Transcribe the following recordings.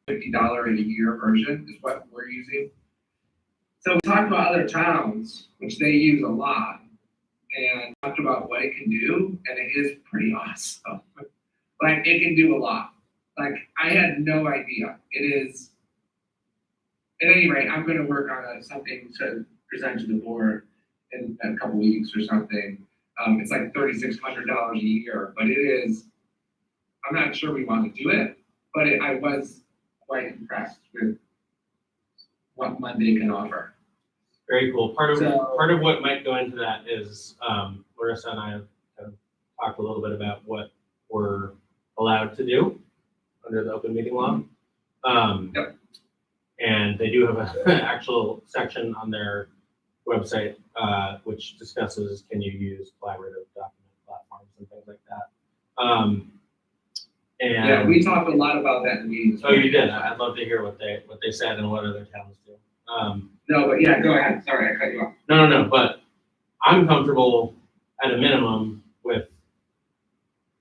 $350 a year version is what we're using. So we talked about other towns, which they use a lot, and talked about what it can do, and it is pretty awesome. Like, it can do a lot. Like, I had no idea. It is, at any rate, I'm gonna work on something to present to the board in a couple weeks or something. It's like $3,600 a year, but it is, I'm not sure we want to do it, but I was quite impressed with what Monday can offer. Very cool. Part of what might go into that is Larissa and I have talked a little bit about what we're allowed to do under the open meeting law. Yep. And they do have an actual section on their website which discusses can you use collaborative document platforms and things like that. And yeah, we talked a lot about that in meetings. Oh, you did. I'd love to hear what they said and what other towns do. No, but yeah, go ahead. Sorry, I cut you off. No. But I'm comfortable at a minimum with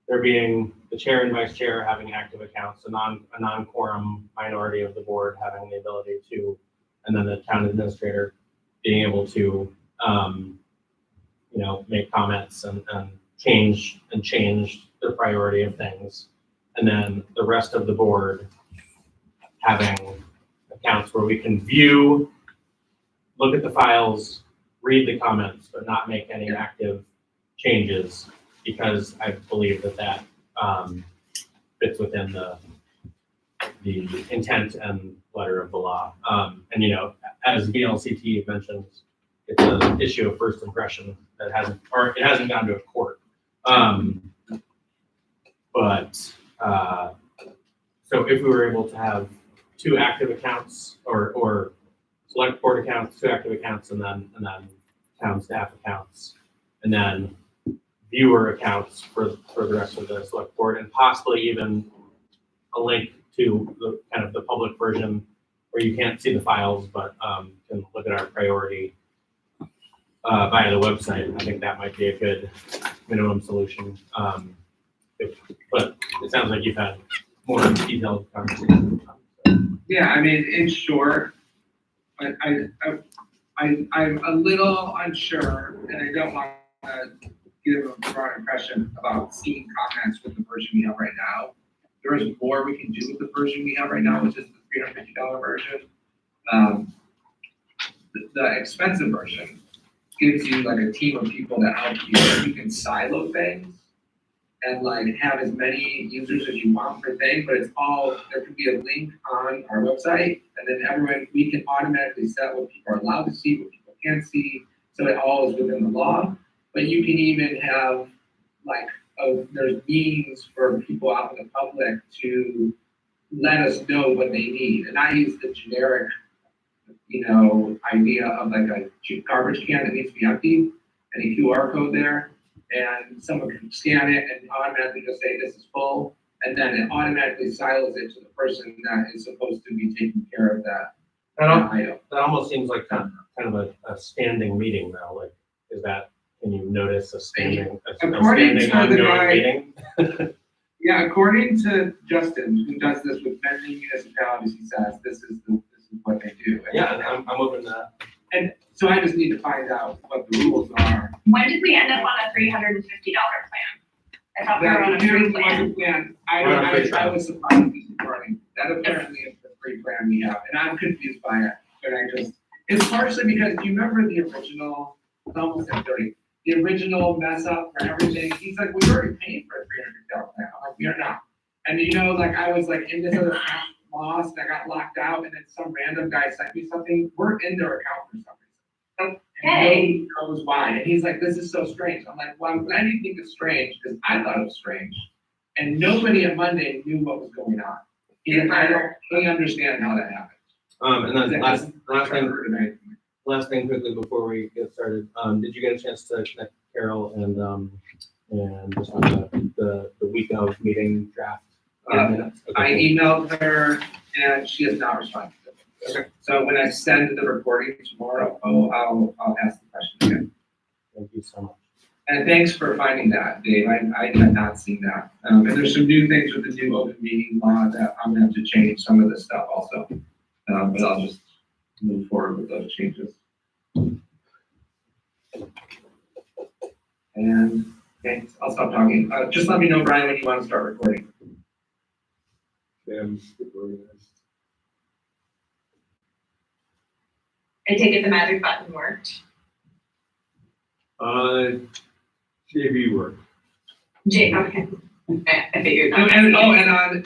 there being the chair and vice chair having active accounts, a non-quorum minority of the board having the ability to, and then the town administrator being able to, make comments and change the priority of things. And then the rest of the board having accounts where we can view, look at the files, read the comments, but not make any active changes, because I believe that fits within the intent and letter of the law. And as VLCT mentioned, it's an issue of first impression that hasn't gone to a court. So if we were able to have two active accounts or select board accounts, two active accounts, and then town staff accounts, and then viewer accounts for the rest of the select board, and possibly even a link to the kind of the public version where you can't see the files, but can look at our priority via the website. I think that might be a good minimum solution. But it sounds like you've had more detailed conversation. Yeah, I mean, in short, I'm a little unsure, and I don't want to give a broad impression about seeing comments with the version we have right now. There is more we can do with the version we have right now, which is the $350 version. The expensive version gives you like a team of people that help you. You can silo things and like have as many users as you want per thing, but it's all, there could be a link on our website, and then we can automatically set what people are allowed to see, what people can't see, so it all is within the law. But you can even have like, there's meetings for people out in the public to let us know what they need. And I use the generic, idea of like a garbage can that needs to be emptied and a QR code there. And someone can scan it and automatically just say this is full. And then it automatically silos it to the person that is supposed to be taking care of that. That almost seems like kind of a standing meeting though. Like, can you notice a standing ongoing meeting? Yeah, according to Justin, who does this with many municipalities, he says this is what they do. And I'm open to that. And so I just need to find out what the rules are. When did we end up on a $350 plan? I thought we were on a free plan. I was surprised this morning. That apparently is the free plan we have, and I'm confused by it. But it's partially because, do you remember the original? It's almost at 30. The original mess up for everything. He's like, we already paid for a $350 plan. I'm like, we are not. And I was like in this other account, lost. I got locked out, and then some random guy sent me something. We're in their account for some reason. Okay. And nobody knows why. And he's like, this is so strange. I'm like, well, I'm glad you think it's strange, because I thought it was strange. And nobody at Monday knew what was going on. He's like, I don't really understand how that happened. And then last thing quickly before we get started. Did you get a chance to connect Carol and just on the week of meeting draft minutes? Okay. I emailed her and she has not responded. Okay. So when I send the recording tomorrow, I'll ask the question again. Thank you so much. And thanks for finding that, Dave. I had not seen that. And there's some new things with the new open meeting law that I'm gonna have to change some of this stuff also. But I'll just move forward with those changes. And thanks, I'll stop talking. Just let me know, Brian, when you want to start recording. I take it the magic button worked. JV work. Okay. I figured that. And on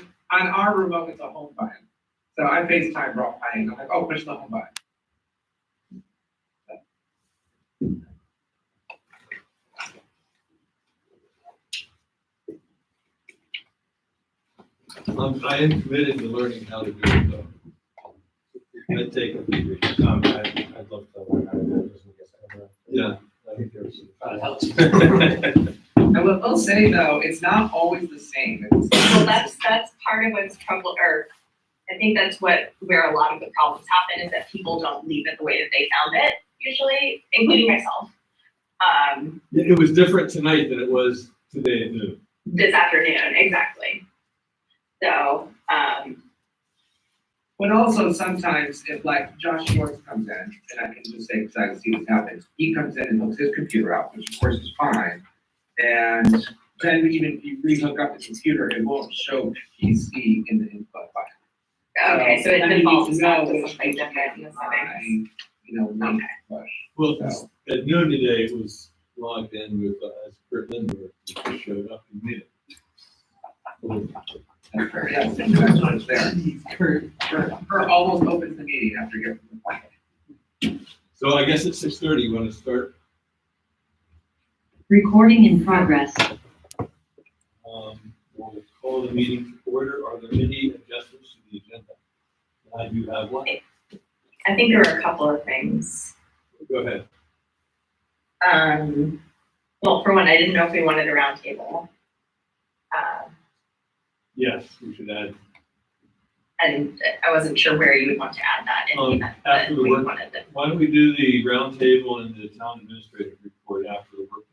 our remote, it's a home button. So I FaceTime Brian, I'm like, oh, push the home button. I am committed to learning how to do it though. I'd take a few weeks. I'd love to learn how to do it. Yeah. I think there's And what they'll say though, it's not always the same. Well, that's part of what's trouble, or I think that's where a lot of the problems happen, is that people don't leave it the way that they found it, usually, including myself. It was different tonight than it was today at noon. This afternoon, exactly. So, But also sometimes if like Josh Schwartz comes in, and I can just say, because I can see this happen, he comes in and hooks his computer up, which of course is fine. And then even if you re-hook up the computer, it won't show PC in the input button. okay, so it then you defaults need to know to which something different in the settings. link push. Well, So, at noon today, it was logged in with, as Kurt Lindbergh, he just showed up and made it. that's fair, yes, that's what it's there. Kurt almost opens the meeting after getting the point. So I guess at 6:30, you want to start? Recording in progress. We'll call the meeting to order. Are there any adjustments to the agenda? I do have one. I think there were a couple of things. Go ahead. Well, for one, I didn't know if we wanted a round table. Yes, we should add. And I wasn't sure where you would want to add that in the event After that the we work- wanted to. Why don't we do the roundtable and the town administrative report after the work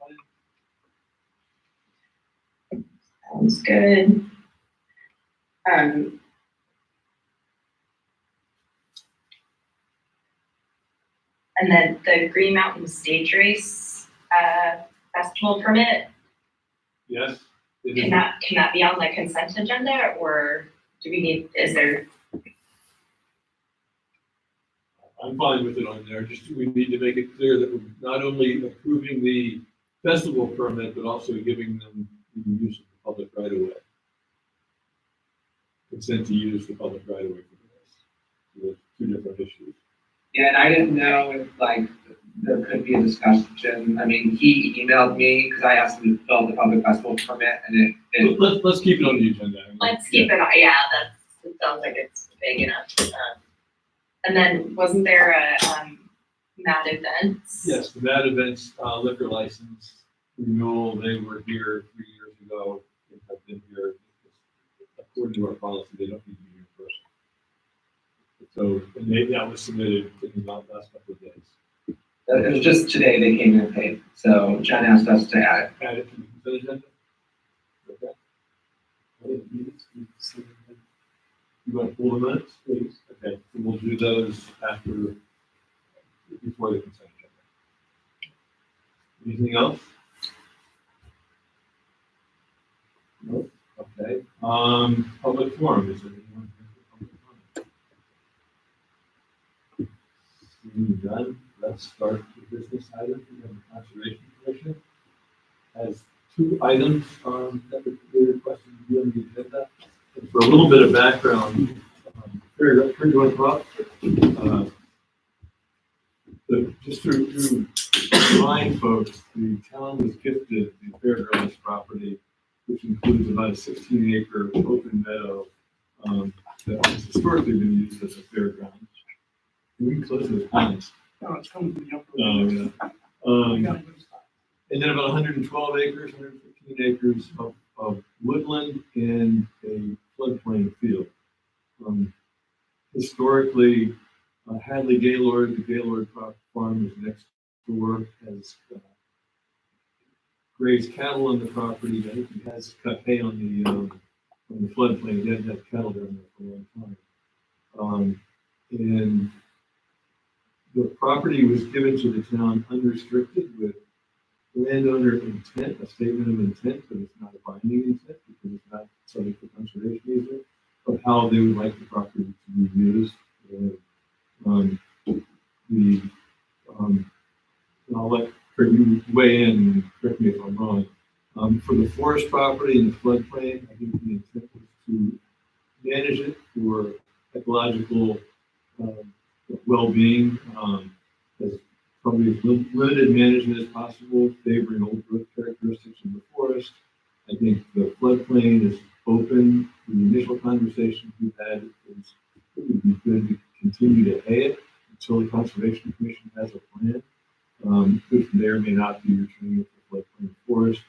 plan? Sounds good. And then the Green Mountain Stage Race festival permit, Yes? It can is. that be on the consent agenda, or do we need, is there, I'm fine with it on there. Just we need to make it clear that we're not only approving the festival permit, but also giving them the use of the public right of way. Consent to use the public right of way for this. There's two different issues. Yeah, and I didn't know if like there could be a discussion. I mean, he emailed me because I asked him to fill out the public festival permit, and it Let's keep it on the agenda. let's keep it on, yeah, it sounds like it's big enough. And then wasn't there a Mad Events? Yes, the Mad Events liquor license renewal, they were here 3 years ago. They have been here. According to our policy, they don't need to be here in person. So, and that was submitted in the last couple of days. was just today they came in and paid. So John asked us to add it. Add it to the consent agenda? Okay. You want to pull the minutes, please? Okay, so we'll do those before the consent agenda. Anything else? Nope. Okay. Public forum, is there anyone here for public comment? Seeing done, let's start the business items. We have the Conservation Commission has 2 items that they requested to be on the agenda. And for a little bit of background, Kurt, you want to talk? Just to remind folks, the town was gifted the Fairgrounds property, which includes about a 16-acre open meadow that has historically been used as a fairground. We can close those pines. Oh, it's coming from the upper. Oh, yeah. And then about 112 acres, 115 acres of woodland and a floodplain field. Historically, Hadley Gaylord, the Gaylord farm is next door, has grazed cattle on the property. I think he has cut hay on the floodplain. He hadn't had cattle down there for a long time. And the property was given to the town unrestricted with landowner intent, a statement of intent, but it's not a binding intent because it's not subject to conservation easement, of how they would like the property to be used. And, and I'll let you weigh in and correct me if I'm wrong. For the forest property and the floodplain, I think the intent was to manage it for ecological well-being, as probably as limited management as possible, favoring old growth characteristics of the forest. I think the floodplain is open. The initial conversation we've had is it would be good to continue to hay it until the Conservation Commission has a plan, which may or may not be returning it to the floodplain forest.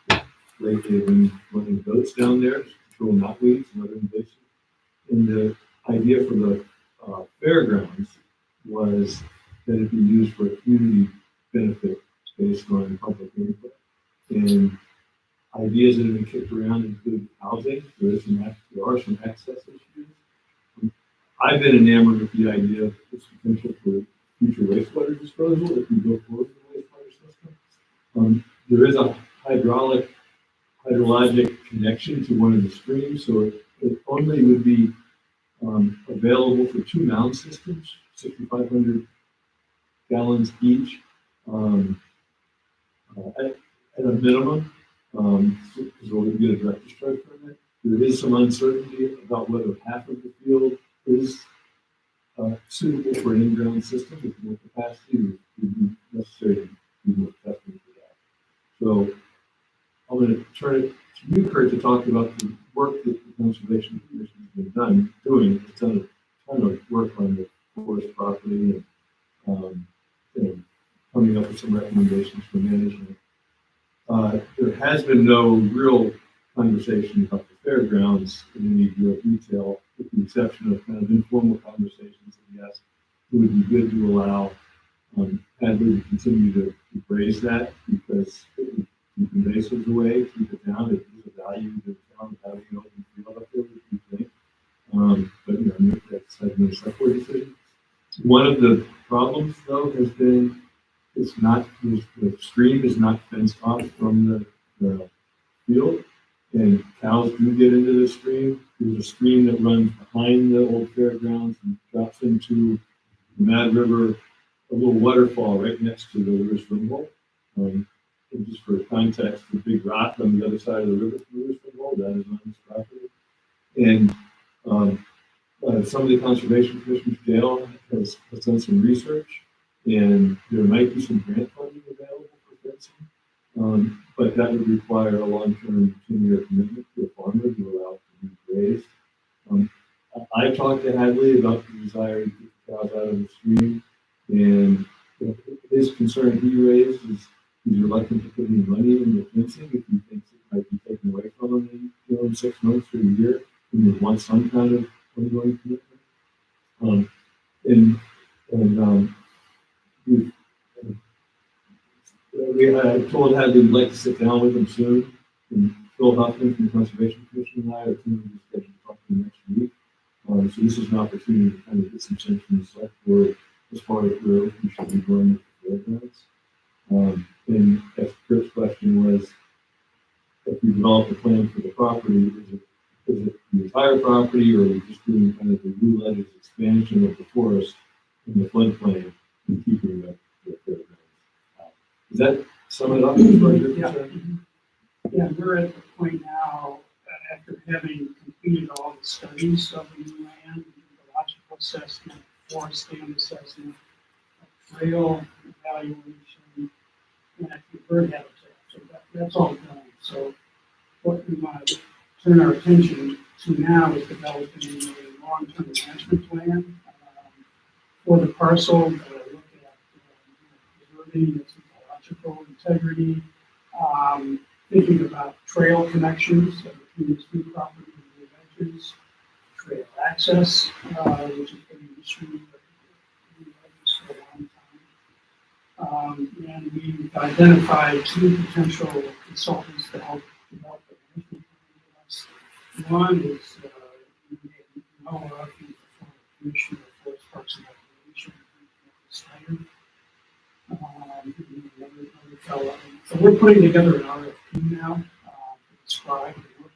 Lately, they've been running boats down there to control knotweeds and other invasive. And the idea for the fairgrounds was that it be used for a community benefit based on public input. And ideas that have been kicked around include housing. There are some access issues. I've been enamored with the idea of its potential for future wastewater disposal if we go forward with the wastewater system. There is a hydrologic connection to one of the streams, so it only would be available for 2 mound systems, 6,500 gallons each, at a minimum, because we'll get a direct discharge permit. There is some uncertainty about whether half of the field is suitable for an in-ground system with more capacity. It would be necessary to do more testing for that. So I'm going to turn it to you, Kurt, to talk about the work that the Conservation Commission has been doing. It's done a ton of work on the forest property and coming up with some recommendations for management. There has been no real conversation about the fairgrounds in any real detail, with the exception of kind of informal conversations. And yes, it would be good to allow Hadley to continue to raise that because it would keep invasives away, keep it down. It is a value to the town of having an open field up there, what you think. But that's been a separate decision. One of the problems, though, has been the stream is not fenced off from the field, and cows do get into the stream. There's a stream that runs behind the old fairgrounds and drops into the Mad River, a little waterfall right next to the river swim hole. And just for context, the big rock on the other side of the river swim hole, that is on this property. And some of the Conservation Commission's jail has done some research, and there might be some grant funding available for fencing, but that would require a long-term 10-year commitment to a farmer to allow it to be grazed. I talked to Hadley about the desire to get the cows out of the stream, and his concern he raised is he's reluctant to put any money in the fencing if he thinks it might be taken away from him in 6 months or a year, and would want some kind of ongoing commitment. I told Hadley we'd like to sit down with him soon, and Phil Huffman from the Conservation Commission and I are scheduled to talk to him next week. So this is an opportunity to kind of get some sense from the select board as far as where we should be going with the fairgrounds. And as Kurt's question was, if we develop a plan for the property, is it the entire property, or are we just doing kind of the blue ledges expansion of the forest in the floodplain and keeping the fairgrounds? Does that sum it up? Yeah, we're at the point now, after having completed all the studies of the new land, ecological assessment, forest stand assessment, trail evaluation, and bird habitat. So that's all done. So what we want to turn our attention to now is developing a long-term management plan for the parcel that I look at preserving its ecological integrity, thinking about trail connections between these two property and the edges, trail access, which has been an issue for a long And we've identified 2 potential consultants to help develop the management plan with us. One is, you may know of, he's the former commissioner of Forest Parks and Recreation, Snyder. Another fellow. So we're putting together an RFP now, to describe the work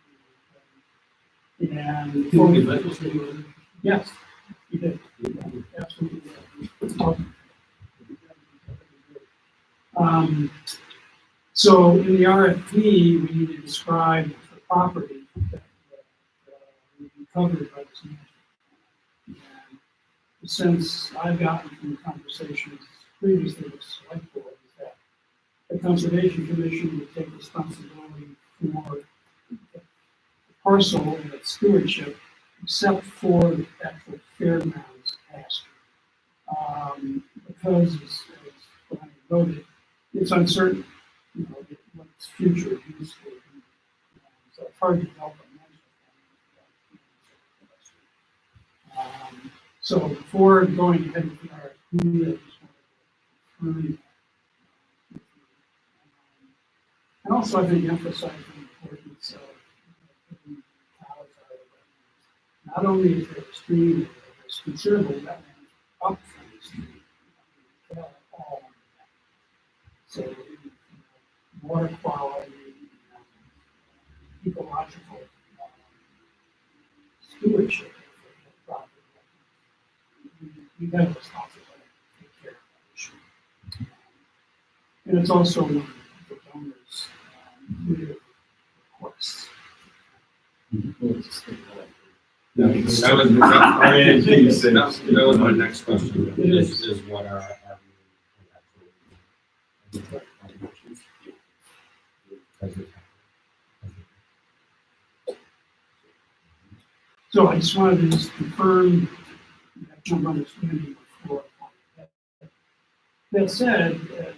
we do. And Can we legislate? yes, we did. Absolutely. So in the RFP, we need to describe the property that will be covered by this management plan. And the sense I've gotten from conversations previously with the select board is that the Conservation Commission would take responsibility for the parcel and its stewardship, except for the actual fairgrounds pasture. Because as Brian noted, it's uncertain, what its future use will be. So it's hard to develop a management plan. So before going ahead with the RFP, I just wanted to and also, I think, emphasize the importance of putting cows out of wetlands. Not only is there a stream, there's considerable wetlands up from the stream. All on that. So, water quality, ecological stewardship of the property. We have a responsibility to take care of that issue. And it's also one of the donors' requests. That was my next question, is what are actual contributions? So I just wanted to just confirm that some understanding before. That said, as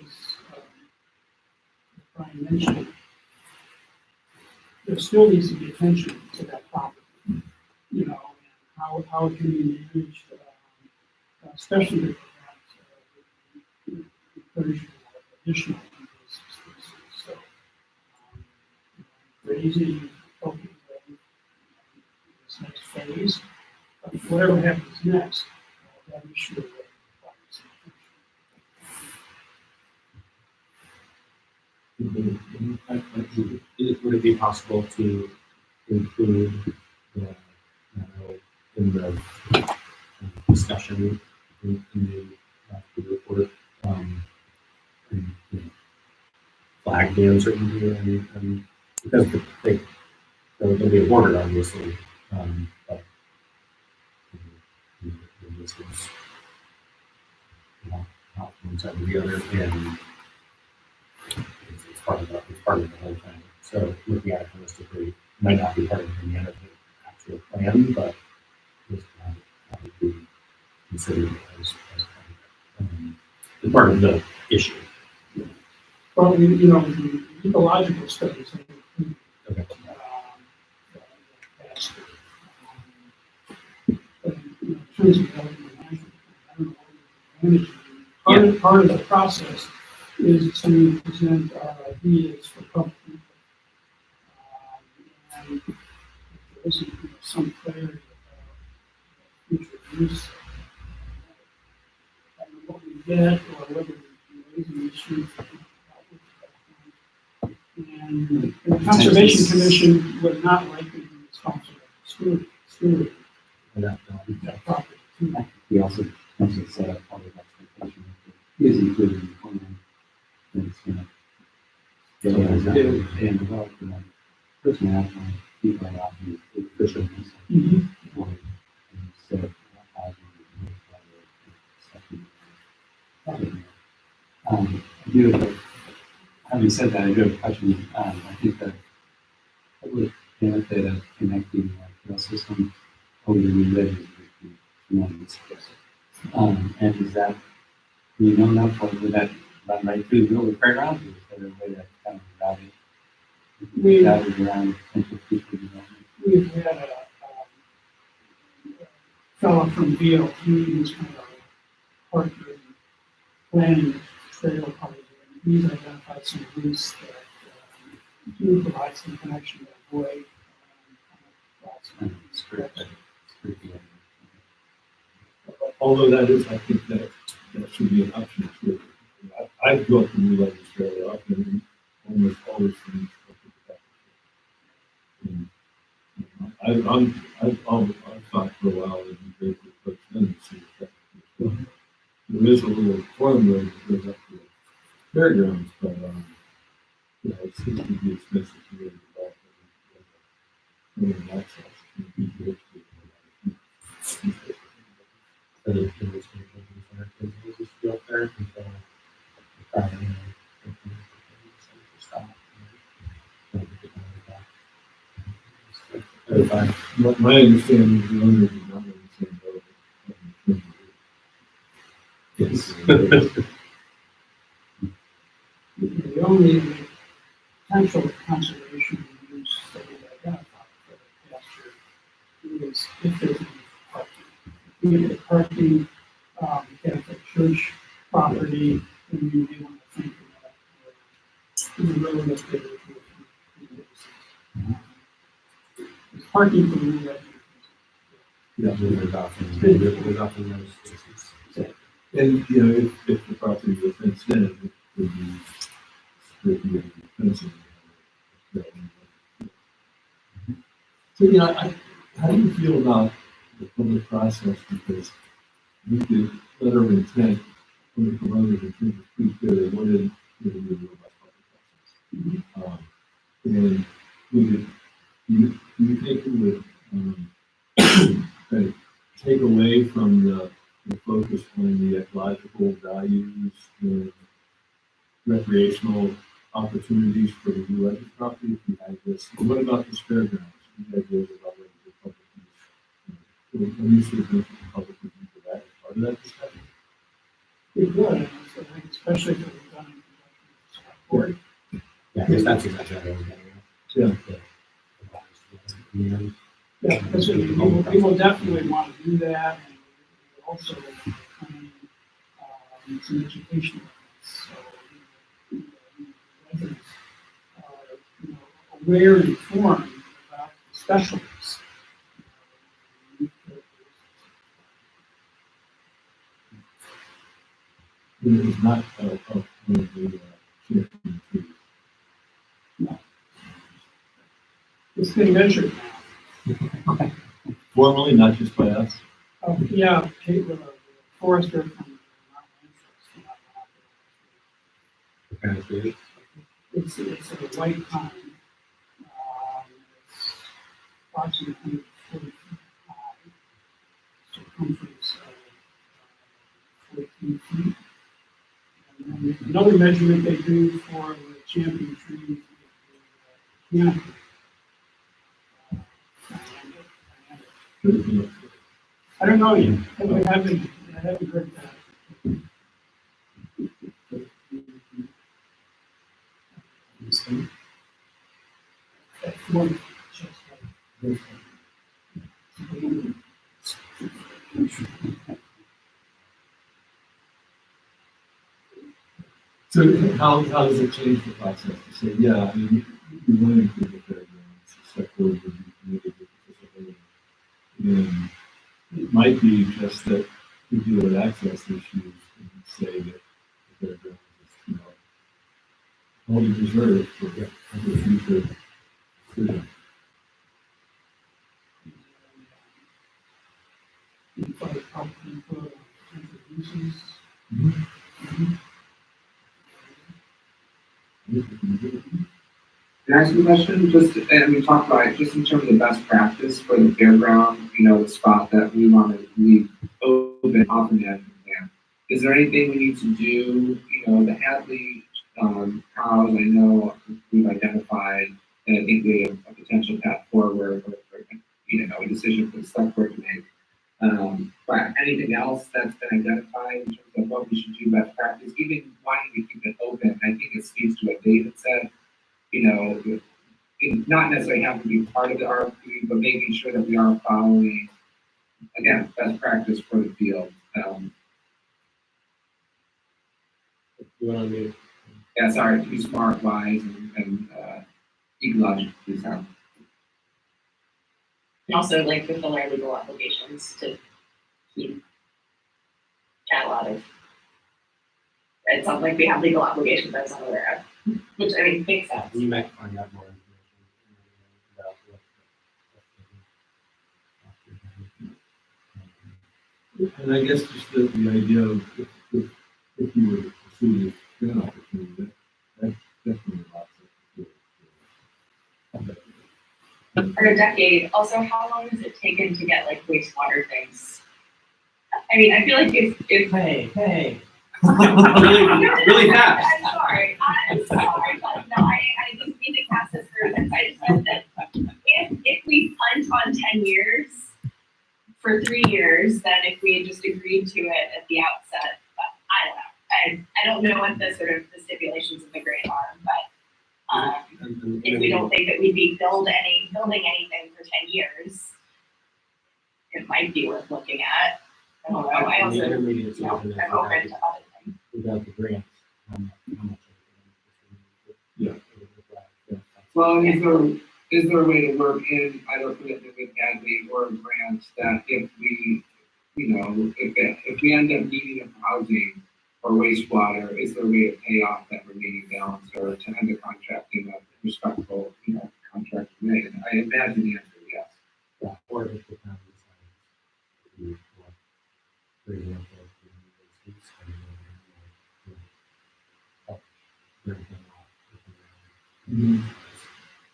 Brian mentioned, there still needs to be attention to that property. And how it can be managed, especially with that inclusion of additional invasive species. So, grazing, open this next phase, whatever happens next, that issue will require some attention. Would it be possible to include in the discussion in the report, flag the uncertainty and because there'll be a border, obviously, but this is not one side or the other, and it's part of the whole thing. So looking at it holistically might not be part of the end of the actual plan, but this would be considered as part of the issue. Well, the ecological studies have included Okay. pasture. But in terms of development management, I don't know what we're managing. Part of the process is to present our ideas for public input. And if there isn't some clarity about future use, I don't know what we get or whether we're raising issues. And the Conservation Commission would not likely be responsible for stewarding that property. We also set up public expectation that is included in the plan. And it's going to and develop the personally, I find people are out here official. Instead of having said that, I do have a question. I think that public benefit of connecting the system over the new residents and is that, do you know enough, or would that run right through the middle of the fairground, or is there a way to kind of route it around potential future development? We've had a fellow from VLT who's kind of a partner in planning trailer park. And he's identified some routes that do provide some connection to avoid. It's pretty good. Although that is, I think that should be an option too. I grew up in New London, Australia, up in almost always from I've thought for a while that we great to put them to see if that. There is a little farm road that goes up to the fairgrounds, but you know, it seems to be expensive to really develop and access. It'd be great to do. So there's been this just go up there until the Friday night. Stop. My understanding is the owner did not want to say no. The only potential conservation use that we identified for the pasture is if there's any parking. If the parking, at church property, then you may want to think about the road up there. There's parking for the new residents. Yeah. There's often those spaces. And, you know, if the property was fenced in, it would be strictly fencing. So, you know, how do you feel about the public process? Because we did letter of intent from the promoters in terms of pretty clear they wanted to do about public process. And you think it would kind of take away from the focus on the ecological values and recreational opportunities for the new Legends property if you had this? And what about the fairgrounds? You had those about whether the public use. When you sort of mentioned the public review for that, as part of that discussion? It would, so I think especially for the done in conjunction with the select board. Yeah, because that's exactly what I was getting at. Yeah. Yeah, because we will definitely want to do that, and we also plan some educational events, so residents are aware and informed about the specialties. It is not one of the champion trees. No. It's been measured now. Formally, not just by us. Yeah, Kate, the forester from The kind of tree. it's a white pine. It's approximately 40 feet high, circumference of 14 feet. And then another measurement they do for the champion tree is the canopy. Diameter. I don't know yet. I haven't heard that. That's one. So how does it change the process to say, yeah, I mean, we want to improve the fairgrounds, except for the committed to participate. And it might be just that we deal with access issues and say that the fairgrounds is, you know, only reserved for the future decision. Can I ask you a question? Just, and we talked about it, just in terms of best practice for the fairground, you know, the spot that we want to leave open off the management plan. Is there anything we need to do, you know, the Hadley, cows, I know we've identified, and I think we have a potential path forward, or, you know, a decision for the select board to make. But anything else that's been identified in terms of what we should do best practice, even wanting to keep it open, I think it speaks to what David said, you know, it not necessarily have to be part of the RFP, but making sure that we are following, again, best practice for the field. You want to mute? Yeah, sorry, to be smart, wise, and ecologically sound. And also like fulfill our legal obligations to keep cattle out of. It sounds like we have legal obligations I was not aware of, which I mean makes sense. You might find out more information about what. And I guess just the idea of if you were to pursue this grant opportunity, that's definitely lots of. For a decade, also how long has it taken to get like wastewater things? I mean, I feel like if Hey. really fast. I'm sorry, but no, I just need to cast this through this. I just meant that if we punt on 10 years for 3 years, then if we had just agreed to it at the outset, but I don't know. I don't know what the sort of the stipulations of the grant are, but if we don't think that we'd be building anything for 10 years, it might be worth looking at. I don't know. I also, The intermediate you know, solution is I'm open to other things. without the grants. How much? Yeah. Well, is there a way to work in either commitment with Hadley or grants that if we, if we end up needing a housing or wastewater, is there a way to pay off that remaining balance or to end the contract in a respectful, contract way? And I imagine the answer is yes. Yeah, or if the town decides to, for example,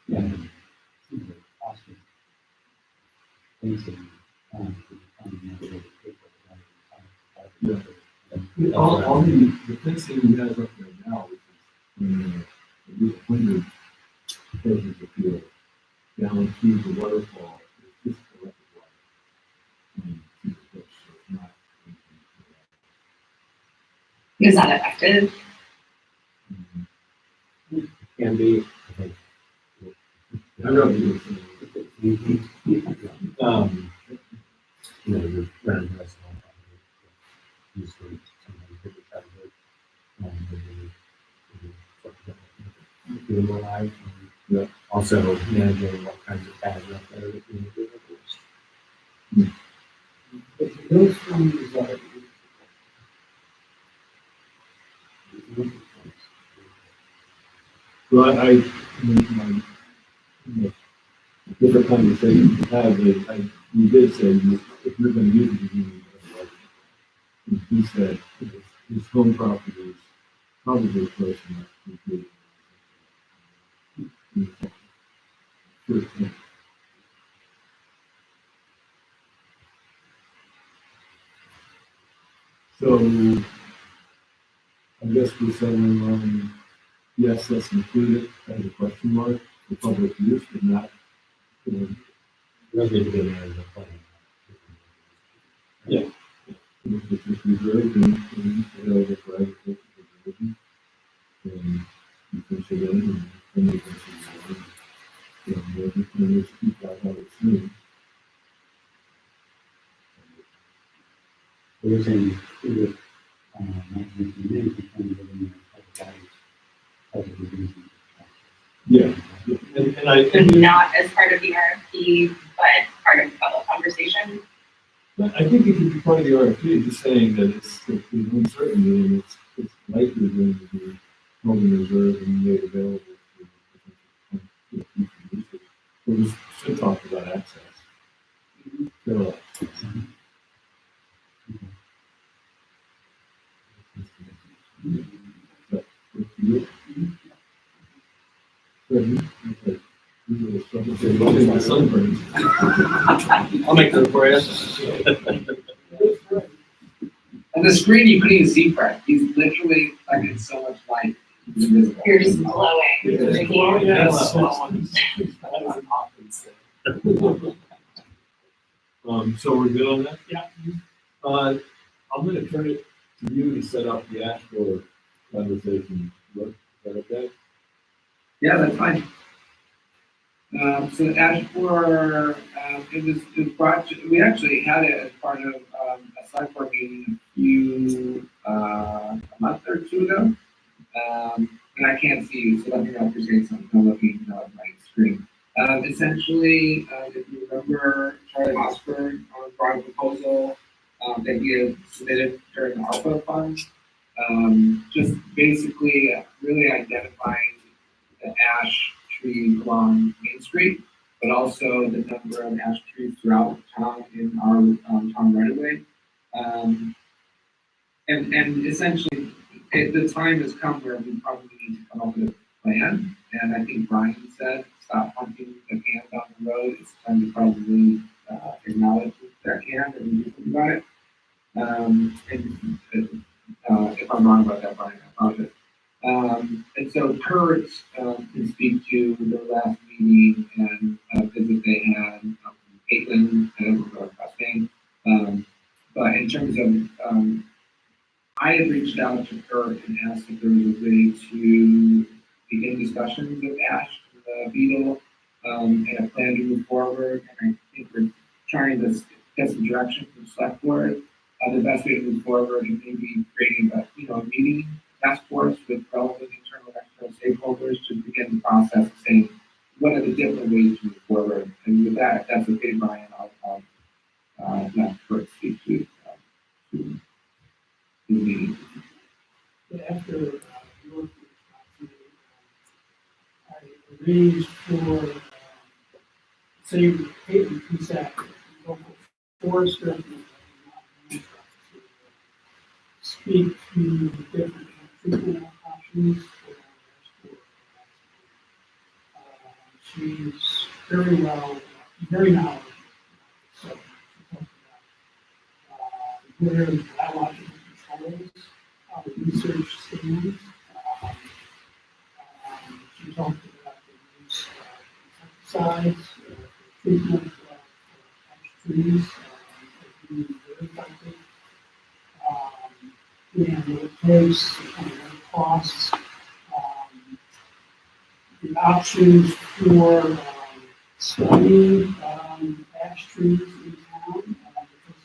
Yeah. Awesome. Thanks. All the fencing we have up there now, which is at least 100 acres of field down to the waterfall, is just collected water. To the fish, so it's not anything Is that effective? for that. can be, I think. I don't know. You're running the rest of the usually sometimes people try to do doing more live. Yeah. Also managing what kinds of pads are up there that you need to But those things are. Well, my different conversations we had, you did say if you're going to use it, you need to like. He said his home property is probably close enough to do. So I guess we're settling on, yes, let's include it as a question mark for public use, but not. those need to be managed and planned. If it's just reserved and available for agricultural conservation, then you can say that and then you can say that. We'll just keep that how it's soon. We're saying, management Yeah, and I, But not as part of the RFP, but part of the public conversation. I think it could be part of the RFP, just saying that it's uncertainty and it's likely going to be held in reserve and made available for future usage. We should talk about access. So, sunburn. I'll make that for you. And the screen you put in Z-Prep, he's literally like in so much light. He's invisible. You're just glowing. Yes. So we're good on that? Yeah. I'm gonna turn it to you to set up the actual conversation. Is that okay? Yeah, that's fine. So as for, it was brought to, we actually had it as part of a select board meeting a month or two ago. And I can't see you, so let me know if you're saying something, I'm looking at my screen. Essentially, if you remember, Charlie Osborne brought a proposal that he had submitted during the ARPA funds. Just basically really identifying the ash trees along Main Street, but also the number of ash trees throughout town in our town right away. And essentially, the time has come where we probably need to come up with a plan. And I think Brian said, stop pumping the can down the road. It's time to probably acknowledge that can and do something about it. If I'm wrong about that, Brian, I apologize. And so Kurt can speak to the last meeting and visit they had Caitlin, I don't remember her last name. But in terms of, I had reached out to Kurt and asked if there was a way to begin discussions with Ash, the beetle, and a plan to move forward. And I think we're trying to get some direction from the select board. The best way to move forward and maybe creating a meeting task force with relevant internal and external stakeholders to begin the process of saying what are the different ways to move forward. And with that, if that's okay, Brian, I'll let Kurt speak to the meeting. After your responsibility, I arranged for, say, Caitlin Cusack, local forester, speak to different treatment options for she's very knowledgeable. So she talked about where the biological controls, how the research stands. She talked about the use of insecticides, treatment of ash trees, as being very effective. And what it takes, and what it costs, the options for studying ash trees in town, because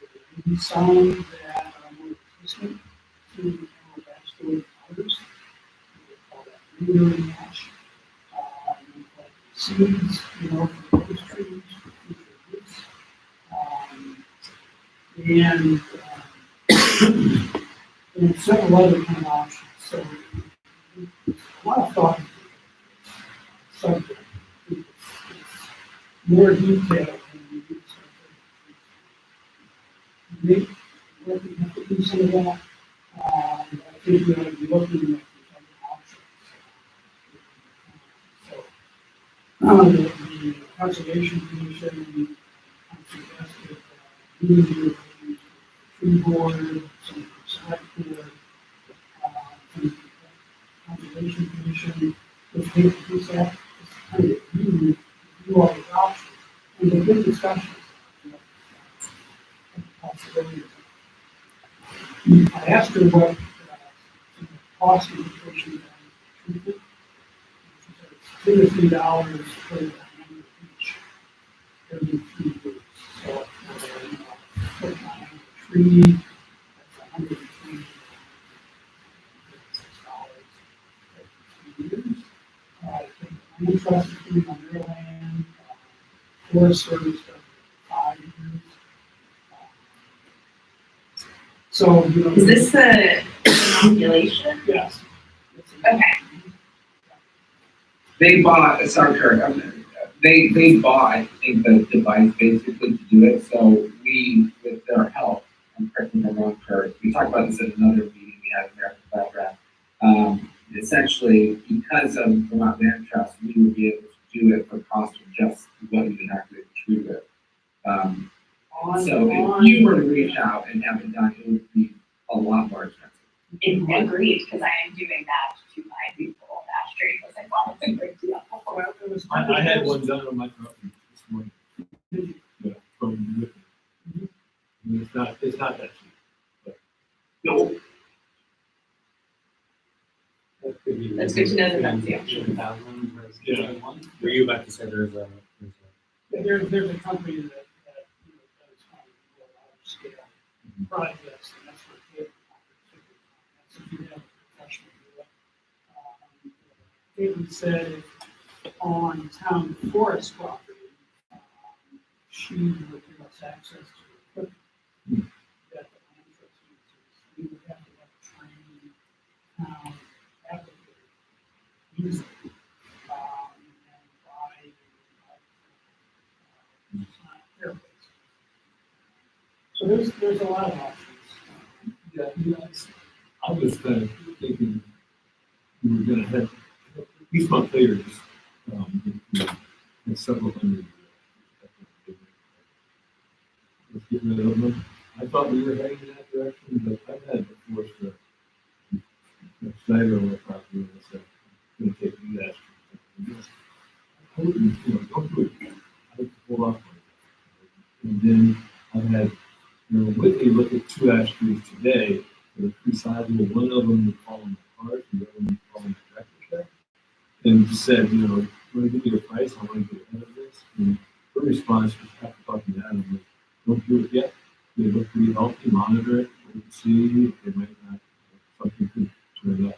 there may be some that are more resistant to vascular powders. We call that lingering ash. Seeds, for those trees, for future use. And several other kind of options. So a lot of thought into the subject. It's more detailed than we do. Maybe we have to do some of that. I think we ought to be looking at the other options. So the Conservation Commission suggested meeting with the tree board, some select board, the Conservation Commission, which they do that, kind of review all the options, and a good discussion. Possibilities. I asked her what the cost implications are for treatment. She said it's $2 to $3 per member each every 3 weeks. So, put on a tree, that's $103. I think land trust is doing on their land, Forest Service does 5 years. So, Is this the inoculation? yes. Okay. They bought, sorry, Kurt, they bought, I think, the device basically to do it. So we, with their help, I'm correct me if I'm wrong, Kurt, we talked about this at another meeting we had in American Background. Essentially, because of Vermont Land Trust, we would be able to do it for cost of just what we would have to treat it. So if you were to reach out and have it done, it would be a lot more expensive. Agreed, because I am doing that to my people. Ash tree was like, wow, that's a great deal. Well, it was I had one done on my property this morning. Yeah, from Whitney. It's not that cheap. But No. That's good to know that that's the option. Yeah. Were you about to say there's a There's a company that does kind of large scale projects, and that's what they, that's if you have a professional do it. Caitlin said if on town forest property, she would give us access to equipment that the land trust uses. We would have to have trained applicant use it. And buy airplanes. So there's a lot of options. I was kind of thinking we were gonna have, East Montpelier just, had several hundred. Let's get rid of them. I thought we were heading in that direction, but I've had before, Schneider on the property, and I said, I'm gonna take you that. I wouldn't, don't do it. I would hold off on it. And then I had, Whitney look at 2 ash trees today, that are pretty sizable. One of them would fall in the cart, the other one would fall in the tractor check. And said, want to give me a price, I want to get ahead of this. And her response was after talking to Adam, like, don't do it yet. They look pretty healthy, monitor it, wait and see if they might not, something could turn up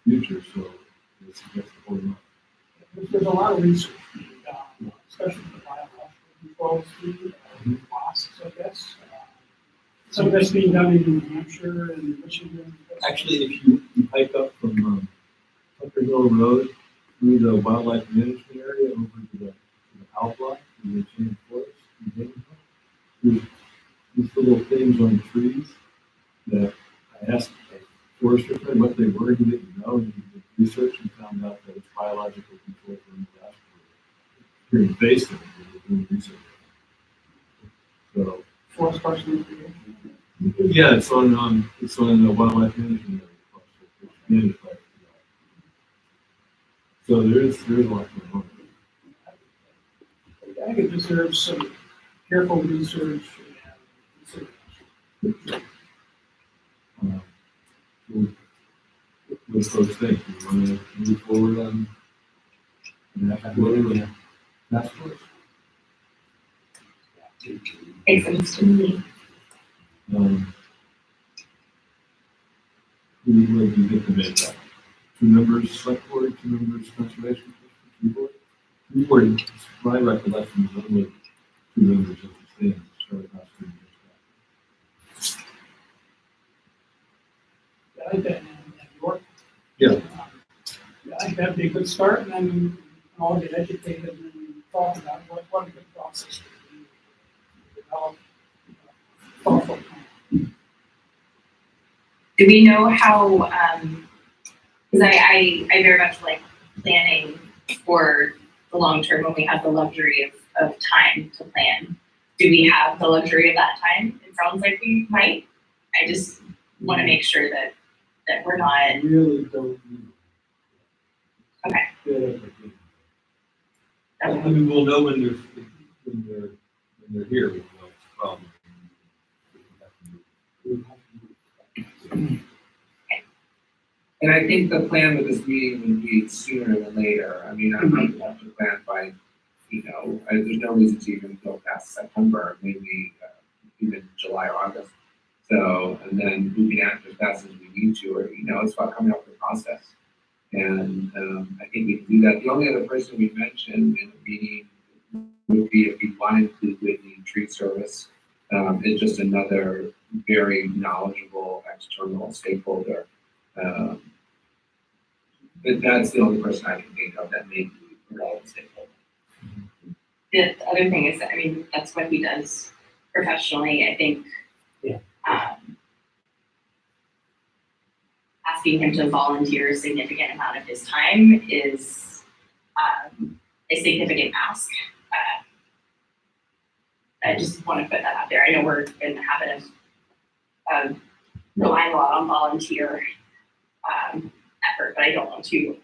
in the future. So it's just a whole lot. There's a lot of research being done, especially the biological controls, wasps, I guess. Some of that's being done in New Hampshire and Michigan. Actually, if you hike up from Tucker Hill Road through the wildlife management area over to the outlaw, to the chain forest, there's these little things on the trees that I asked a forester friend what they were. He didn't know, and he did research and found out that it's biological control for the here in Basin. We're doing research. So Forest Parks and Recreation. yeah, it's on the wildlife management area. So there's a lot going on. I think it deserves some careful research and consideration. What do folks think? Do you want to move forward on that? Task force? Makes sense to me. Who would you get to make that? 2 members select board, 2 members conservation commission, 3 board. My recollection is only 2 members of the stand. I like that in York. Yeah. I think that'd be a good start, and then we can all get educated and talk about what a good process would be to develop a thoughtful plan. Do we know how, because I very much like planning for the long term when we have the luxury of time to plan. Do we have the luxury of that time? It sounds like we might. I just want to make sure that we're not. I really don't know. Okay. Yeah. I mean, we'll know when they're here. We'll know it's a problem. And I think the plan with this meeting would be sooner than later. I mean, I'm not have to plan by, there's no reason to even go past September, maybe even July, August. So, and then we can act as fast as we need to, or, it's about coming up with a process. And I think we can do that. The only other person we mentioned in the meeting would be if we want to include Whitney Tree Service. It's just another very knowledgeable external stakeholder. But that's the only person I can think of that may be a relevant stakeholder. The other thing is that, that's what he does professionally. I think asking him to volunteer a significant amount of his time is a significant ask. I just want to put that out there. I know we're in the habit of relying a lot on volunteer effort, but I don't want to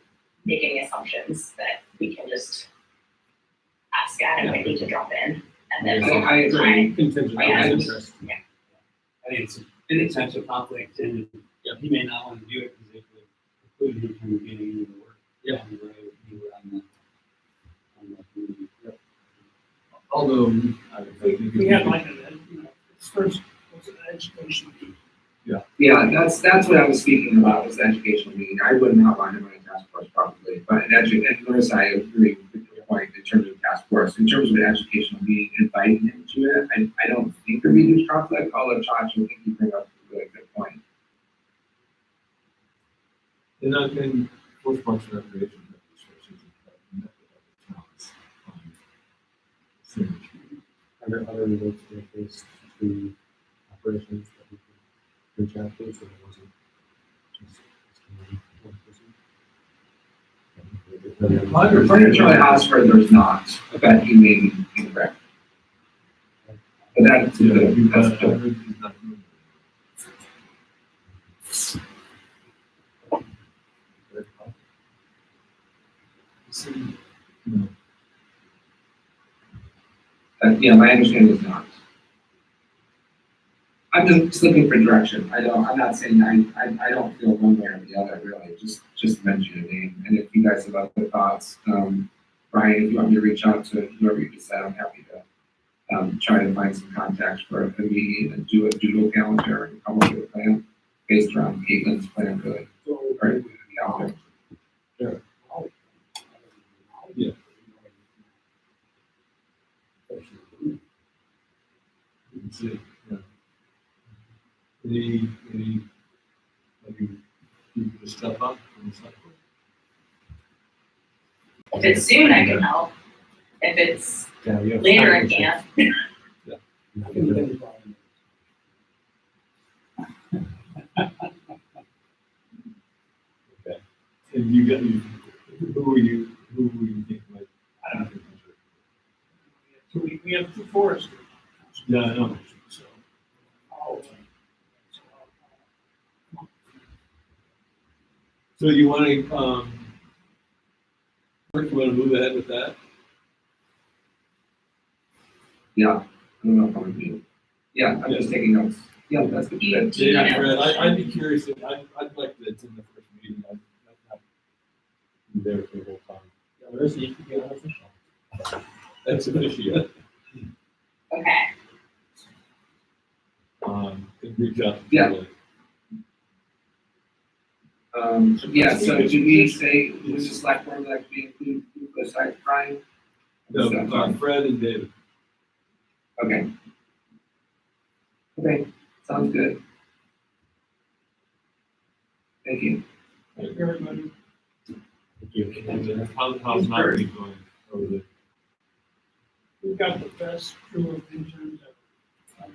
make any assumptions that we can just ask Adam and Whitney to drop in and then. I agree. Contingent on Yeah. his interest. I think it's an potential conflict, and he may not want to do it because it would preclude him from getting into the work. Yeah. On the road, he would on the community. Although, I think We have like first was an education meeting. Yeah, that's what I was speaking about, was the educational meeting. I would not want him in a task force probably, but and Marissa, I agree with your point in terms of task force. In terms of an educational meeting, inviting him to it, I don't think there'd be huge conflict, although Josh, I think you bring up a really good point. And I can, Force Parks and Recreation, Are there other relates to phase 2 operations that we could reach out to, so it wasn't just one person? Furniture house where there's not, I bet you may be incorrect. But that's good, that's good. Yeah, my understanding is not. I'm just looking for direction. I'm not saying I don't feel one way or the other, really, just mention a name. And if you guys have other thoughts, Brian, if you want me to reach out to whoever you decide, I'm happy to try to find some contacts for a meeting and do a doodle calendar and come up with a plan based around Caitlin's plan, really. Right, calendar. Sure. Yeah. You can see, yeah. Any, maybe you can step up from the select board? If it's soon, I can help. If it's Yeah, you have later, I time to can't. Okay. And you got, who were you think might? I don't know. We have 2 foresters. Yeah, I know. So, so you want to, Mark, you want to move ahead with that? Yeah, I don't know if I'm gonna do. Yeah, I'm just taking notes. Yeah, that's good. You- Good. you Yeah, know. Fred, I'd be curious, I'd like to attend the first meeting, I'd not be there for the whole time. Yeah, there is, you could be unofficial. That's official. Okay. And reach out. to Yeah. Julie. Yeah, so did we say, was the select board like to include the site, Brian? No, Fred and David. Okay. Okay, sounds good. Thank you. Thank you, everybody. Thank you. And then how's Mountain going over there? We've got the best crew of interns ever.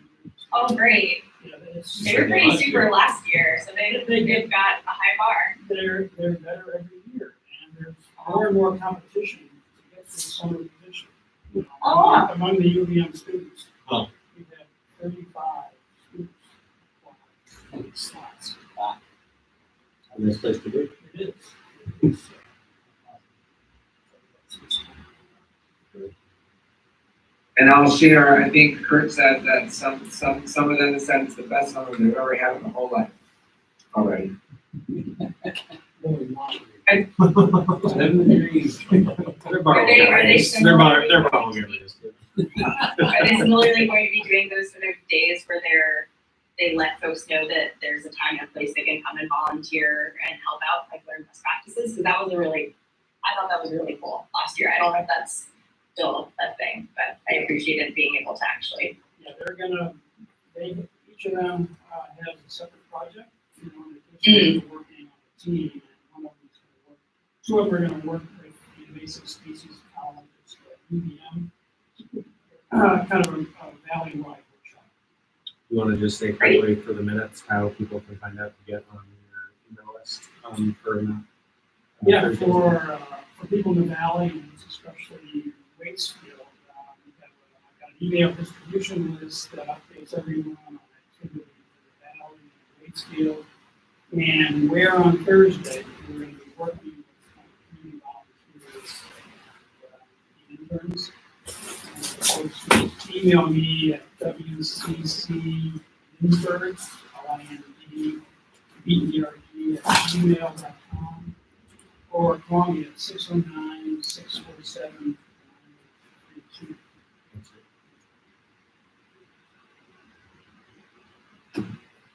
Oh, great. Yeah, it's, They were pretty Last super year. last year, so they've got a high bar. they're better every year, and there's more and more competition to get to the summer position. Oh. Among the UVM students. Oh. We have 35 students. Wow. Slots. A nice place to be. It is. It is. And I'll share, I think Kurt said that some of them have said it's the best summer they've ever had in their whole life already. 7 degrees. They're Are they They're similarly, bottle givers. are they similarly going to be doing those sort of days where they let folks know that there's a time and a place they can come and volunteer and help out, like learn best practices? Because that was I thought that was really cool last year. I don't know if that's still a thing, but I appreciated being able to actually. Yeah, each of them has a separate project, you know, in addition to working on a team, and one of them's gonna work, 2 of them are gonna work with the invasive species colonists, UVM, kind of a valley-wide workshop. You want to just say quickly for the minutes how people can find out to get on your email list for Yeah, Thursdays? for people in the valley, and especially Waitsfield, I've got an email distribution list that updates everyone on activity in the valley and Waitsfield. And where on Thursday, we're going to be working with community volunteers and interns. So email me at wccnewsburg, LIND@gmail.com, or call me at 609-647-9332.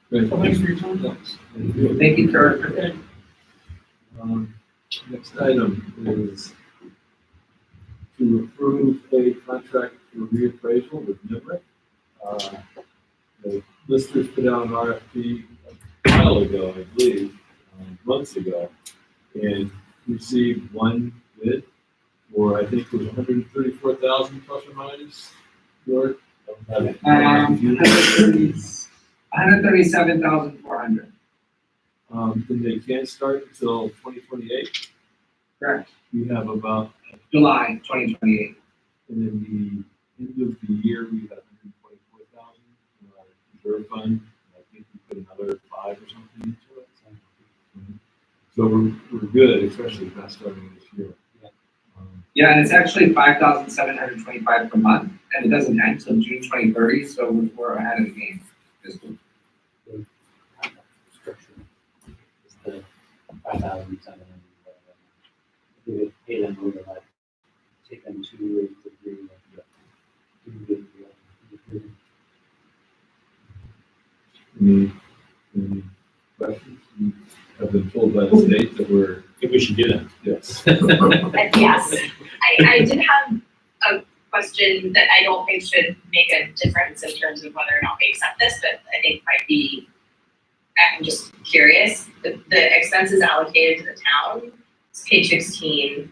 Great. So thanks for your time. Thank you, Kurt. Okay. Next item is to approve a contract for reappraisal with Nimerick. The listers put out an RFP a while ago, I believe, months ago, and received one bid for, I think it was 134,000 plus or minus. York? 137,400. Then they can't start until 2028. Correct. We have about, July 2028. and then the end of the year, we have 124,000 in our reserve fund. I think we put another 5 or something into it. So we're good, especially not starting this year. Yeah, and it's actually 5,725 per month, and it doesn't end until June 2030, so we're ahead of the game. This week. Structure is the 5,700. We would pay them over like, take them 2 years to agree. Any questions? I've been told by the state that we're, I think we should do that. yes. Yes, I did have a question that I don't think should make a difference in terms of whether or not we accept this, but I think might be, I'm just curious, the expenses allocated to the town, it's page 16.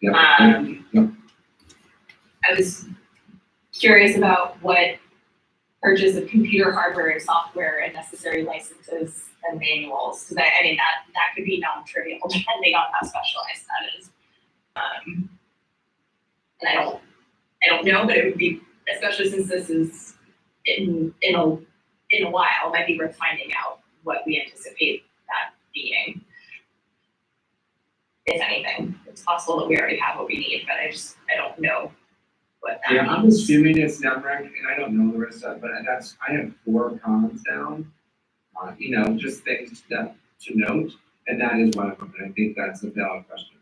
Yeah. I was curious about what purchase of computer hardware and software and necessary licenses and manuals, because I mean, that could be non-trivial depending on how specialized that is. And I don't know, but it would be, especially since this is in a while, it might be worth finding out what we anticipate that being. If anything, it's possible that we already have what we need, but I don't know what that Yeah, I'm means. assuming it's Nemrick, and I don't know the rest of it, but I have 4 columns down. Just things to note, and that is one of them, and I think that's a valid question.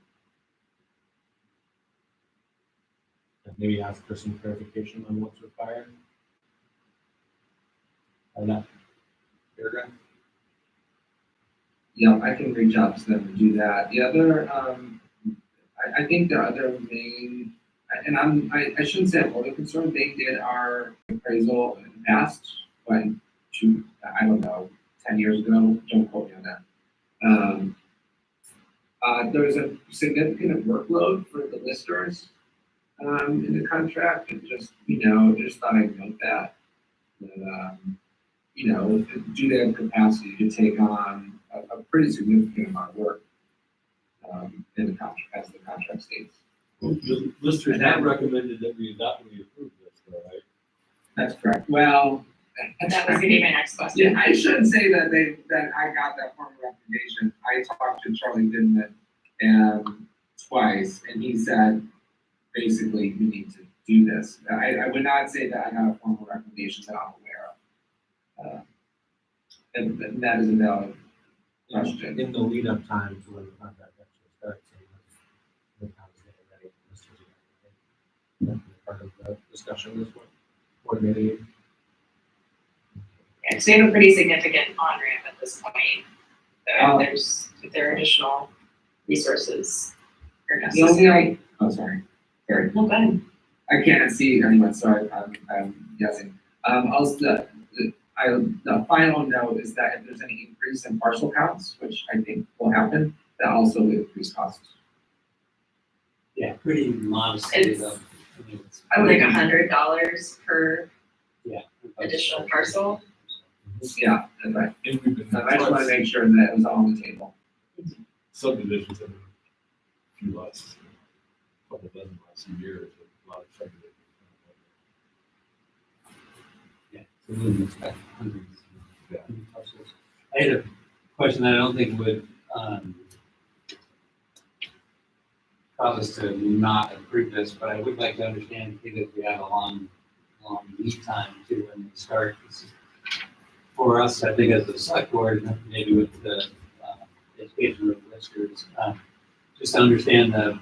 Maybe ask for some clarification on what's required. Or not. Paragraph. Yeah, I can reach out to them and do that. The other, I think the other main, and I shouldn't say I'm only concerned, they did our appraisal in the past, but I don't know, 10 years ago, don't quote me on that. There's a significant workload for the listers in the contract, and just thought I'd note that. Do they have capacity to take on a pretty significant amount of work in the contract, as the contract states. The listers have recommended that we adopt and we approve this, though, right? That's correct. Well, That was gonna be my next question. yeah, I shouldn't say that I got that formal recommendation. I talked to Charlie Goodman twice, and he said, basically, we need to do this. I would not say that I got a formal recommendation that I'm aware of. And that is a valid question. In the lead up time to when the contract actually starts, and the town's getting ready for this to be, that'd be part of the discussion this one, coordinating. Yeah, 'cause we have a pretty significant on-ramp at this point. So if there are additional resources are The only necessary. sorry. Sorry. No, go ahead. I can't see anyone, so I'm guessing. Also, the final note is that if there's any increase in parcel counts, which I think will happen, that also will increase costs. Yeah, pretty modest. It's- though. I mean, it's- I would like $100 per Yeah. additional parcel. Yeah, that's right. And we've been, I just want to make sure that it was all on the table. subdivisions have been a few lots, a couple dozen lots a year, a lot of subdivisions. Yeah, so we wouldn't expect hundreds. Yeah. of parcels. I had a question that I don't think would, cause us to not approve this, but I would like to understand because we have a long lead time too when we start. This is- For us, I think as the select board, maybe with the, education of listers, just to understand the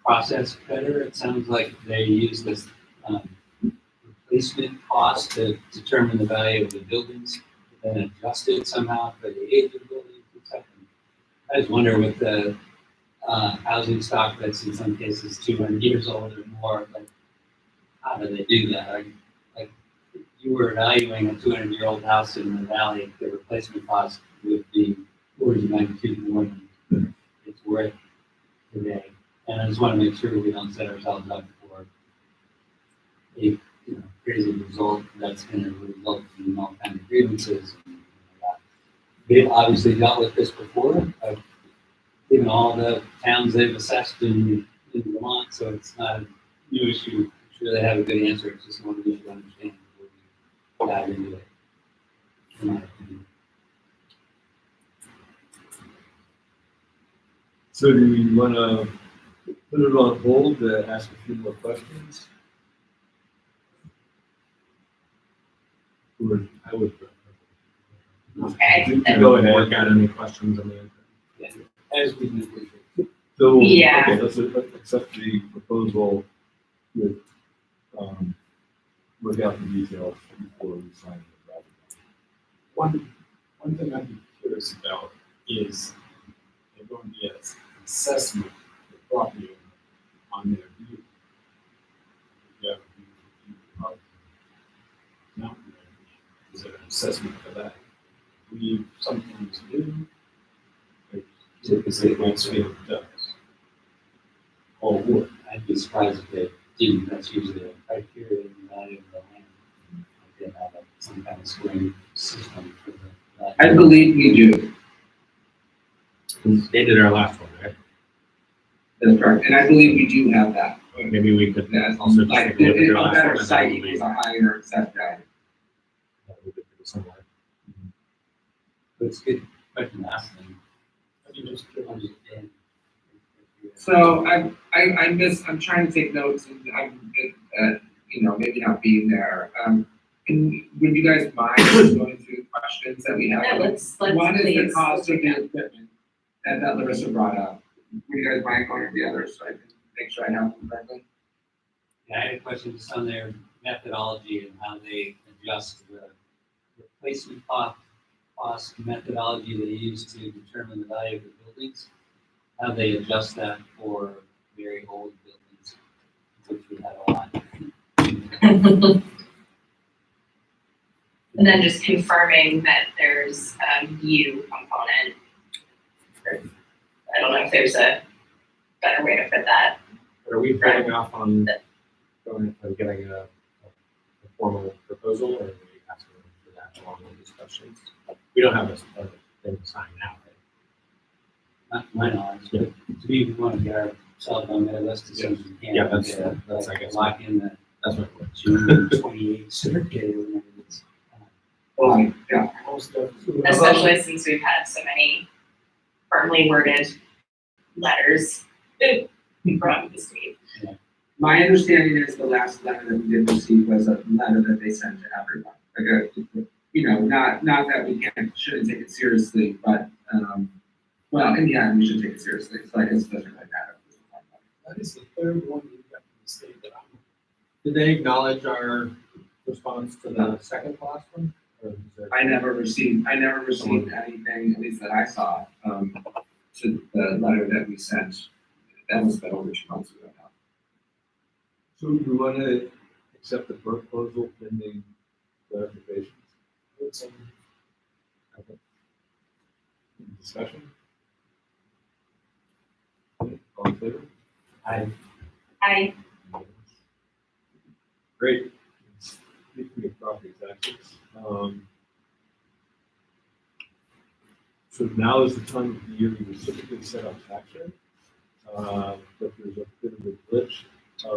process better, it sounds like they use this, replacement cost to determine the value of the buildings, then adjust it somehow for the age of buildings and stuff. I just wonder with the housing stock that's in some cases 200 years old or more, like, how do they do that? Like, if you were valuing a 200-year-old house in the valley, the replacement cost would be orders of magnitude more than it's worth today. And I just want to make sure we don't set ourselves up for a crazy result that's going to result in all kinds of grievances. And that. They've obviously dealt with this before, given all the towns they've assessed in Vermont, so it's not a new issue. I'm sure they have a good answer. It's just one we should understand before we dive into it, in my opinion. So do you want to put it on hold to ask a few more questions? Or I would. Okay. Go ahead. Work out any questions on the end. As we negotiate. So, Yeah. okay, let's accept the proposal with, work out the details before we sign it. One thing I'd be curious about is they're going to be an assessment of the property owner on their view. You have a view of mountain range. Is there an assessment for that? We sometimes do. Typically, Waitsfield does. Or would. I'd be surprised if they didn't. That's usually a criteria in the value of the land. Like they have some kind of scoring system for the value. I believe we do. They did our last one, right? That's correct. And I believe we do have that. Maybe we could That's also just like, take a look at their a last better one. and site then we'll equals a higher set value. we could do somewhere. But it's a good question to ask them. I mean, just Understand. So I'm trying to take notes and I'm, maybe not being there. Would you guys mind just going through the questions that we have? Yeah, let's What is the please. cost of the equipment that Larissa brought up? Would you guys mind going over the others so I can make sure I have them correctly? Yeah, I had a question just on their methodology and how they adjust the replacement cost methodology they use to determine the value of the buildings. How they adjust that for very old buildings, which we have a lot. And then just confirming that there's a view component. I don't know if there's a better way to put that. Are we holding off on getting a formal proposal, or are we asking for that along with these questions? We don't have a thing to sign now, right? Not to my knowledge, but to me, we want to get ourselves on that list as soon as we can. Yeah, that's, I guess, Lock in the that's my point. June 28th circuit or whatever it is. Well, yeah. most of. Especially since we've had so many firmly worded letters from the state. My understanding is the last letter that we did receive was a letter that they sent to everyone. Like not that we shouldn't take it seriously, but, well, in the end, we should take it seriously. So I guess it doesn't really matter. That is the third one we got from the state that I'm. Did they acknowledge our response to the second last one? Or is there- I never received anything, at least that I saw, to the letter that we sent. That was about over 2 months ago now. So do you want to accept the proposal pending clarifications? Okay. Any discussion? Okay, all in favor? I Great. Speaking of property taxes, so now is the time of the year we typically set up tax rate. But there's a bit of a glitch,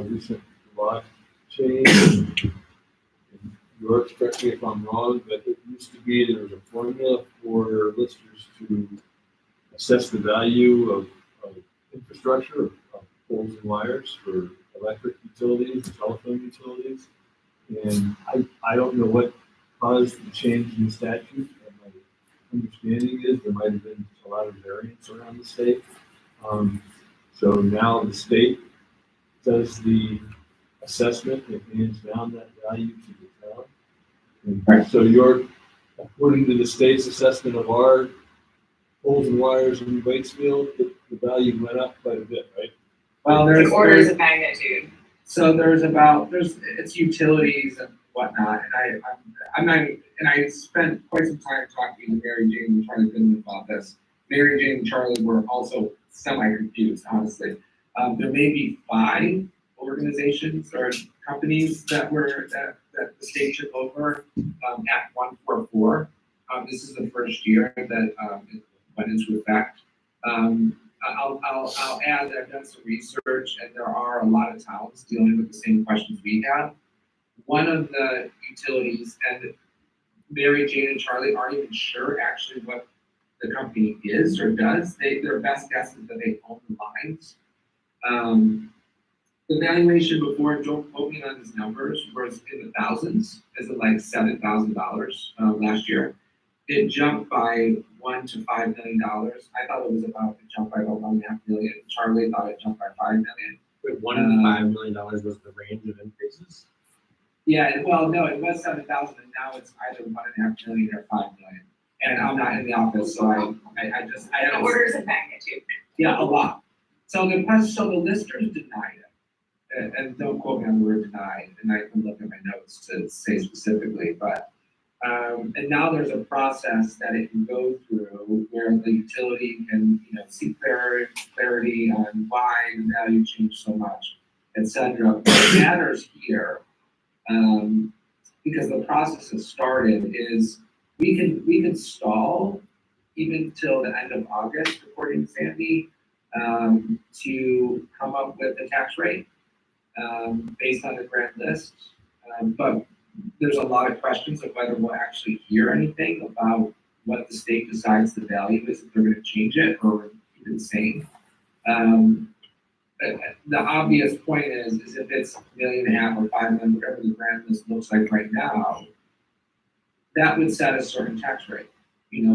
recent law change. And George, correct me if I'm wrong, but it used to be there was a formula for listers to assess the value of infrastructure, of poles and wires for electric utilities, telephone utilities. And I don't know what caused the change in the statute. And my understanding is there might have been a lot of variance around the state. So now the state does the assessment and hands down that value to the town. And so according to the state's assessment of our poles and wires in Waitsfield, the value went up quite a bit, right? Well, Like there's orders of magnitude. So it's utilities and whatnot, and I'm not, and I spent quite some time talking to Mary Jane and Charlie Goodman about this. Mary Jane and Charlie were also semi-confused, honestly. There may be 5 organizations or companies that the state took over, at 144. This is the first year that, it went into effect. I'll add that I've done some research, and there are a lot of towns dealing with the same questions we have. One of the utilities, and Mary Jane and Charlie aren't even sure actually what the company is or does. Their best guess is that they own the lines. The valuation before, don't quote me on these numbers, was in the thousands, is it like $7,000 last year. It jumped by $1 to $5 million. I thought it was about to jump by about $1.5 million. Charlie thought it jumped by $5 million. Wait, $1 to $5 million was the range of increases? Yeah, well, no, it was 7,000, and now it's either $1.5 million or $5 million. And I'm not in the office, so I The haven't. orders of magnitude. Yeah, a lot. So the listers denied it. And don't quote me on the word denied, and I can look at my notes to say specifically, but and now there's a process that it can go through where the utility can, seek clarity on why the value changed so much, et cetera. What matters here, because the process has started, is we can stall even till the end of August, according to Sandy, to come up with a tax rate based on the grant list. But there's a lot of questions of whether we'll actually hear anything about what the state decides the value is, if they're going to change it or keep it the same. The obvious point is if it's $1.5 million or $5 million, whatever the grant list looks like right now, that would set a certain tax rate,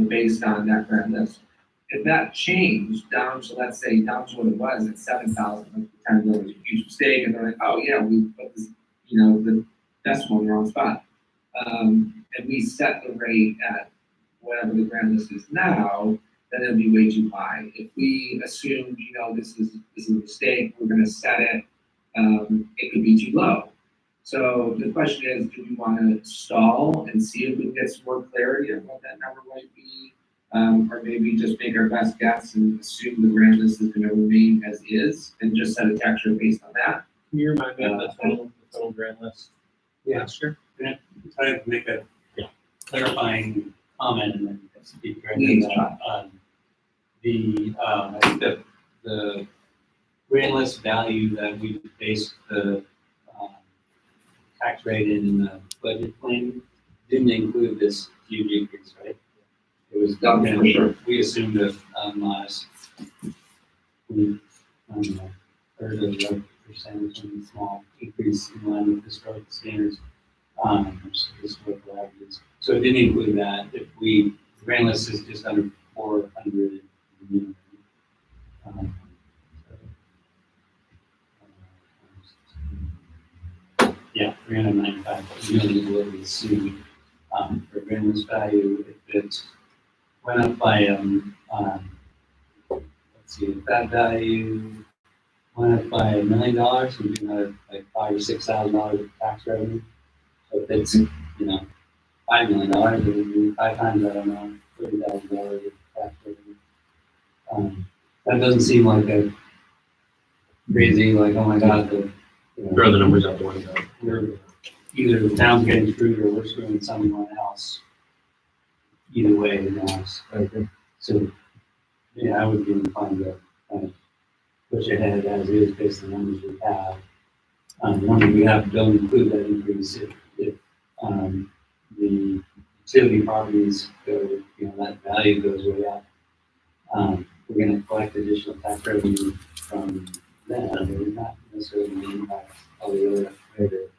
based on that grant list. If that changed down to, let's say, down to what it was at 7,000, let's pretend there was a huge mistake, and they're like, oh yeah, we put this, the decimal in the wrong spot. And we set the rate at whatever the grant list is now, then it'll be way too high. If we assumed, this is a mistake, we're gonna set it, it could be too low. So the question is, do we wanna stall and see if we can get some more clarity on what that number might be? Or maybe just make our best guess and assume the grant list is gonna remain as is and just set a tax rate based on that? Can you remind me of the total grant list last year? Try to make a clarifying comment and then speak directly Please, to that. I think that the grant list value that we based the tax rate in the budget plan didn't include this huge increase, right? It was, Yeah, for sure. we assumed a modest, I don't know, third of a percentage and small increase in line with historical standards, historical averages. So it didn't include that. If the grant list is just under 400 million. Yeah, 395 million is what we see for grant list value. If it went up by, let's see, if that value went up by $1 million, we'd do another like $5,000 or $6,000 of tax revenue. So if it's, $5 million, it would be 5 times, I don't know, $30,000 of tax revenue. That doesn't seem like a crazy, like, oh my God, Throw the numbers out the window. we're either the town's getting screwed or we're screwing someone else. Either way, So, yeah, I would be inclined to kind of push ahead as is based on the numbers we have. The numbers we have don't include that increase if the utility properties go, that value goes way up. We're gonna collect additional tax revenue from them, but we're not necessarily gonna impact all the other taxpayers.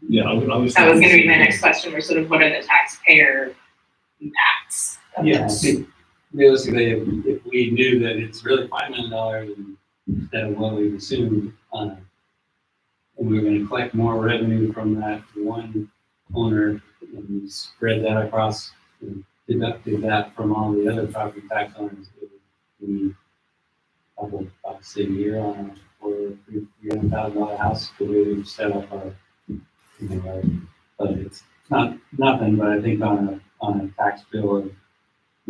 Yeah, I was. That was gonna be my next question, was sort of what are the taxpayer impacts of Yes, this? realistically, if we knew that it's really $5 million instead of what we assumed, and we were gonna collect more revenue from that one owner and spread that across deducted that from all the other property tax owners, it would be a couple bucks a year on for a $300,000 house, the way we've set up our, but it's not nothing, but I think on a tax bill of,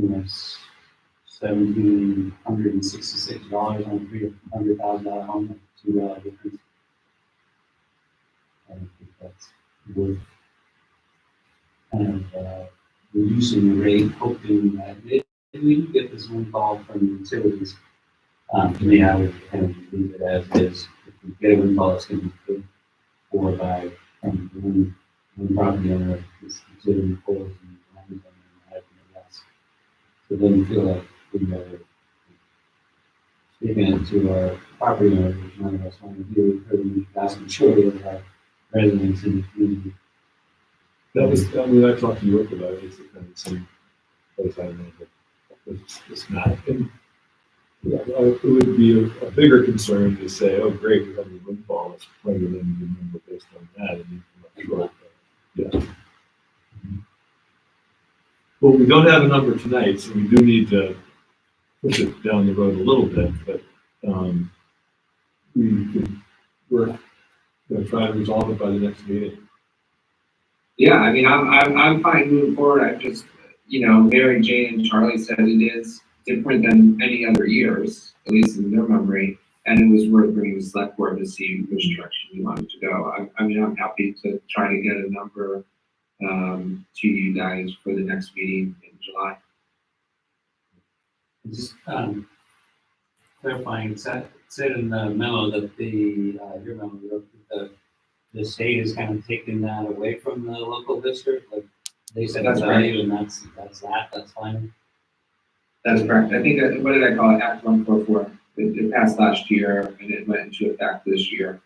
$1,766 on a $300,000 home, $2 difference. I don't think that's worth kind of reducing the rate, hoping that if we do get this windfall from the utilities, to me, I would kind of leave it as is. If we get a windfall, it's going to be paid for by one property owner is considering poles and lines and everything else. So then you feel like we are speaking it to our property owners, which none of us want to do, or the vast majority of our residents in the community. I talked to York about it, it's kind of the same place I know, but it's not. And, yeah, it would be a bigger concern to say, oh, great, we have a windfall, let's plug it in and get a number based on that, and you come up short. Yeah. Well, we don't have a number tonight, so we do need to push it down the road a little bit, but we're going to try to resolve it by the next meeting. Yeah, I mean, I'm fine moving forward. I just, Mary Jane and Charlie said it is different than any other years, at least in their memory, and it was worth bringing the select board to see which direction you wanted to go. I'm happy to try to get a number to you guys for the next meeting in July. Just clarifying, it said in the memo that your memo, that the state is kind of taking that away from the local district, like they said That's value, and that's fine. That's correct. I think, what did I call it? Act 144. It passed last year and it went into effect this year.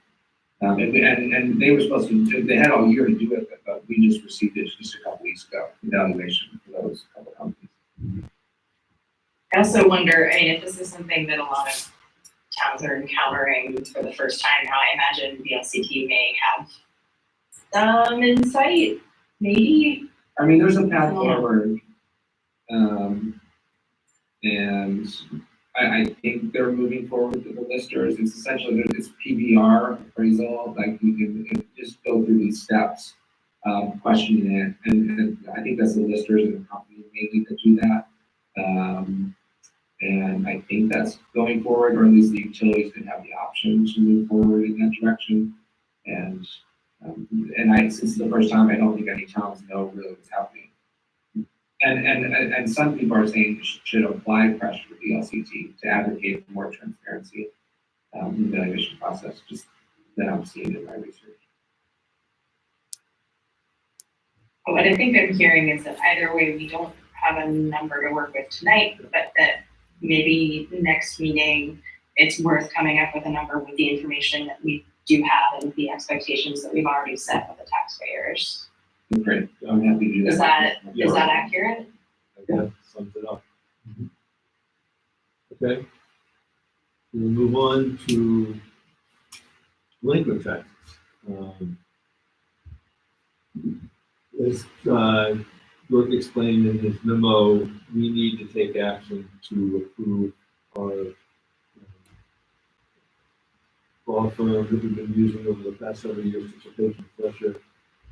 And they were supposed to, they had all year to do it, but we just received it just a couple weeks ago, evaluation for those couple companies. I also wonder, if this is something that a lot of towns are encountering for the first time now, I imagine VLCT may have some insight, maybe. I mean, there's a path forward. And I think they're moving forward with the listers. It's essentially, it's PBR appraisal, like you can just go through these steps, questioning it. And I think that's the listers and the company mainly that do that. And I think that's going forward, or at least the utilities can have the option to move forward in that direction. And since the first time, I don't think any towns know really what's happening. And some people are saying should apply pressure to the LCT to advocate for more transparency in the evaluation process, just that I'm seeing in my research. What I think I'm hearing is that either way, we don't have a number to work with tonight, but that maybe next meeting, it's worth coming up with a number with the information that we do have and the expectations that we've already set with the taxpayers. Great, I'm happy to do that. Is that accurate? That sums it up. Okay. We'll move on to delinquent taxes. As York explained in his memo, we need to take action to approve our law firm that we've been using over the past several years to support the pressure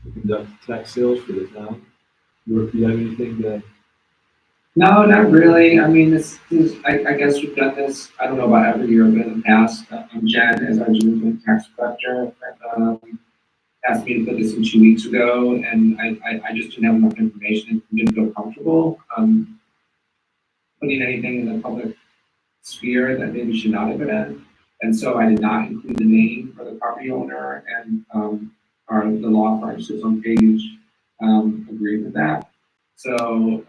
to conduct tax sales for the town. York, do you have anything to? No, not really. I mean, I guess we've done this, I don't know about every year, but in the past, Jen, as our delinquent tax collector, asked me to put this in 2 weeks ago, and I just didn't have enough information and didn't feel comfortable putting anything in the public sphere that maybe should not have been in. And so I did not include the name for the property owner, and the law firm sits on page agreed with that. So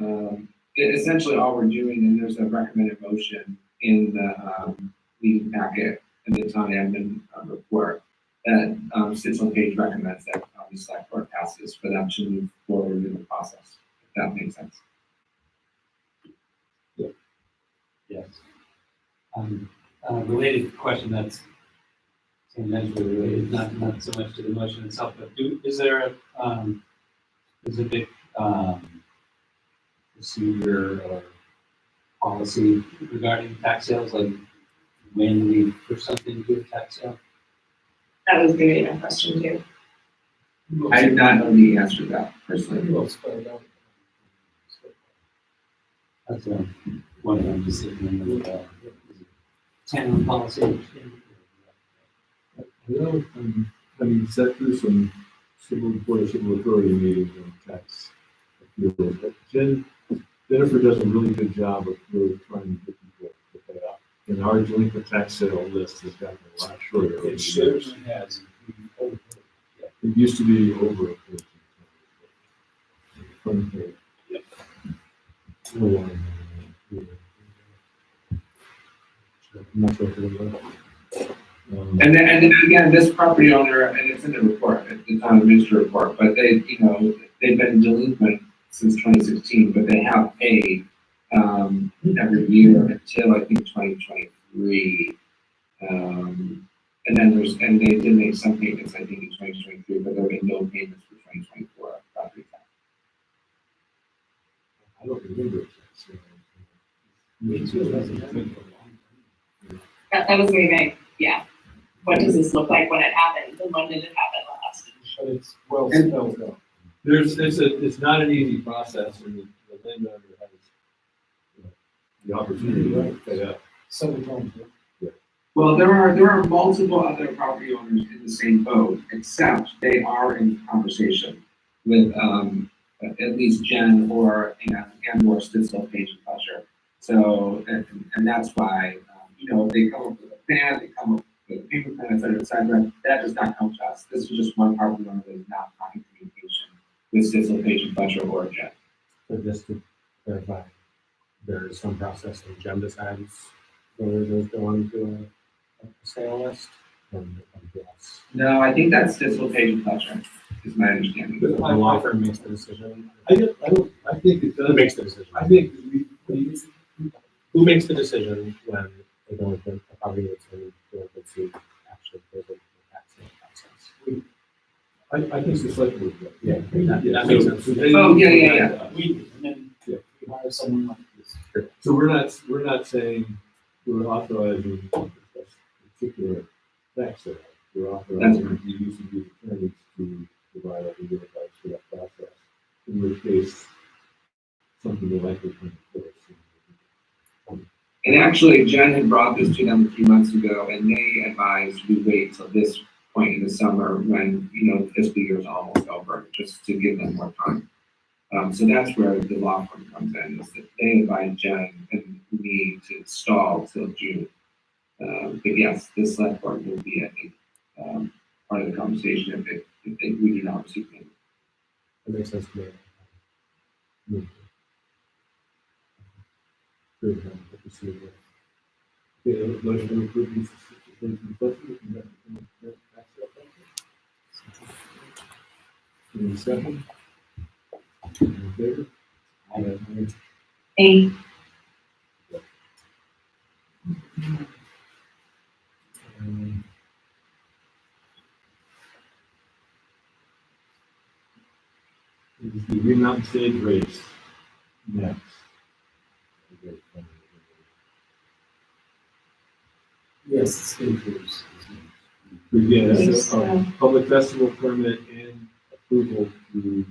essentially all we're doing, and there's a recommended motion in the meeting packet in the town admin report that sits on page recommends that the select board passes for them to move forward in the process, if that makes sense. Yes. Related question that's tangentially related, not so much to the motion itself, but is there a specific procedure or policy regarding tax sales, like when we push something to do a tax sale? That was gonna be my question too. I do not know the answer to that personally. Well, spell it out. That's one of them, just thinking with, town policy. Well, I mean, sat through some civil, board of civil authority meetings on tax appeals, but Jennifer does a really good job of really trying to get people to pay up. And our delinquent tax sale list has gotten a lot shorter over the It years. certainly has. It used to be over a 14. Fun thing. I'm not sure if it was. And then again, this property owner, and it's in the report, it's not a minister report, but they, you know, they've been delinquent since 2016, but they have paid, every year until I think 2023. And then and they did make some payments, I think, in 2023, but there were no payments for 2024 property tax. I don't remember it. So, That was maybe, yeah. What does this look like when it happens, and when did it happen last? But it's well spelled out. it's not an easy process, and the landowner has the opportunity to pay up. Several times, yeah. Well, there are multiple other property owners in the same boat, except they are in conversation with, at least Jen or, and or Stitzel, Page and Fletcher. So, and that's why, you know, they come up with a plan, they come up with a payment plan, et cetera, that does not come to us. This is just one property owner that is not in communication with Stitzel, Page and Fletcher or Jen. But just to clarify, there is some process when Jen decides whether those go on to a sale list, and it comes to us. No, I think that's Stitzel, Page and Fletcher, is my understanding. The law firm makes the decision. I think it Who does. makes the decision? I think Who makes the decision when a delinquent, a property that's in delinquency actually goes into the tax sale process? I think the select board does. Yeah, that makes sense. Oh, yeah. We, and then Yeah. we hire someone like this. So we're not saying we're authorizing a particular tax sale. We're authorizing the use of the attorneys to provide other advice for that process. In which case, something will likely come to place. And actually, Jen had brought this to them a few months ago, and they advised we wait till this point in the summer when, you know, the fiscal year is almost over, just to give them more time. So that's where the law firm comes in, is that they advise Jen and me to stall till June. But yes, this select board will be, I think, part of the conversation if we do not receive payment. That makes sense to me. Good, I can see that. Okay, motion to approve these suspension budget, and that tax sale budget. Any second? In favor? A, This is the Green Mountain Stage Race next. Yes, it's dangerous. We get Yes, a public festival permit and approval to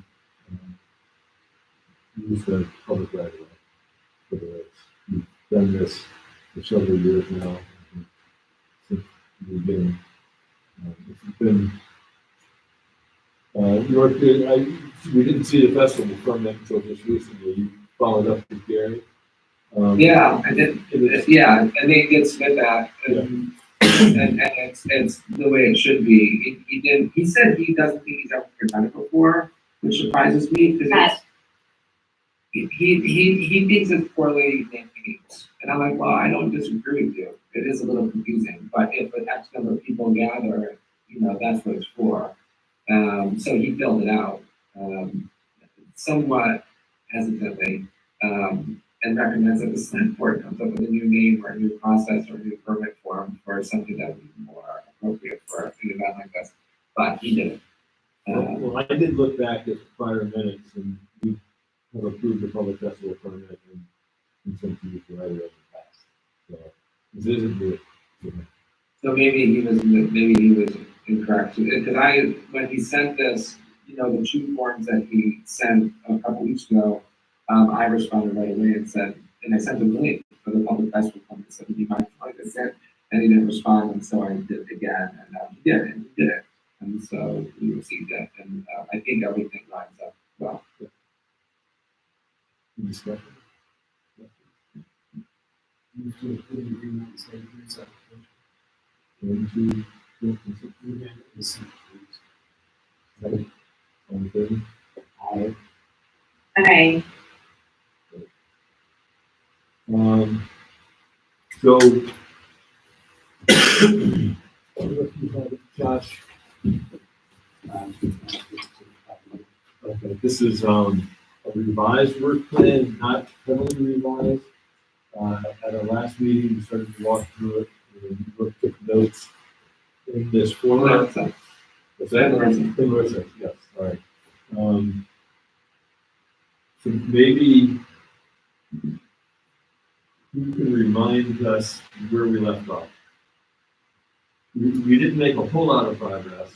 use the public right of way for the race. We've done this for several years now. Since we've been, it's been, York did, we didn't see the festival permit until just recently. You followed up with Gary. Yeah, I did, yeah, and they did submit that, and it's the way it should be. He said he doesn't think he's ever done it before, which surprises me, because he thinks it's poorly named games. And I'm like, well, I don't disagree with you. It is a little confusing, but if an X number of people gather, you know, that's what it's for. So he filled it out, somewhat hesitantly, and recommends that the select board comes up with a new name or a new process or a new permit form for something that would be more appropriate for an event like this. But he did it. Well, I did look back at the prior minutes, and we have approved the public public festival permit and some use for right of way in the past. So this isn't the, So maybe he was incorrect, because when he sent this, the 2 forms that he sent a couple weeks ago, I responded right away and said, and I sent him a link for the public festival permit, so he might like I said, and he didn't respond, and so I did it again, and he did it, and so we received it, and I think everything lines up well. discussion. Move to approve the agreement with State Police application. Ready to go consent? Move in consent, please. Second. All in favor? Aye. Okay. So, Josh, okay, this is, a revised work plan, not heavily revised. At our last meeting, we started to walk through it, and we looked at notes in this format. What's that? Yes, all right. So maybe you can remind us where we left off. We didn't make a whole lot of progress.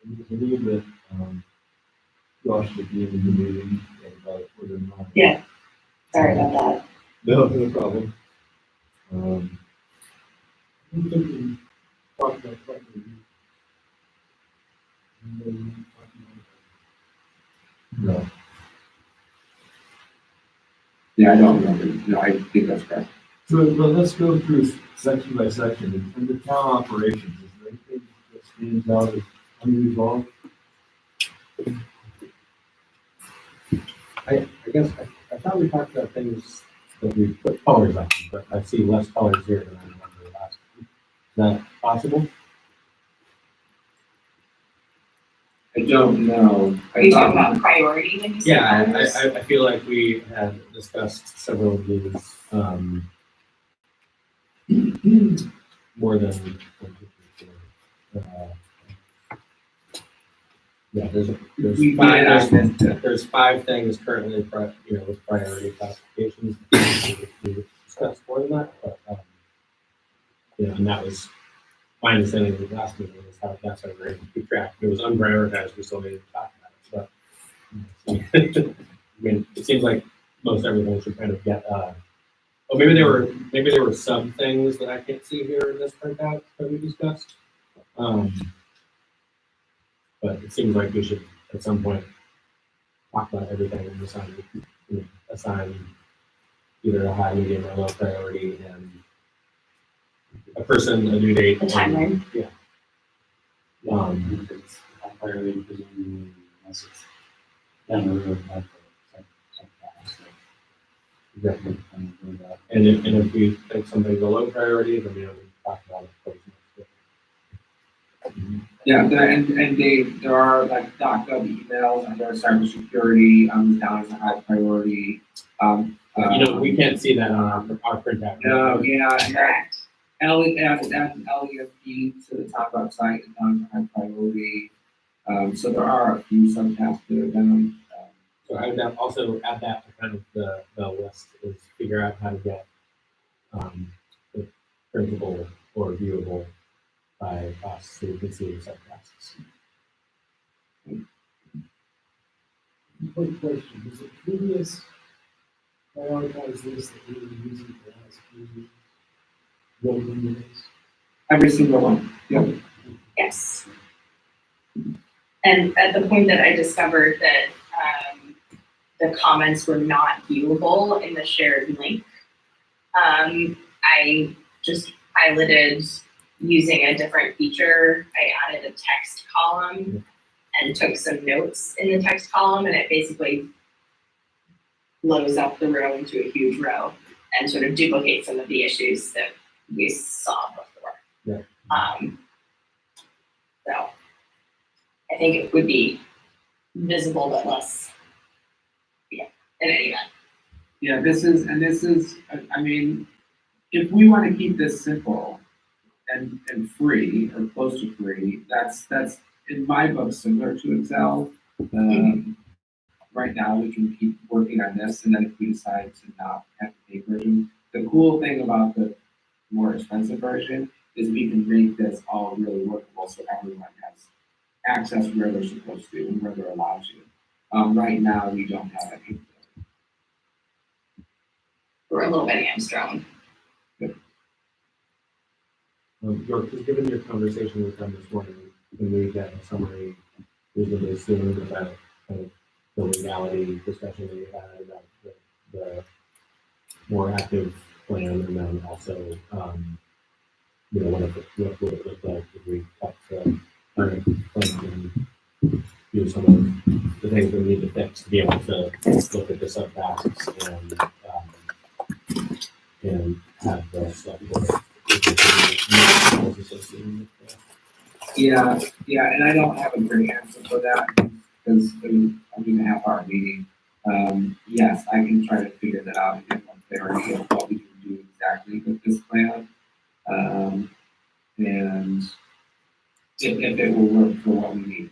It was a little bit, rushed at the end of the meeting, about a quarter of 9. Yeah. Sorry about that. No problem. I don't think we talked about property. No. Yeah, I don't remember, no, I think that's correct. So well, let's go through section by section. In the town operations, is there anything that stands out as unresolved? I guess, I thought we talked about things that we put colors on, but I see less colors here than I remember last. Is that possible? I don't know. Are you talking about priority when you say Yeah, colors? I feel like we had discussed several of these, more than. Yeah, there's 5 things currently, with priority classifications. We discussed more than that, but, and that was, my understanding of the last meeting was how that's how we're able to keep track. It was unprioritized, we still needed to talk about it, but, I mean, it seems like most everything should kind of get, maybe there were some things that I can't see here in this printout that we discussed. But it seems like we should, at some point, talk about everything and assign either a high, medium, or low priority and a person, a due date. The timeline. Yeah. It's a priority presumably unless it's down the road. Like that, so. Exactly. And that. And if we think something's a low priority, then we don't need to talk about it. Yeah, and Dave, there are like .gov emails under cybersecurity, down as a high priority. We can't see that on our printout. No, yeah, and that Correct. adds an LEFP to the top website and down as a high priority. So there are a few subtasks that are down. So I would also add that to kind of the list, is figure out how to get the printable or viewable by us so we can see the subtasks. Quick question, is the previous prioritized list that we were using for last few rolled into this? Every single one, yeah. Yes. And at the point that I discovered that the comments were not viewable in the shared link, I just piloted using a different feature. I added a text column and took some notes in the text column, and it basically blows up the row into a huge row and sort of duplicates some of the issues that we saw before. Yeah. So I think it would be visible but less, in any event. Yeah, this is, I mean, if we want to keep this simple and free or close to free, that's in my book similar to Excel. right now, we can keep working on this, and then if we decide to not have the paid version, the cool thing about the more expensive version is we can make this all really workable so everyone has access where they're supposed to and where they're allowed to. Right now, we don't have that capability. We're a little bit hamstrung. York, just given your conversation with them this morning, can we get a summary reasonably soon about kind of the legality discussion that you had about the more active plan, and then also, what would it look like if we cut the current plan and do some of the things we need to fix to be able to look at the subtasks and have the select board. Yeah, and I don't have a great answer for that because I'm doing a half-hour meeting. Yes, I can try to figure that out and get more clarity of what we can do exactly with this plan. And if it will work for what we need.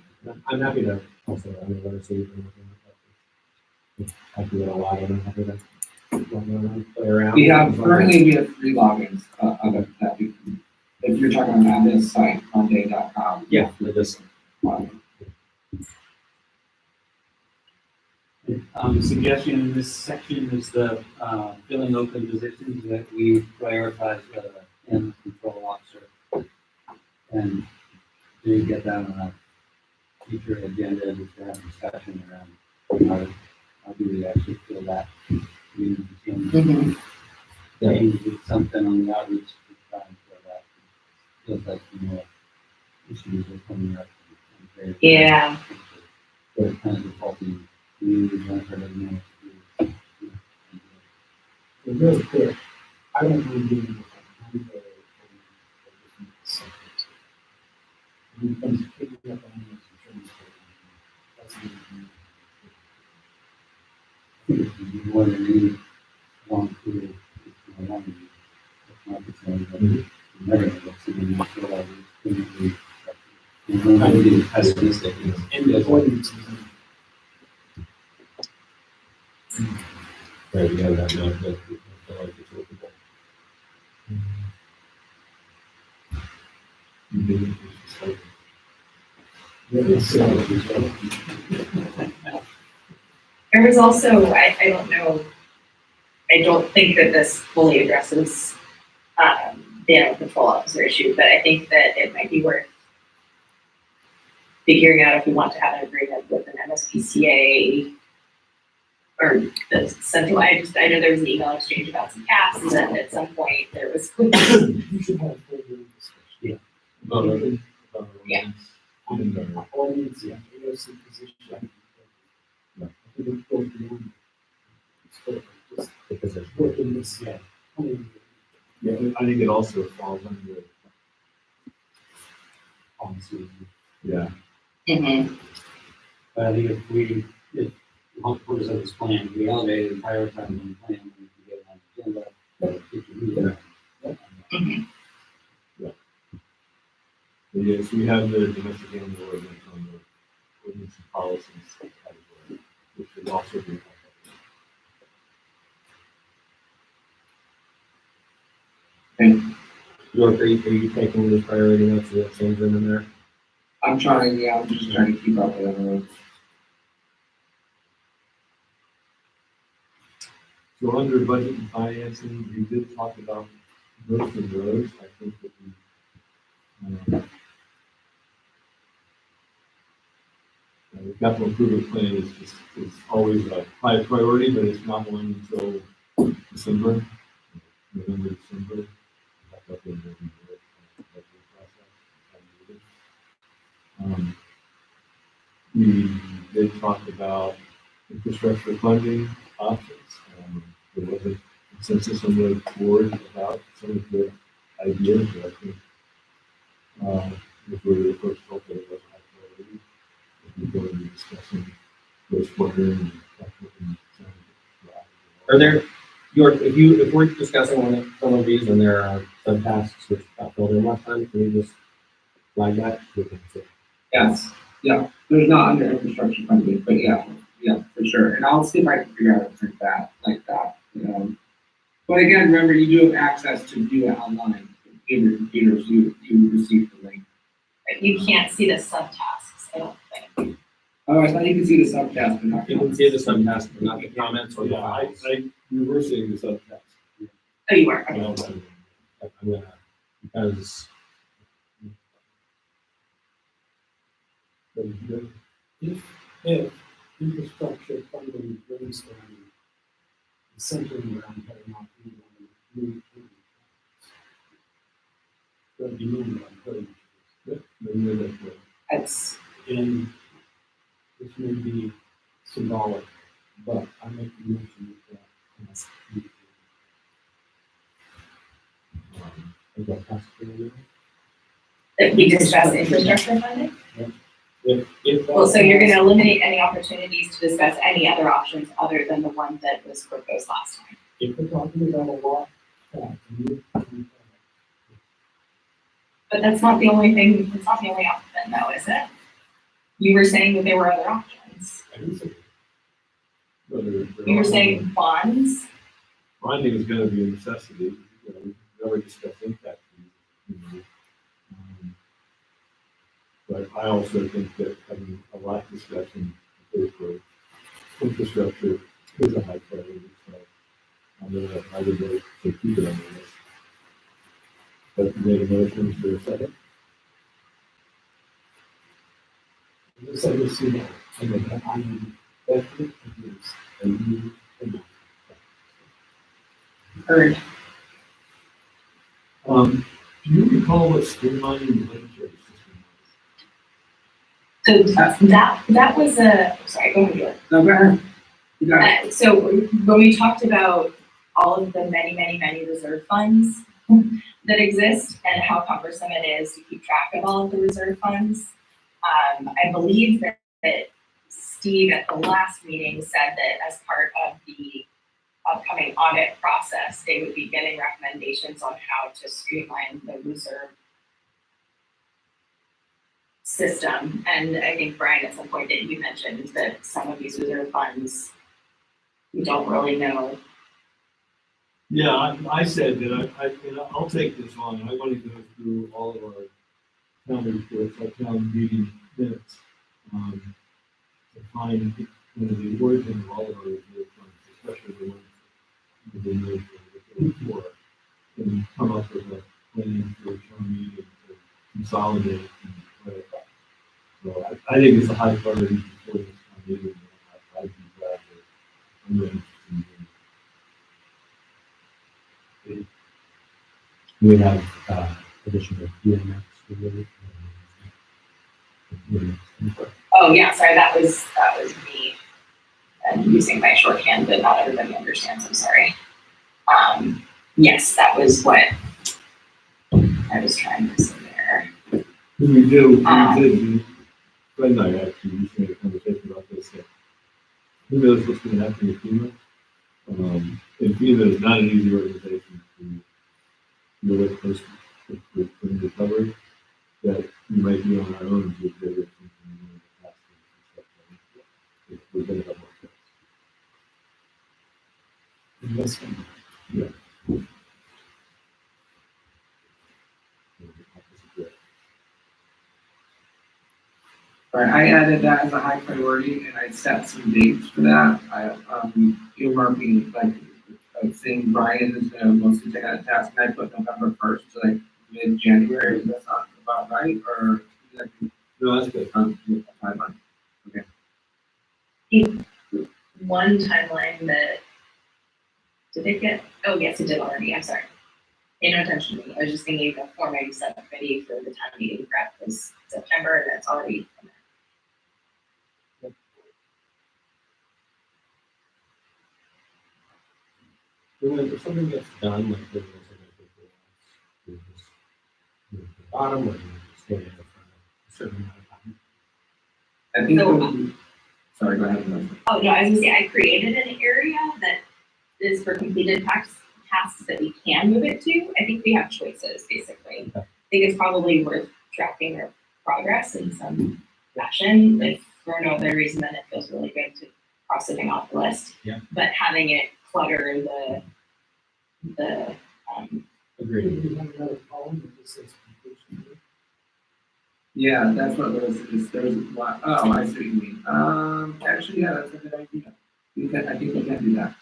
I'm happy to also, let us see if I can get a lot of them, happy to play around. Currently we have 3 logins of it that we can, if you're talking about this site, monday.com. Yeah, just Suggestion in this section is the filling open positions that we prioritize animal control officer. And do get that on a future agenda, just to have discussion around how do we actually fill that. We can maybe something on the outreach to try and fill that. Feels like issues are coming up. Yeah. They're kind of defaulting. Really quick, I don't really do it. When it comes to picking up animals and insurance, that's what we do. If you want to need long period, it's not the same, but never looks at the natural level. I would be pessimistic. And the avoidance is right, we have that note that we feel like it's workable. There was also, I don't know, I don't think that this fully addresses the animal control officer issue, but I think that it might be worth figuring out if we want to have an agreement with an MSPCA or the centralized. I know there was an email exchange about some caps, and then at some point there was. You should have full discussion. Yeah. Audience, yeah, AOC position. I think it's going to be just The position. working this, yeah. Yeah, I think it also falls under policy. Yeah. Mm-hmm. But I think if purpose of this plan, we elevate and prioritize the plan, we can get on the agenda, but future meeting. Yes, we have the domestic animal ordinance on the ordinance and policies category, which should also be. York, are you taking these priority notes and change them in there? I'm just trying to keep up with everyone. So under budget and financing, we did talk about most of those. I think that the capital improvement plan is always a high priority, but it's not one until December, November, December. We did talk about infrastructure funding options. There was a consensus on the board about some of the ideas, but I think if we were the first vote, it was high priority. We're going to be discussing wastewater and Are there, York, if we're discussing some of these and there are some tasks which got filled in last time, can you just flag that? We can see. Yes, yeah, there's not under infrastructure funding, but yeah, Yeah, for sure, and I'll see if I can figure out a print that, like that, But again, remember, you do have access to view it online, in your computers, you receive the link. You can't see the subtasks, I don't think. Oh, I thought you could see the subtask, but not. You can see the subtask, but not the comments or the Yeah, files. we were seeing the subtext. Oh, you are, I okay. don't know. I'm gonna, because If infrastructure funding brainstorming is centering around putting out new there'll be movement on putting. That's, And this may be symbolic, but I make the mention that as is that possible? that we discuss infrastructure funding? if Well, so you're gonna eliminate any opportunities to discuss any other options other than the one that was proposed last time. if we're talking about a lot, But that's not the only thing, it's not the only option though, is it? You were saying that there were other options. You were saying bonds? Bonding is gonna be a necessity, we've never discussed impact fees. But I also think that having a lot of discussion for infrastructure is a high priority, so I would vote to keep it on the list. But you made a motion for a second? this I will see that, I mean, I'm definitely against a new amount. Heard. Do you recall what streamlining the budgetary system So that was sorry, go ahead, Julie. No, go ahead. You got it. So when we talked about all of the many reserve funds that exist and how cumbersome it is to keep track of all of the reserve funds, I believe that Steve at the last meeting said that as part of the upcoming audit process, they would be getting recommendations on how to streamline the reserve system. And I think, Brian, at some point that you mentioned that some of these reserve funds, we don't really know. Yeah, I said that I'll take this on, I want to go through all of our town reports, our town meeting minutes, to find, the origin of all of our reserve funds, especially the ones that we know for, and come up with a plan for a town meeting to consolidate and clarify. So I think it's a high priority before this town meeting, I'd be glad to, I'm ready to. We have additional DMX related. Oh, yeah, sorry, that was me. And using my shorthand that not everybody understands, I'm sorry. Yes, that was what I was trying to say there. We did, Fred and I actually recently had a conversation about this. Who knows what's going to happen with FEMA? And FEMA is not an easy organization to deal with with recovery, that you might be on our own to get it from the past and stuff. We're going to have more steps. Investment. Yeah. Right, I added that as a high priority and I set some dates for that. I, earmarking, like, saying Brian is gonna mostly take on a task, and I put November 1st to like mid-January. Is that not about right, or? No, that's good. 5 months. One timeline that, did it get, oh, yes, it did already, I'm sorry. Pay no attention to me, I was just thinking of forming subcommittee for the town meeting prep was September, and that's already. If something gets done, like there's the bottom, or you just stay there for a certain amount of time. I think, So- sorry, go ahead. Oh, no, I was gonna say, I created an area that is for completed tasks that we can move it to. I think we have choices, basically. I think it's probably worth tracking our progress in some fashion, if for no other reason than it feels really good to cross something off the list. Yeah. But having it clutter the, Agreed. We have another column that just says completion. Yeah, that's what those is, there's a lot, oh, I see what you mean. Actually, yeah, that's a good idea. I think we can do that.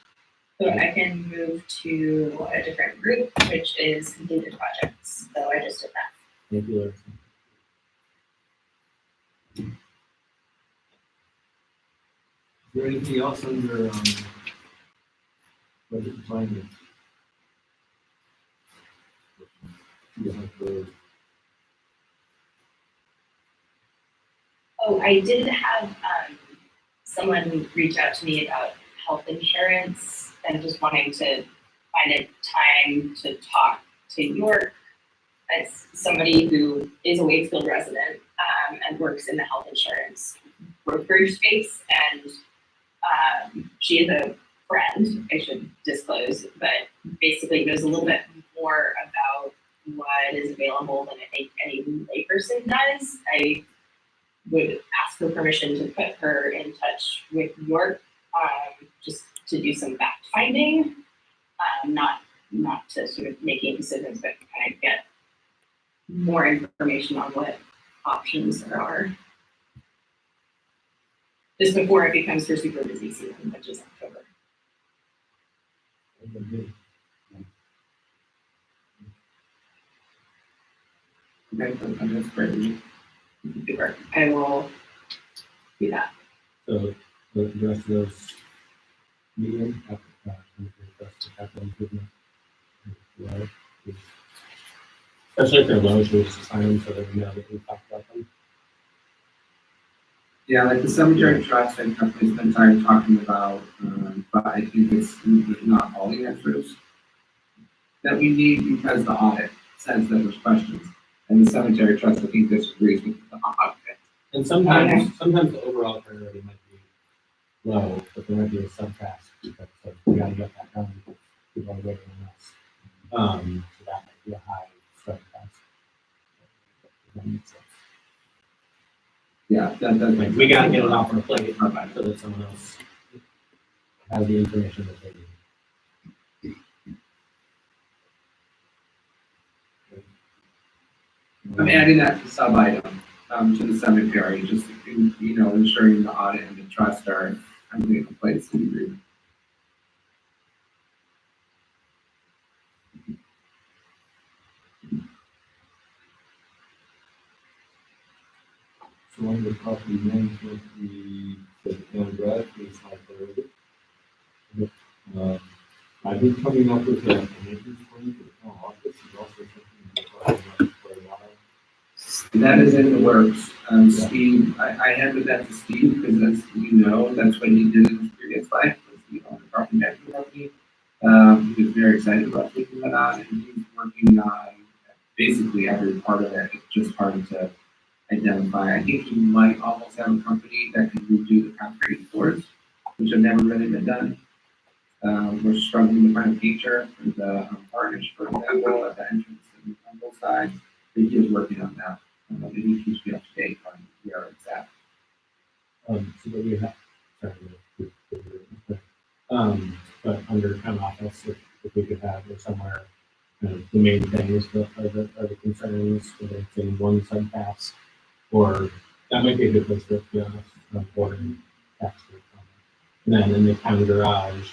so I can move to a different group, which is completed projects. So I just did that. Thank you, Larry. Is there anything else under, budget and finance? You have the- Oh, I did have someone reach out to me about health insurance and just wanting to find a time to talk to York as somebody who is a Waitsfield resident and works in the health insurance brokerage space. And she is a friend, I should disclose, but basically knows a little bit more about what is available than I think any layperson does. I would ask for permission to put her in touch with York, just to do some fact finding, not to sort of making decisions, but kind of get more information on what options there are. Just before it becomes her super busy season, which is October. Okay, that's great. Super. I will do that. So the rest of those medium, capital improvement. Low, especially if they're low, should we just assign them so that we know that we talked about them? Yeah, like the cemetery trust and companies been tired talking about, but I think it's not all the answers that we need because the audit says that there's questions. And the cemetery trust, I think, disagrees with the audit. And sometimes the overall priority might be low, but there might be a subtask because like, we gotta get that done because people are waiting on us. So that might be a high subtask. That makes sense. Yeah, that Like, we gotta get it off our plate so that someone else has the information that they need. I'm adding that to sub item, to the cemetery, just, ensuring the audit and the trust are coming into place in agreement. So under property management, we said town garage is high priority. I've been coming up with a maintenance plan for the town office, is also something we've been talking about for a while. That is in the works. Steve, I handed that to Steve because that's what he did in his previous life, was he owned a property management company. He was very excited about taking that on and he's working on basically every part of it. It's just hard to identify. I think he might almost have a company that can redo the concrete floors, which have never really been done. We're struggling to find a feature for the varnish, for example, at the entrance and on both sides. But he is working on that. Maybe he keeps me up to date on where it's at. So that we have, but under town office, if we could have it somewhere, kind of the main things that are the concerns, whether it's in one subtask, or that might be a good place to be honest, board and tax. And then in the town garage,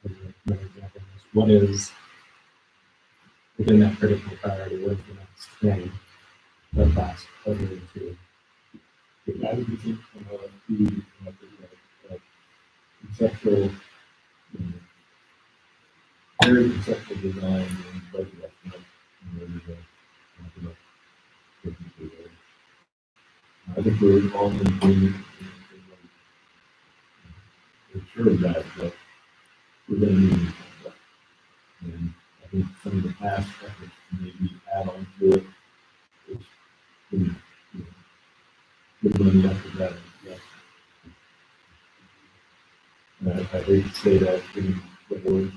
as another example, what is within that critical priority, what is the next thing? The class, what we need to. I would think, conceptual, very conceptual design and budget estimate. I think we're all in agreement. We're sure of that, but we're gonna need that. And I think some of the past efforts maybe add on to it. Which, good money after that, yes. And I hate to say that, given the board,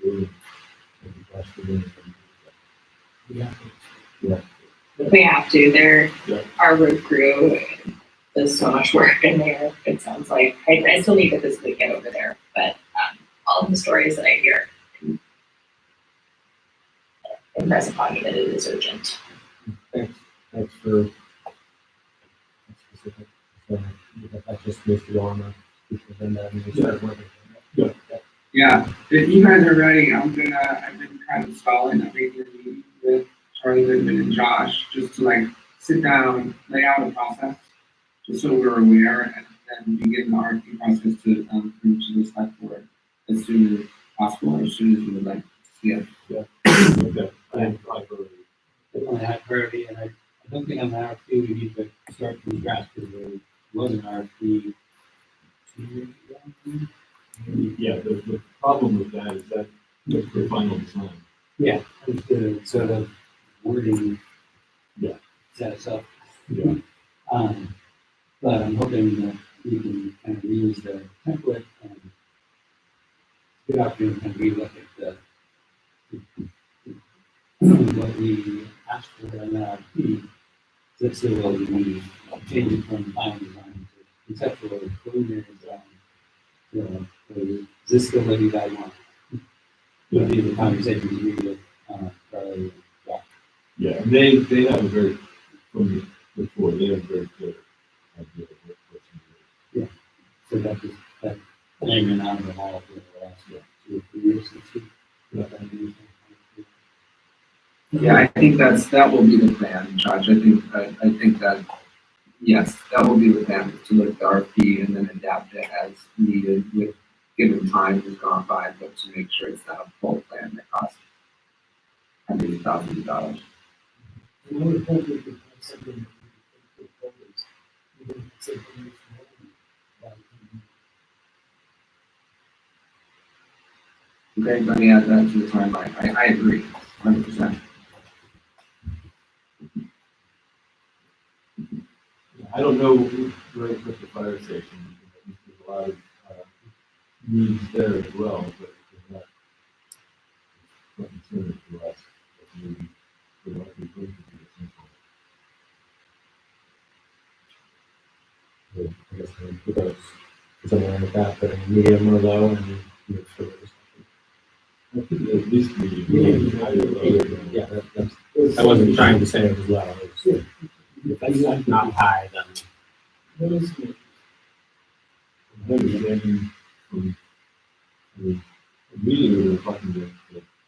really, maybe question. Yeah. Yeah. We have to, there, Yeah. our road crew, there's so much work in there. It sounds like I still need to physically get over there, but all of the stories that I hear impress upon me that it is urgent. Thanks for that's specific. So that just needs to go on the agenda and we start working. Yeah, if you guys are ready, I've been kind of stalling a regular meeting with Charlie Goodman and Josh, just to like sit down, lay out a process, just so we're aware, and then begin the RFP process to bring to the select board as soon as possible, or as soon as we would like to see it. Okay, I have priority. Definitely high priority, and I don't think on the RFP we need to start from scratch because there was an RFP 2 years ago. Yeah, the problem with that is that it's the final design. Yeah, and the sort of wording. Yeah. Set us up. Yeah. But I'm hoping that we can kind of reuse the template and get out there and kind of relook at what we asked for in the RFP. Let's see what we need, changing from final design to conceptual or preliminary design. Is this the way you guys want? Would be the conversations we would, Charlie, Yeah, and they have a very, from before, they have a very clear idea of what's needed. so that hanging on the wall for the last 2 or 3 years since we got that new. Yeah, I think that will be the plan, Josh. I think that, yes, that will be the plan, is to look at the RFP and then adapt it as needed with, given time has gone by, but to make sure it's not a full plan that costs hundreds of thousands of dollars. And I would hope we could have something that we could put forward, even if it's information only, about Okay, let me add that to the timeline. I agree, 100%. I don't know where to put the fire station. I think there's a lot of needs there as well, but it's not concerned to us. But maybe the likely going to be essential. I guess we put those somewhere like that, but a medium or low and make sure there's I think at least we. yeah, that's I wasn't trying to say it was low. It's, if it's not high, then What is it? Understanding from, I mean, immediately we were talking to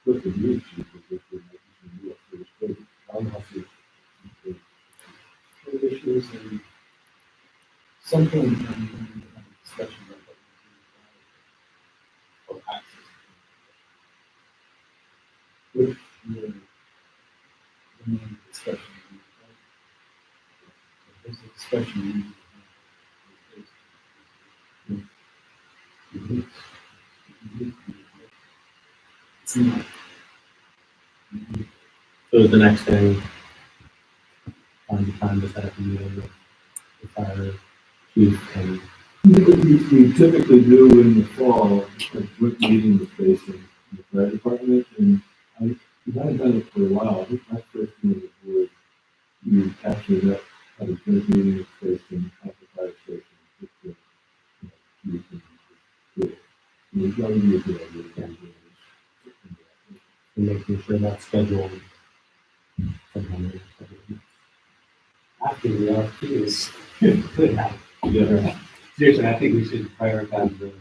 put the new chief with the new upstairs building. Townhouses, the issues and something in the discussion about that. Of access. Which, the main discussion. There's a discussion. so the next thing find the time to set up a meeting with the fire chief and We typically do in the fall, a joint meeting with facing the fire department, and we haven't done it for a while. I think my first meeting was we actually met at a joint meeting with facing at the fire station. Just to, you can do it. And it's going to be a good idea. making sure that's scheduled sometime. After the RFP is could happen. Yeah. Seriously, I think we should prioritize the,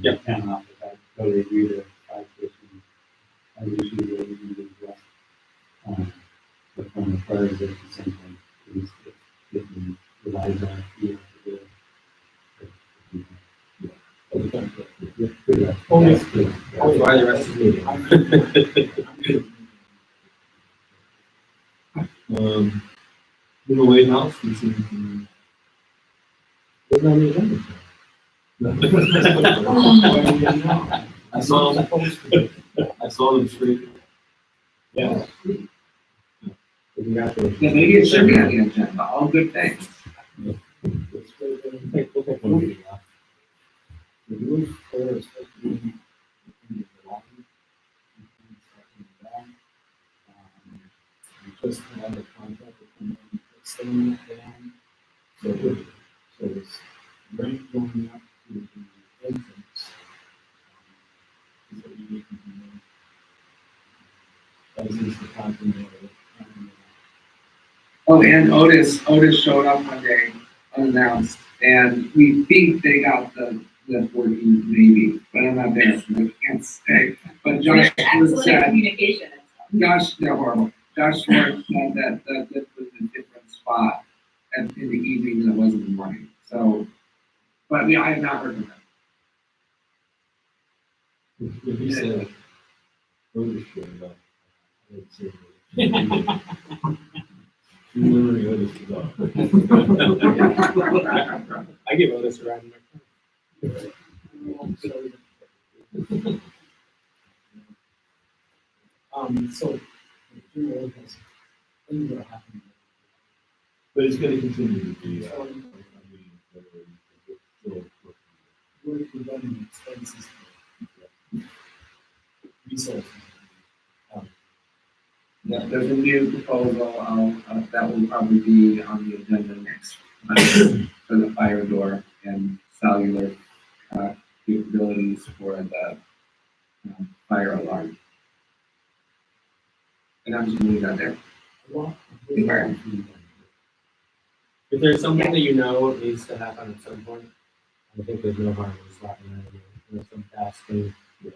Yep. town office. I totally agree that fire station, I usually really need to address. But from the prioritization standpoint, at least if we revise our RFP. Only why the rest of the meeting. In the White House, we seem What's on the agenda? to. I saw them straight. Yeah. Congratulations. Yeah, maybe it should be on the agenda, all good things. We'll take one meeting off. The roof is supposed to be in the line. We just had a contract with them, extending it down. So As is the continental. Oh, and Otis showed up one day unannounced, and we think they got the working maybe, but I'm not there, so I can't say. But Josh Excellent said, communication. they're horrible. Josh Schwartz said that this was a different spot in the evening than it was in the morning. So, but I have not heard from him. When he said, Otis showed up, I would say, you literally Otis was up. I give Otis a ride in my car. So, things are happening. But it's gonna continue to be, I mean, still We're running expenses. Resources. Yeah, there's a new proposal, that will probably be on the agenda next month for the fire door and cellular, capabilities for the, fire alarm. And I'm just gonna leave that there. If there's something that you know needs to happen at some point, I think there's no harm in slapping that in. There's some task thing, you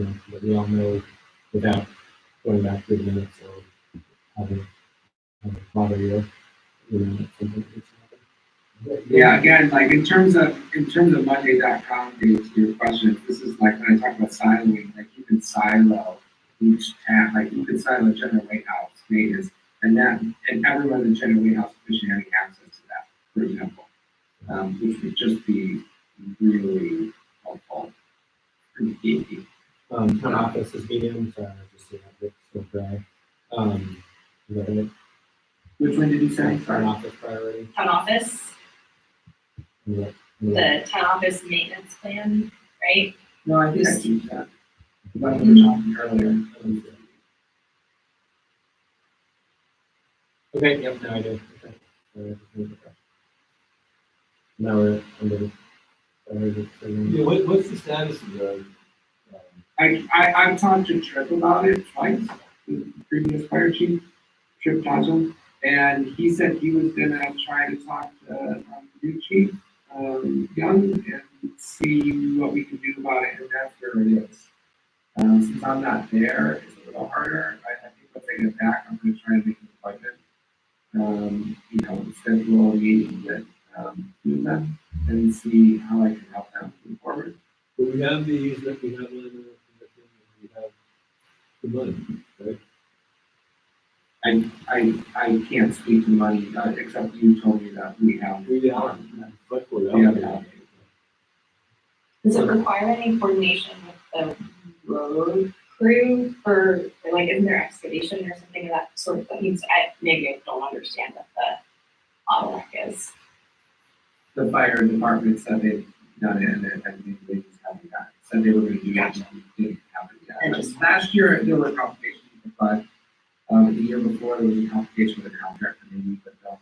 know, that we all know without going back through the minutes or having bother you, you know, that's something that needs to happen. Yeah, again, like in terms of Monday.com, to your question, this is like when I talk about siloing, like you can silo each tab, like you can silo general warehouse maintenance, and everyone in the general warehouse should have access to that, for example, which would just be really helpful. Pretty geeky. Town office is medium, so I just see that it's still dry. Is that it? Which one did you say? Town Sorry. office priority. Town office, Yeah. the town office maintenance plan, right? No, I think I see that. But we were talking earlier. Okay, yep, no, I do. Okay. Now we're under. Yeah, what's the status of the, I've talked to Trip about it twice, the previous fire chief, Trip Johnson, and he said he was gonna try to talk to the new chief, Young, and see what we can do about it, and that's where it is. Since I'm not there, it's a little harder. I think once I get back, I'm gonna try and make an appointment. Schedule a meeting with, two of them and see how I can help them move forward. but we have these, that we have one in the commission, and we have the money, right? I can't speak to money, except you told me that we have. We have, select board We have allocated. allocated. Does it require any coordination with the road crew for, like, isn't there excavation or something of that sort that needs, maybe I don't understand what the bottleneck is. The fire department said they've done it, and I think they just haven't done it. Said they were gonna do that, and they didn't have it yet. And But just- last year, there were complications with the flood. The year before, there was a complication with the contractor, maybe, but there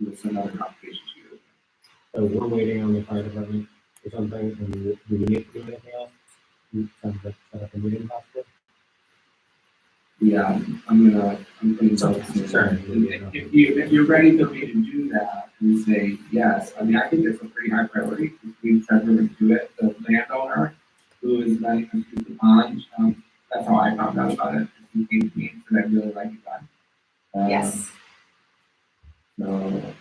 was another complication too. So we're waiting on the fire department or something, and do we need to do anything else? Sounds like set up a meeting possibly. Yeah, I'm putting those in. Sure. If you're ready for me to do that, and say yes, I mean, I think it's a pretty high priority, because we said we're gonna do it, the landowner who is letting us use the pond, that's how I found out about it, he came to me and said, I really like it done. Yes, So,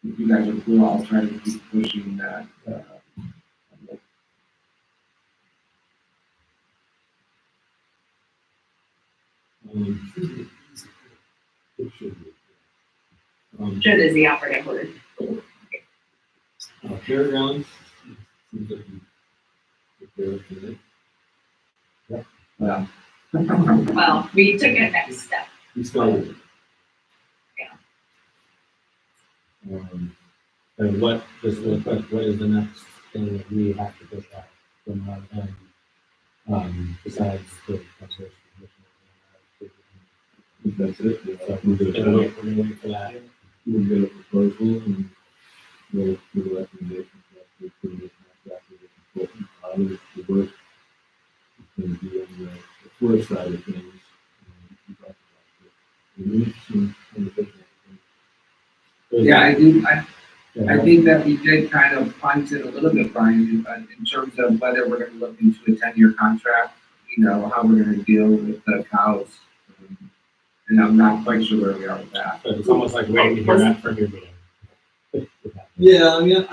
if you guys are cool, I'll try to keep pushing that, It should be. should is the operative word. Fairgrounds, seems like you prepare for it. well. Well, we took a next step. We started. Yeah. And what, just real quick, what is the next thing that we have to push out from our end? Besides the conservation commission? That's it. So We're we're gonna wait for that. We'll get a proposal and we'll do a recommendation for us to put this contract with the consultant, how does the work. It's going to be on the forest side of things. an interesting conversation. Yeah, I think that we did kind of punt it a little bit, Brian, in terms of whether we're gonna look into a 10-year contract, you know, how we're gonna deal with the cows. And I'm not quite sure where we are with that. So it's almost like waiting to hear that from your meeting. Yeah, I mean,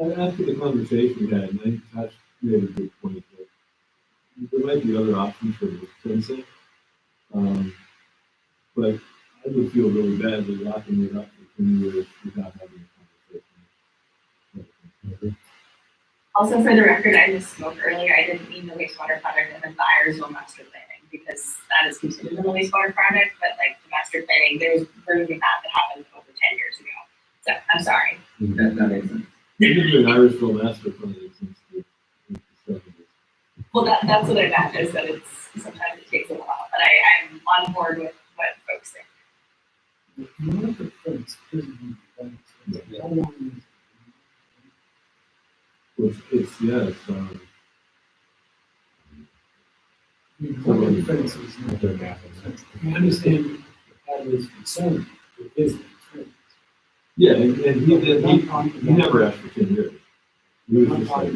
after the conversation we had, and I think Josh made a good point that there might be other options for the fencing. But I would feel really badly locking it up for 10 years without having a conversation. Also, for the record, I misspoke earlier. I didn't mean the wastewater project and the Byersville master planning, because that is considered in the wastewater project, but like the master planning, there's version of that happened over 10 years ago. So I'm sorry. That makes sense. We could do an Irishville master plan since the 70s. Well, that's what I meant, is that sometimes it takes a while, but I'm on board with what folks think. I understand that was concerned with business. Yeah, and he never asked for 10 years. He was just like,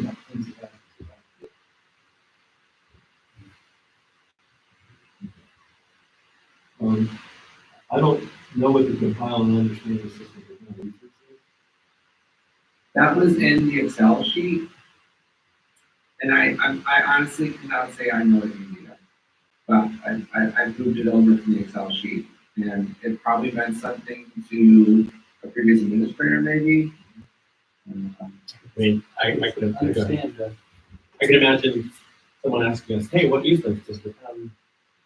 I don't know what to compile and understand the system technology is. That was in the Excel sheet. And I honestly cannot say I know what you mean. But I moved it over from the Excel sheet, and it probably meant something to a previous administrator, maybe. I mean, I can Understand that. I can imagine someone asking us, hey, what easements does the town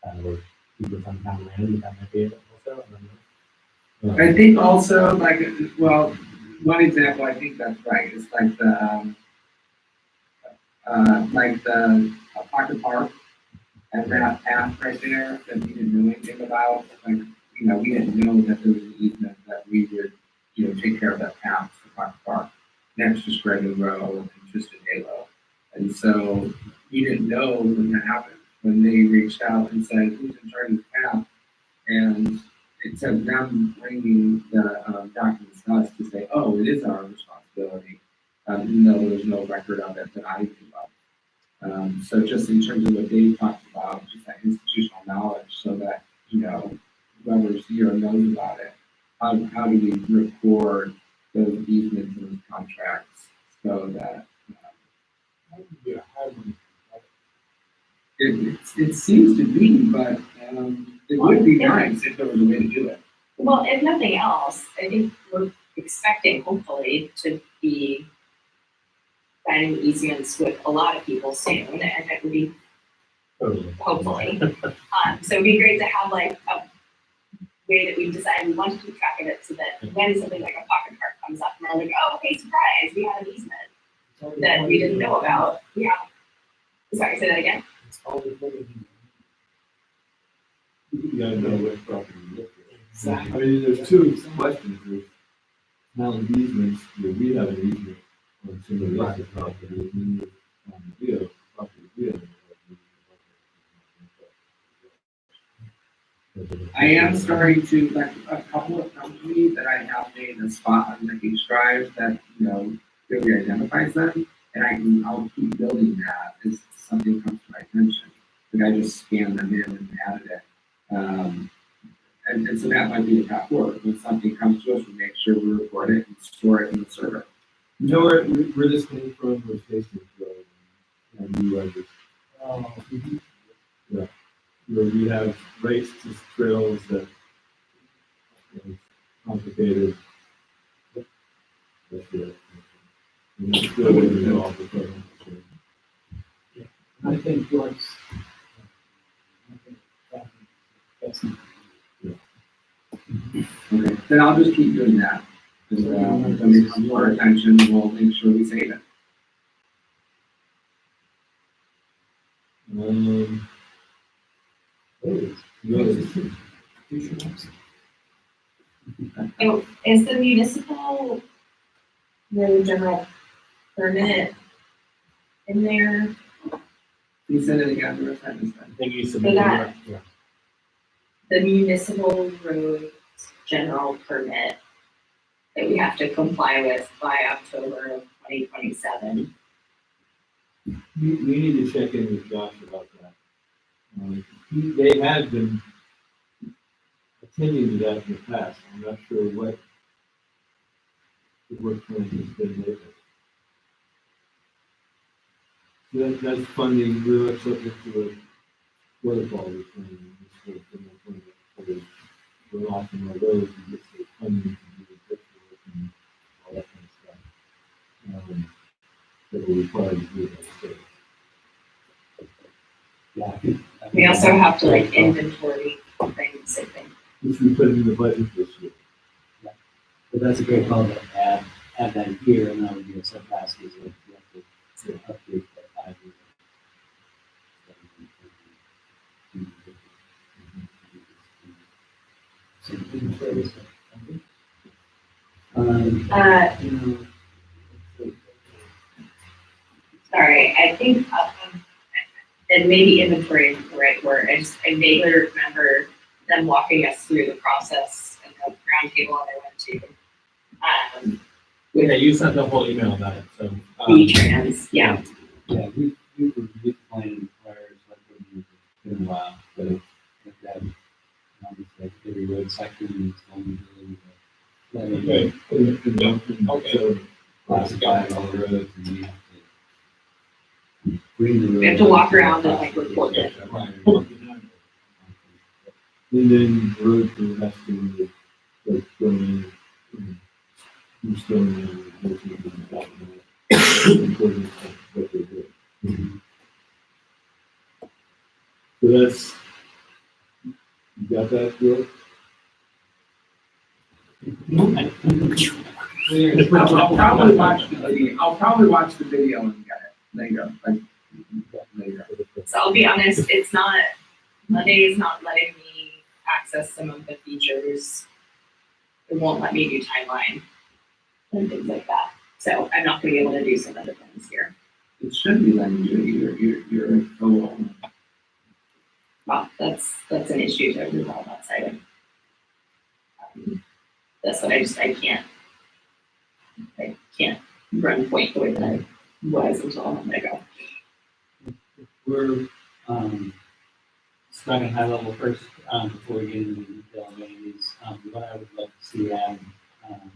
have, or people from town land, that might be it also, I don't know. I think also, like, well, one example, I think that's right, is like the Pocket Park, and that path right there that we didn't know anything about, like, you know, we didn't know that there was an easement that we would, you know, take care of that path for Pocket Park, next to Scranton Row and Tristan Halo. And so we didn't know when that happened, when they reached out and said, who's in charge of the path? And it took them bringing the documents to us to say, oh, it is our responsibility, even though there was no record of it that I knew of. So just in terms of what Dave talked about, just that institutional knowledge, so that, you know, whoever's here knows about it. How do we record those easements and those contracts so that it seems to be, but it would be nice if there was a way to do it. Well, if nothing else, I think we're expecting hopefully to be signing easements with a lot of people soon, and it would be hopefully. So it'd be great to have like a way that we decide we want to keep track of it, so that when something like a pocket park comes up, and we're like, oh, okay, surprise, we have an easement that we didn't know about. Yeah. Sorry, say that again. You gotta know what property you look for. Exactly. I mean, there's two questions. There's mountain easements, where we have an easement on somebody else's property, and then we have property we have. I am starting to, like, a couple of companies that I have made a spot on the H drive that, you know, really identifies them, and I'll keep building that as something comes to my attention. Like, I just scan them in and added it. And so that might be the path forward. When something comes to us, we make sure we record it and store it in the server. You know where this came from was Hastings Road and New Rogers. Yeah. Where we have race to trails that is complicated. That's it. And that's the way to go off the program. I think what's, that's Okay, then I'll just keep doing that. And when it comes to our attention, we'll make sure we save it. Oh, is the municipal road general permit in there? Can you say that again for a second? I think you For submitted, that. yeah. the municipal road general permit that we have to comply with by October of 2027. We need to check in with Josh about that. They have been attending to that in the past. I'm not sure what the work plan has been lately. That's funding, we're subject to a waterfall plan. We're off in our roads and get the funding to do the ditch work and all that kind of stuff. That we're required to do that state. Yeah, I think We also have to like inventory things, I think. Which we put in the budget this year. But that's a great call to add that here, and that would be a subtask is if you have to update that 5 years. You know, Sorry, I think, and maybe inventory is the right word. I vaguely remember them walking us through the process and the round table that I went to. Yeah, you sent the whole email about it, so. V-Trans, yeah. yeah, we've reviewed the plan prior, like, it's been a while, but it's like that. Obviously, like, every road section needs vulnerability. Okay. Okay. So, classify all the roads and you have to bring the road. We have to walk around and like report it. And then road crew has to, like, go in and do stone and go through the document. According to what they do. So that's, you got that, Bill? I'll probably watch the video, and get it later, like, later. So I'll be honest, it's not, Monday is not letting me access some of the features. It won't let me do timeline and things like that. So I'm not gonna be able to do some other things here. It should be letting you're a co-owner. Well, that's an issue to resolve outside of. That's what I can't run point the way that I was until a moment ago. We're, starting high level first, before we get into the detail of any of these, what I would like to see add,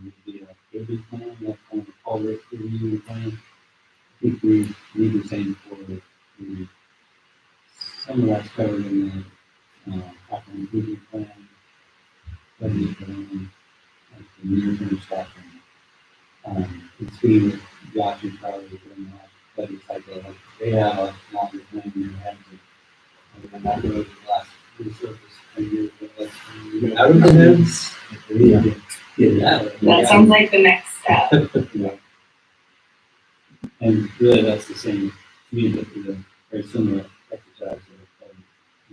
would be a paving plan, that kind of a culvert review plan. I think we need the same for the, some of that's covered in the, capital improvement plan. But like the near-term stuff and, it's being Josh and Charlie during that study cycle, like they have a longer plan than we have to. And that road last resurfaced 10 years ago, that's out of the heads. Get it out. That sounds like the next step. Yeah. And really, that's the same, to me, that is a very similar exercise that I've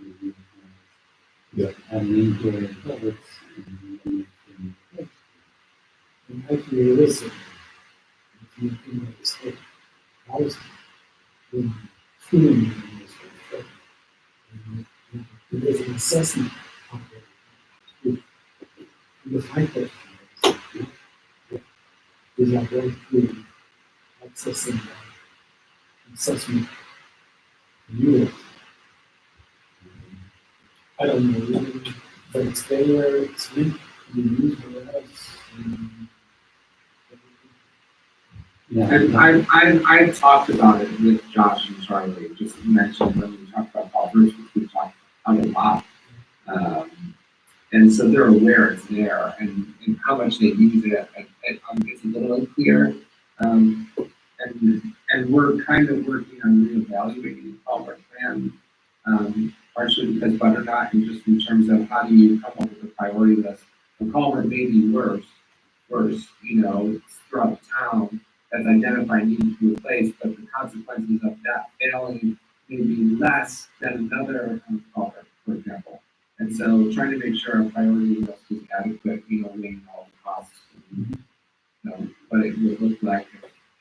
done. Yeah. Have an inventory of culverts and And actually listen, if you can make a mistake, housing, then fooling you in this way. And there's an assessment of it. Because my question is not going through accessing the assessment unit. I don't know, but it's there, it's linked, you use it as. And I've talked about it with Josh and Charlie, just mentioned when we talked about culverts, which we talked about a lot. And so they're aware it's there and how much they use it, it's a little unclear. And we're kind of working on reevaluating the culvert plan, partially because butternut and just in terms of how do you come up with a priority list. The culvert may be worse, you know, throughout the town as identifying needing to be replaced, but the consequences of that failing may be less than another culvert, for example. And so trying to make sure our priority list is adequate, you know, weighing all the costs, and, you know, what it would look like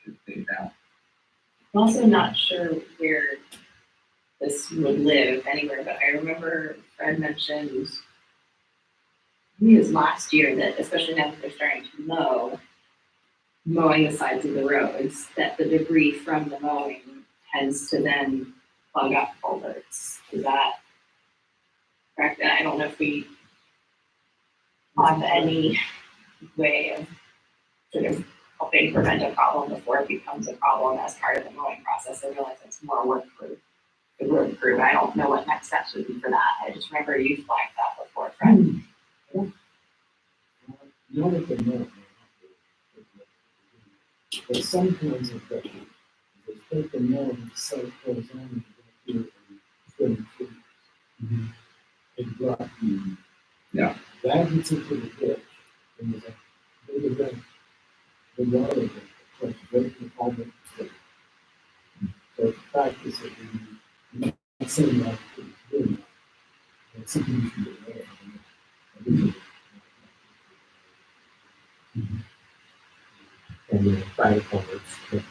if they did that. I'm also not sure where this would live anywhere, but I remember Fred mentioned think it was last year that, especially now that they're starting to mowing the sides of the roads, that the debris from the mowing tends to then plug up culverts. Is that correct? I don't know if we have any way of sort of helping prevent a problem before it becomes a problem as part of the mowing process. I realize it's more work for the road crew. I don't know what next steps would be for that. I just remember you flagged that before, Fred. Not at the moment. But sometimes it does. They take the mill and the site goes on and go through and drop you. Yeah. That gets into the ditch and there's a big event. The water that goes right to the culvert. So it's practice that we not saying that it's doing that. It's something you should be aware of. And the private culverts that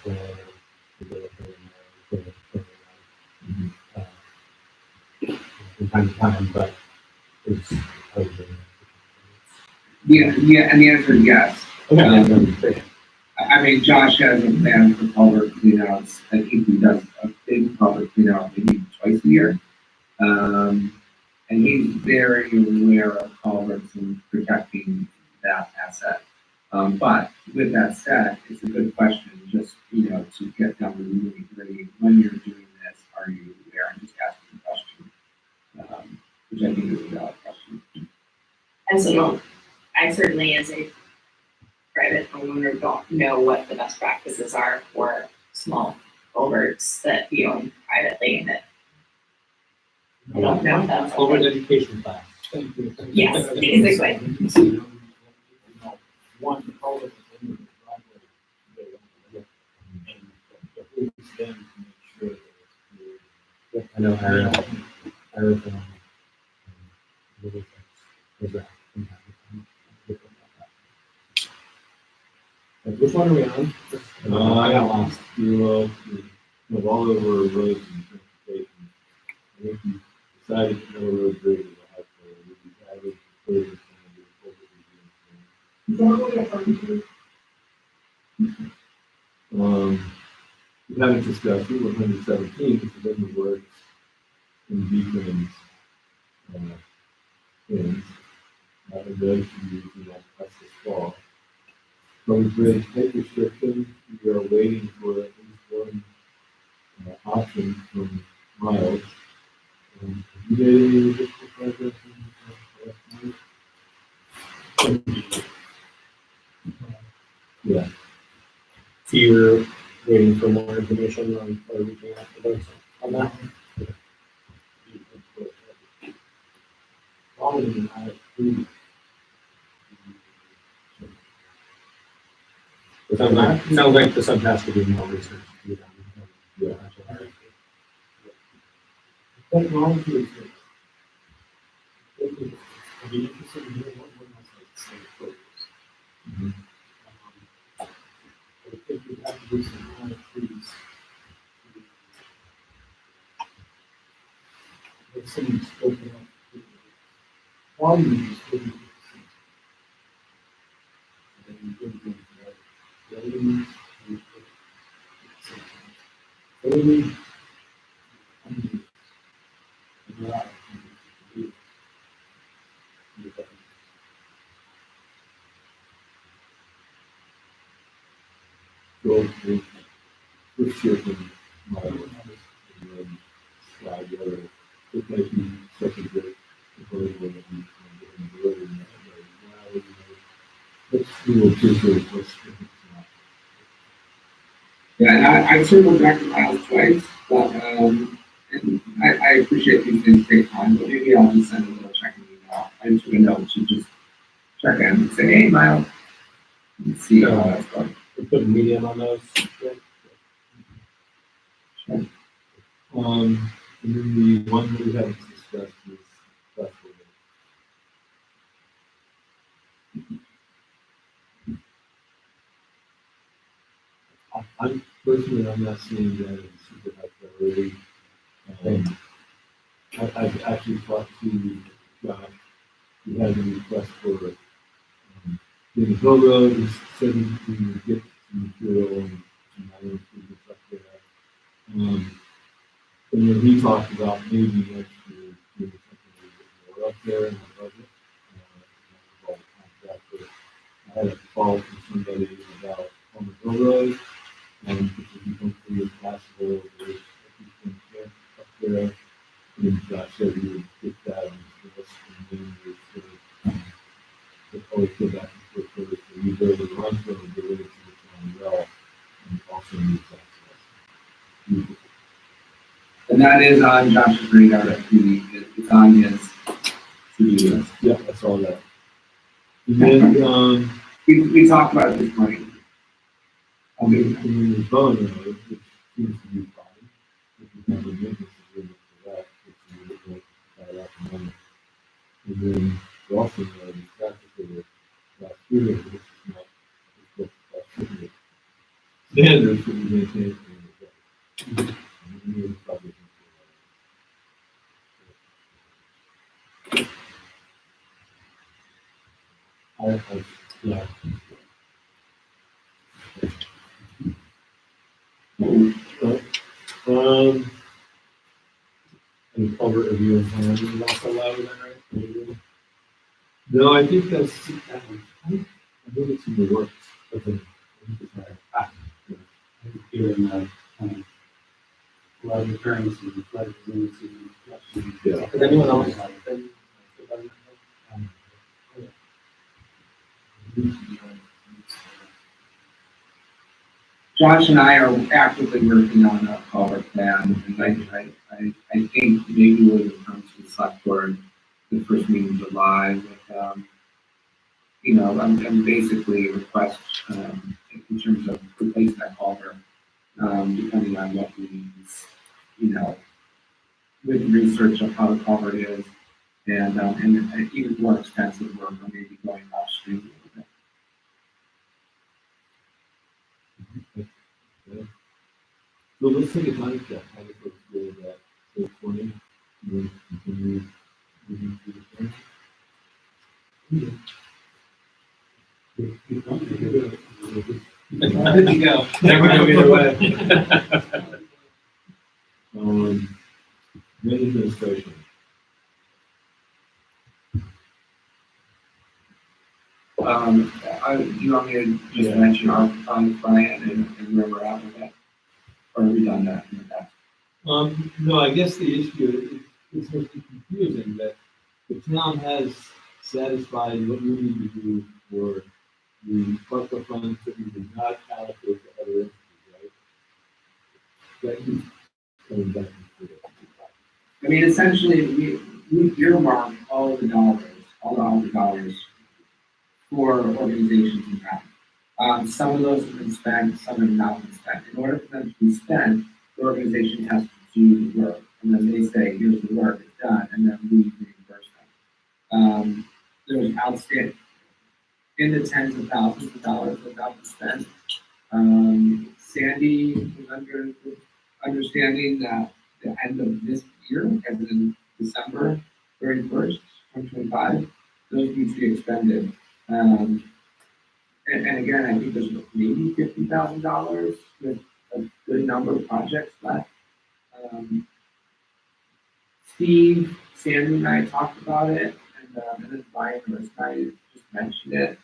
from time to time, but it's Yeah, and the answer is yes. okay. I mean, Josh has a plan for culvert cleanouts. I think he does a big culvert cleanout maybe twice a year. And he's very aware of culverts and protecting that asset. But with that said, it's a good question, just, to get down to the nitty-gritty. When you're doing this, are you aware? I'm just asking the question, which I think is a valid question. And so I certainly, as a private homeowner, don't know what the best practices are for small culverts that we own privately, and that I don't know if that's Culvert something. education class. Yes, exactly. One culvert in the driveway. And the police then to make sure that it's clear. I know Eric, which one are we on? I got lost. You have all over roads and transportation. I think you decided to know road grading will have to, would you average the Is that what you're referring to? We haven't discussed it, 117, which is in the works in Beacon's, things. And those should be using that this fall. Road bridge height restriction, we are waiting for at least one option from Miles. You made any additional progress in last night? Yeah. So you're waiting for more information on, or reaching out to those on that? Probably in I3. Sounds like the sub has to do more research to be done. Yeah. Technology is good. I'd be interested in hearing what else I'd say focus. I think we have to do some kind of trees. If someone's spoken up, volume is good. And then you give them the ratings, you put rating, and you're out. Go through first year from Miles and then slide the other. It might be such a great proposal that we can do it in that way. We will appreciate what's. Yeah, and I circled back to Miles twice, but, and I appreciate these things take time, but maybe I'll just send a little checking email. I just want to know to just check in and say, hey, Miles, and see how that's going. We put a medium on those. And then the one that we haven't discussed is festival. I'm personally, I'm not seeing that as super high priority. I've actually talked to Josh we had a request for, in the Hill Road, he said we would get some material and some other improvements up there. And then he talked about maybe next year doing something a little bit more up there in the budget. Contractor. I had a call from somebody about on the Hill Road, which is become pretty impassable. There's a few things up there. And Josh said he would get that on the list and then we'll always go back and forth with it. We go to the run for the village to the town well and also use that. And that is on Josh's radar, that it's on his to-do list. Yeah, that's all that. And then, We talked about it this morning. and then the bone road, which seems to be fine. If you have a maintenance agreement for that, it's a little bit that out the money. And then we also know the practical last year, which is not, it's what standards that we maintain. And we probably yeah. And over review and plan is also allowed, is that right? No, I think that's, I think it's in the works. I think here in the, flood occurrence and flood resiliency and questions. Yeah. Has anyone else been? Josh and I are actively working on a culvert plan, and I think maybe we'll come to the select board the first meeting in July with, and basically request, in terms of replacing that culvert, depending on what we need, with research of how the culvert is, and even more expensive work, or maybe going upstream a little bit. So let's take a time check. How does it feel that so 20, and then continue moving through the plan? Good to go. Never go either way. Then administration. You want me to just mention our fund plan and where we're at with that? Or have we done that in the past? No, I guess the issue is supposed to be confusing that the town has satisfied what we need to do for the ARPA funds that we did not allocate to other entities, right? That keeps coming back and forth. I mean, essentially, we earmark all the dollars for organizations in town. Some of those have been spent, some have not been spent. In order for them to be spent, the organization has to do the work, and then they say, here's the work, it's done, and then we reimburse them. There's outstanding, in the tens of thousands of dollars that have been spent. Sandy was under the understanding that the end of this year, as in December 31st, 2025, those need to be expended. And again, I think there's maybe $50,000 with a good number of projects left. Steve, Sandy and I talked about it, and then Brian and I just mentioned it.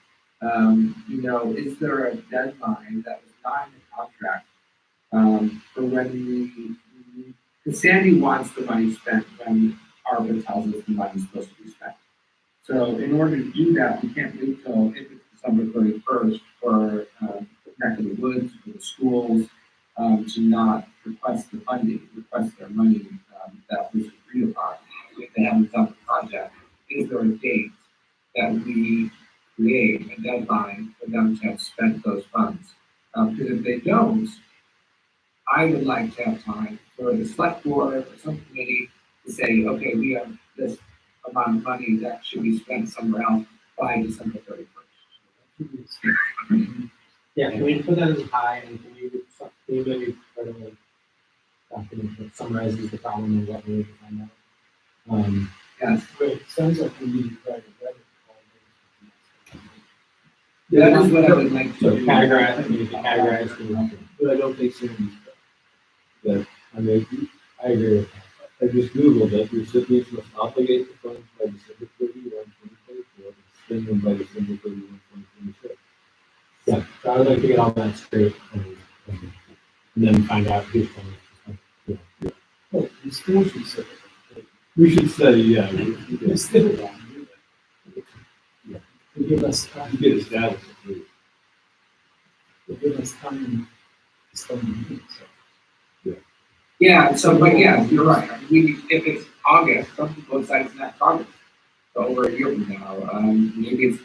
Is there a deadline that was not in the contract for when because Sandy wants the money spent when ARPA tells us the money is supposed to be spent. So in order to do that, we can't wait till if it's December 31st for Neck of the Woods, for the schools, to not request the funding, request their money that was agreed upon if they haven't done the project. Is there a date that we create a deadline for them to have spent those funds? Because if they don't, I would like to have time for the select board or some committee to say, okay, we have this amount of money that should be spent somewhere else by December 31st. Yeah, can we put that as high, and can you maybe try to document that summarizes the problem and what we need to find out? Yes. But it sounds like we need to write a letter That is what I would like So to do. categorize, maybe categorize the. But I don't think Sandy's, that, I mean, I agree with that. I just Googled it, recipients must obligate the funds by December 31, 2024, and spend them by December 31, 2026. Yeah, so I would like to get all that straight and then find out who's coming. Well, the school should say it. We should say, yeah, They still want to do that. They give us you time, get a status. of it. they give us time to start the meeting, so. Yeah, so, but yeah, you're right. I mean, if it's August, some people decide it's next August, so over a year from now, maybe it's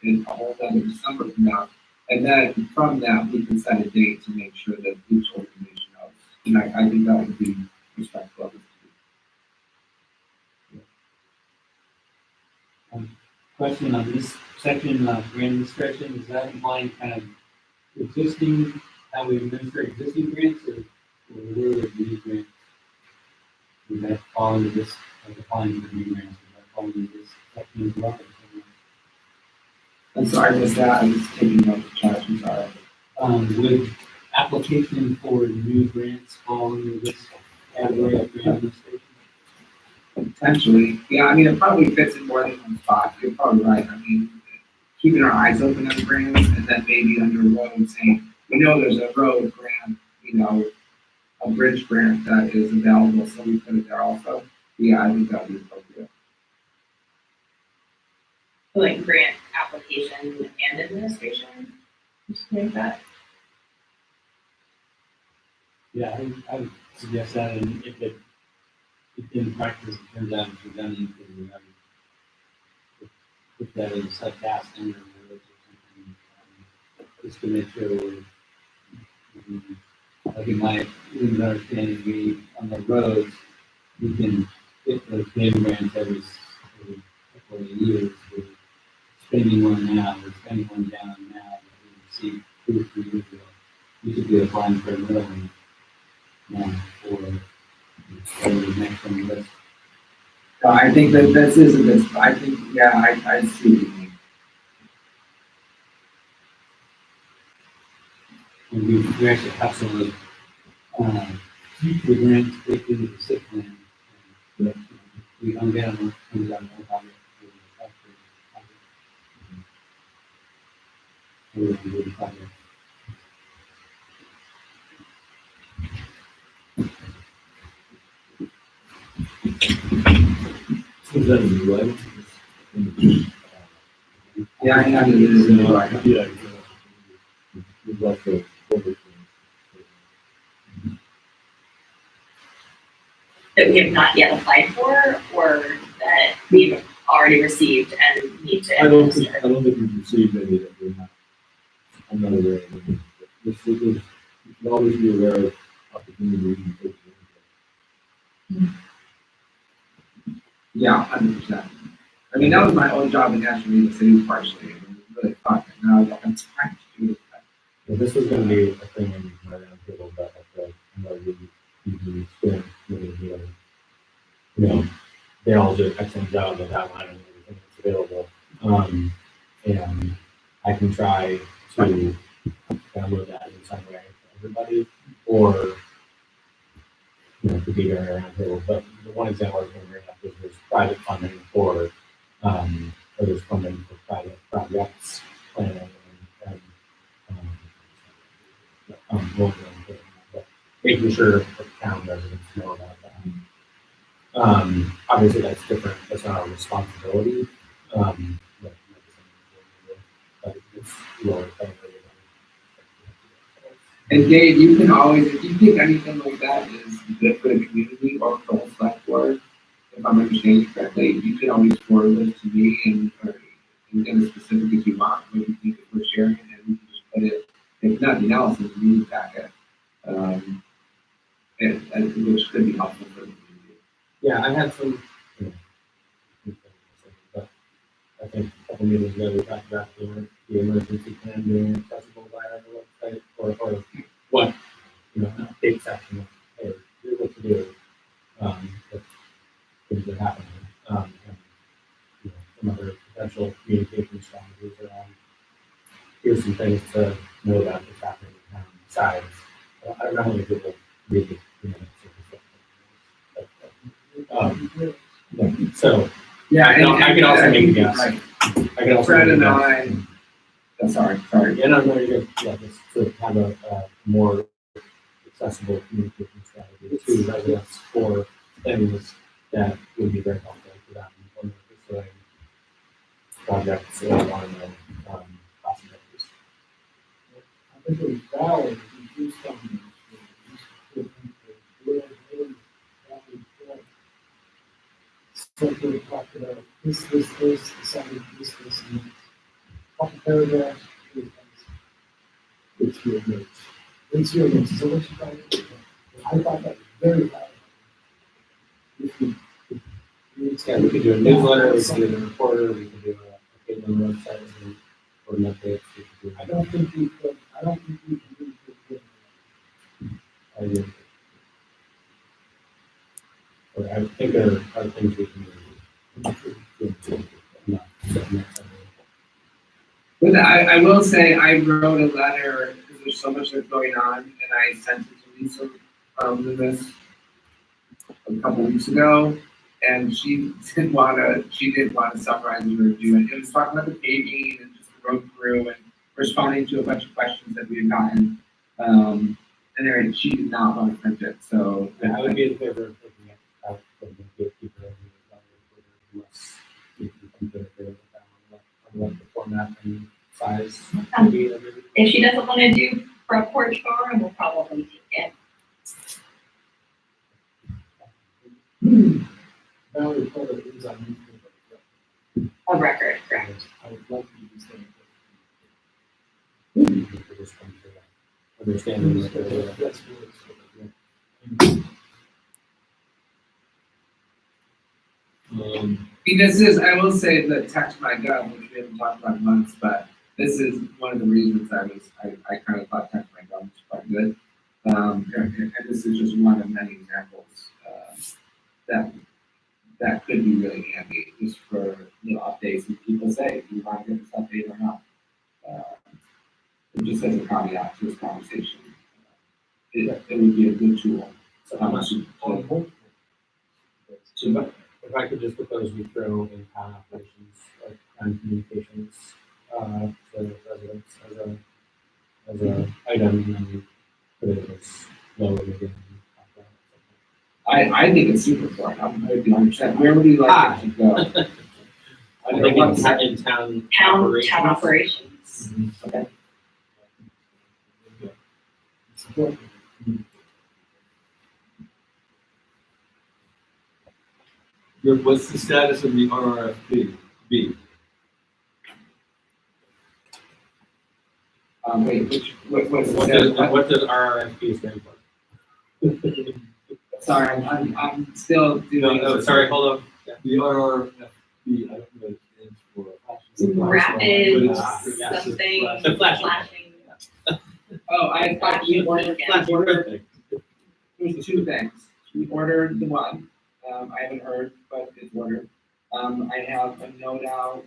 in a whole other December from now. And then from that, we can set a date to make sure that each organization knows. And I think that would be respectful of it. Question on this section of grant discretion, is that implying kind of existing, how we administer existing grants or where would new grants? Would that fall into this, like applying to new grants, would that fall into this section as well? I'm sorry, was that, I was taking notes, Josh, I'm sorry. Would application for new grants fall into this category of grant administration? Potentially, yeah, I mean, it probably fits in more than one spot, you're probably right, I mean, keeping our eyes open on grants, and then maybe under road saying, we know there's a road grant, you know, a bridge grant that is available, so we put it there also. Yeah, I think that would be appropriate. Like grant application and administration, just like that. Yeah, I would suggest that, and if in practice it turns out it's redundant, then we have to put that as a subtask under the roads or something, just to make sure I think my even understanding, we, on the roads, we can get those game grants every couple of years, we're spending one now, we're spending one down now, that we received 2 or 3 years ago. We could be applying for another one now for the next one list. So I think that this is a good, I think, yeah, I see what you mean. And we actually have some of those, future grants baked into the SIP plan. And, we don't get them, we don't know how to. We do the project. Is that in the way? Yeah, I have it in the right. Yeah. We'd like to. That we have not yet applied for, or that we've already received and need to I don't administer. think we've received any that we're not, I'm not aware of any. This is, you should always be aware of opportunities and things. Yeah, 100%. I mean, that was my own job in National League of Cities partially, and it was really fun, and now I'm trying to do it. Yeah, this is gonna be a thing in my roundtable, but I feel like I'm not really experience really here. You know, they all do an excellent job of outlining everything that's available. And I can try to download that in some way for everybody, or, you know, to be very around here. But the one example I was gonna bring up is there's private funding for, or there's funding for private projects, planning and local and but making sure that town residents know about that. Obviously that's different, that's not our responsibility, but it's lower paying for everybody. And Dave, you can always, if you think anything like that is good for the community or for the whole select board, if I'm understanding you correctly, you can always forward those to me and, or in as specific as you want, what you think we're sharing, and we can just put it, if nothing else, in the meeting packet. And which could be helpful for the community. Yeah, I had some, you know, but I think a couple meetings ago, we talked about the emergency plan being accessible via the website, or what, you know, an update section of, hey, here's what to do, if things are happening. And, you know, some other potential communication strategies around here's some things to know about what's happening in town besides. I don't know how many people read the minutes of the stuff. Yeah, so Yeah, I can also make a guess. Right. I can also Fred make a and guess. Sorry. Yeah, no, you're good. Yeah, just to have a more accessible communication strategy to residents for things that would be very helpful for them when they're pursuing projects or want to know possibilities. I think it was valid, we do something. Simply talked about this, decided this, and this. Couple paragraphs, three things. It's your notes. It's your notes, so what you trying to do? I thought that was very valuable. If you- Yeah, we could do a newsletter, we could do a reporter, we could do a page on the website, or an update. We could do. I don't think we can do it. I agree. But I think there are other things we can do. Not- But I will say, I wrote a letter, because there's so much that's going on, and I sent it to Lisa, Loomis a couple weeks ago, and she didn't want to summarize and review it. It was talking about the paving and just the road crew and responding to a bunch of questions that we had gotten. And then she did not want to print it, so. Yeah, I would be in favor of taking it out from the gatekeeper and the unless you can put it there on the format and size. Maybe every- If she doesn't want to do front porch forum, we'll probably take it. Valerie Porter is on newspaper. A record, correct? I would like you to say. you could just come to that understanding that they're- That's what it's. This is, I will say that Text My Gov, which we haven't talked about in months, but this is one of the reasons I kind of thought Text My Gov was quite good. And this is just one of many examples, that could be really handy, just for, updates, and people say, do you want to get this update or not? Just as a caveat to this conversation, it would be a good tool. If I could just propose we throw in town operations, like town communications, to residents as a item, and then put it as low again. I think it's super fun. I'm with you 100%. Where would you like it to go? I think in town operations. Town operations. Okay. What's the status of the RRFP? Wait, what's What does RRFP stand for? Sorry, I'm still doing. No, sorry, hold on. The RRFP, I don't know what it stands for. Rapid Yeah. something, The flashing. flashing. Oh, I thought we ordered, Flash order. there's two things. We ordered the one, I haven't heard, but it's ordered. I have a note out,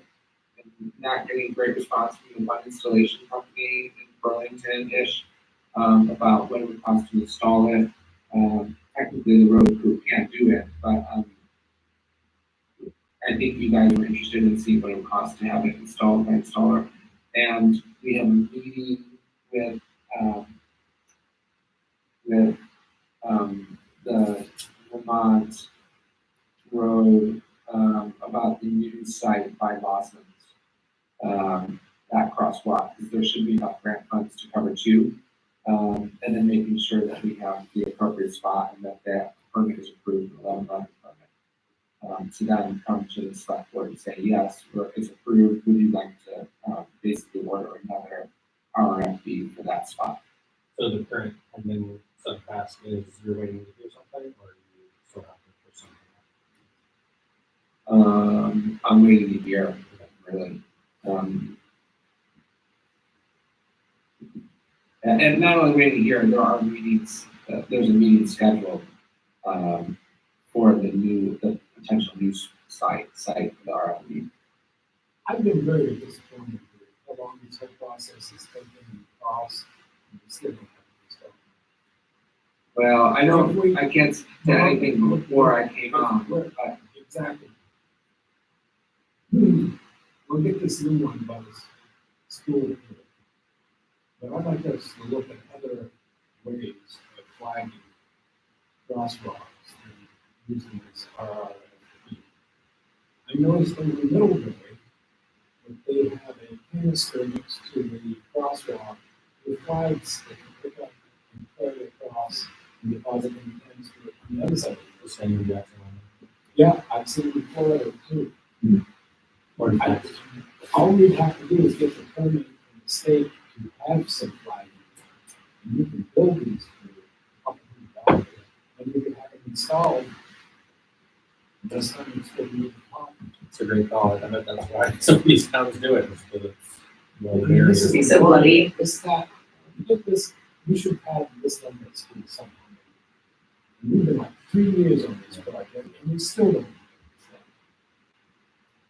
not getting great response from the one installation company in Burlington-ish, about what it would cost to install it. Technically, the road crew can't do it, but, I think you guys were interested in seeing what it would cost to have it installed by installer. And we have a meeting with the Vermont Road, about the new site by Lawson's. That crosswalk, because there should be enough grant funds to cover two. And then making sure that we have the appropriate spot and that that permit is approved, the 11 permit. To then come to the select board and say, yes, it's approved, would you like to, basically order another RFP for that spot? So the current pending subpass is you're waiting to do something, or you still have to for something? I'm waiting to hear, really. And not only waiting to hear, there are meetings, there's a meeting scheduled, for the potential new site for the RFP. I've been very disappointed with how long this whole process is taking and cost, and we still don't have this stuff. Well, I can't say anything before I came on, but Exactly. We'll get this new one by this school. here. But I'd like us to look at other ways of flagging crosswalks and using this RRFP. I noticed in the middle of the way that they have a canister next to the crosswalk with flags that can pick up and carry across and deposit in the canister on the other side. The same reaction on Yeah, I've seen it before too. it. Or All we have to do is get the permit from the state to have some flagging. And you can build these for $100, and you can have them installed. This time it's going to be important. It's a great thought. I bet that's why some of these towns do it, is because it's well, I mean, this is Be so bloody. It's not, you get this, you should have this done at school somehow. And we've been like 3 years on this project, and we still don't.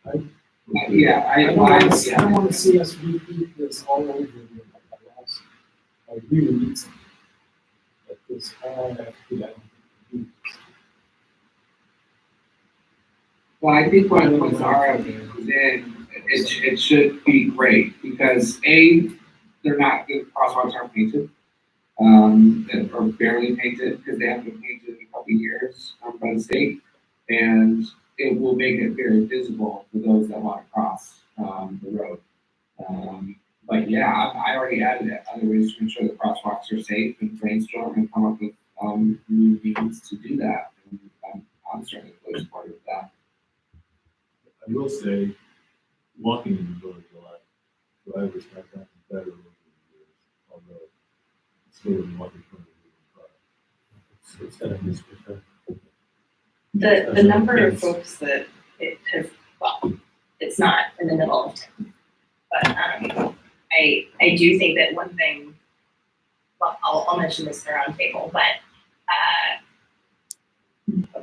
I don't want to see us repeat this all over again like that last. I really need something. But this RFP, I don't think we do. Well, I think when RFP comes in, it should be great, because A, the crosswalks aren't painted, or barely painted, because they haven't been painted in a couple of years, by the state. And it will make it very visible for those that want to cross, the road. But yeah, I already added other ways to ensure the crosswalks are safe, and brainstorm and come up with, new means to do that. And I'm certainly fully supportive of that. I will say, walking in the village a lot, drivers have gotten better over the years, although it's still in walking from the it's got a use for sure. The number of folks that it has, well, it's not in the middle of town. But, I do think that one thing, well, I'll mention this in the round table, but,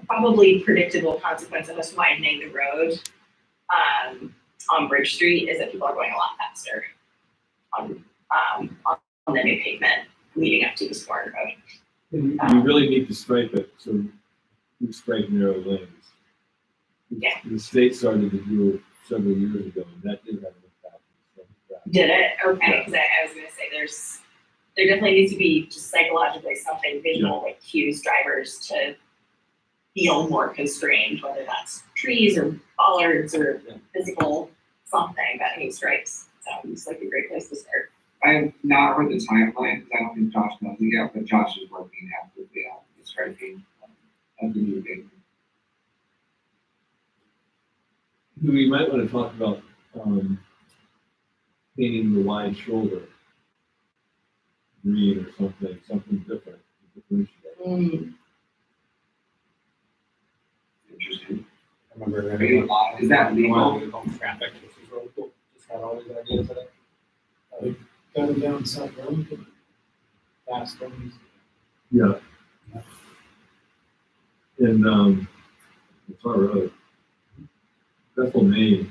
probably predictable consequence of us widening the road, on Bridge Street is that people are going a lot faster on the new pavement leading up to the Square Road. road. You really need to stripe it, so you stripe narrow lanes. Yeah. The state started to do it several years ago, and that did have an impact. Did it? Okay, because I was gonna say there definitely needs to be just psychologically something visual that cues drivers to feel more constrained, whether that's trees or bollards or physical something that needs stripes. Sounds like a great place to start. I have not heard the timeline, because I don't think Josh knows it yet, but Josh is working actively on the striping of the new pavement. We might want to talk about, painting the wide shoulder green or something different to differentiate. Interesting. I remember Maybe a lot, is that legal? Traffic, which is really cool. Just had all these ideas in it. Coming down South Burlington, fast ones. Yeah. And, it's all right. Bethel, Maine,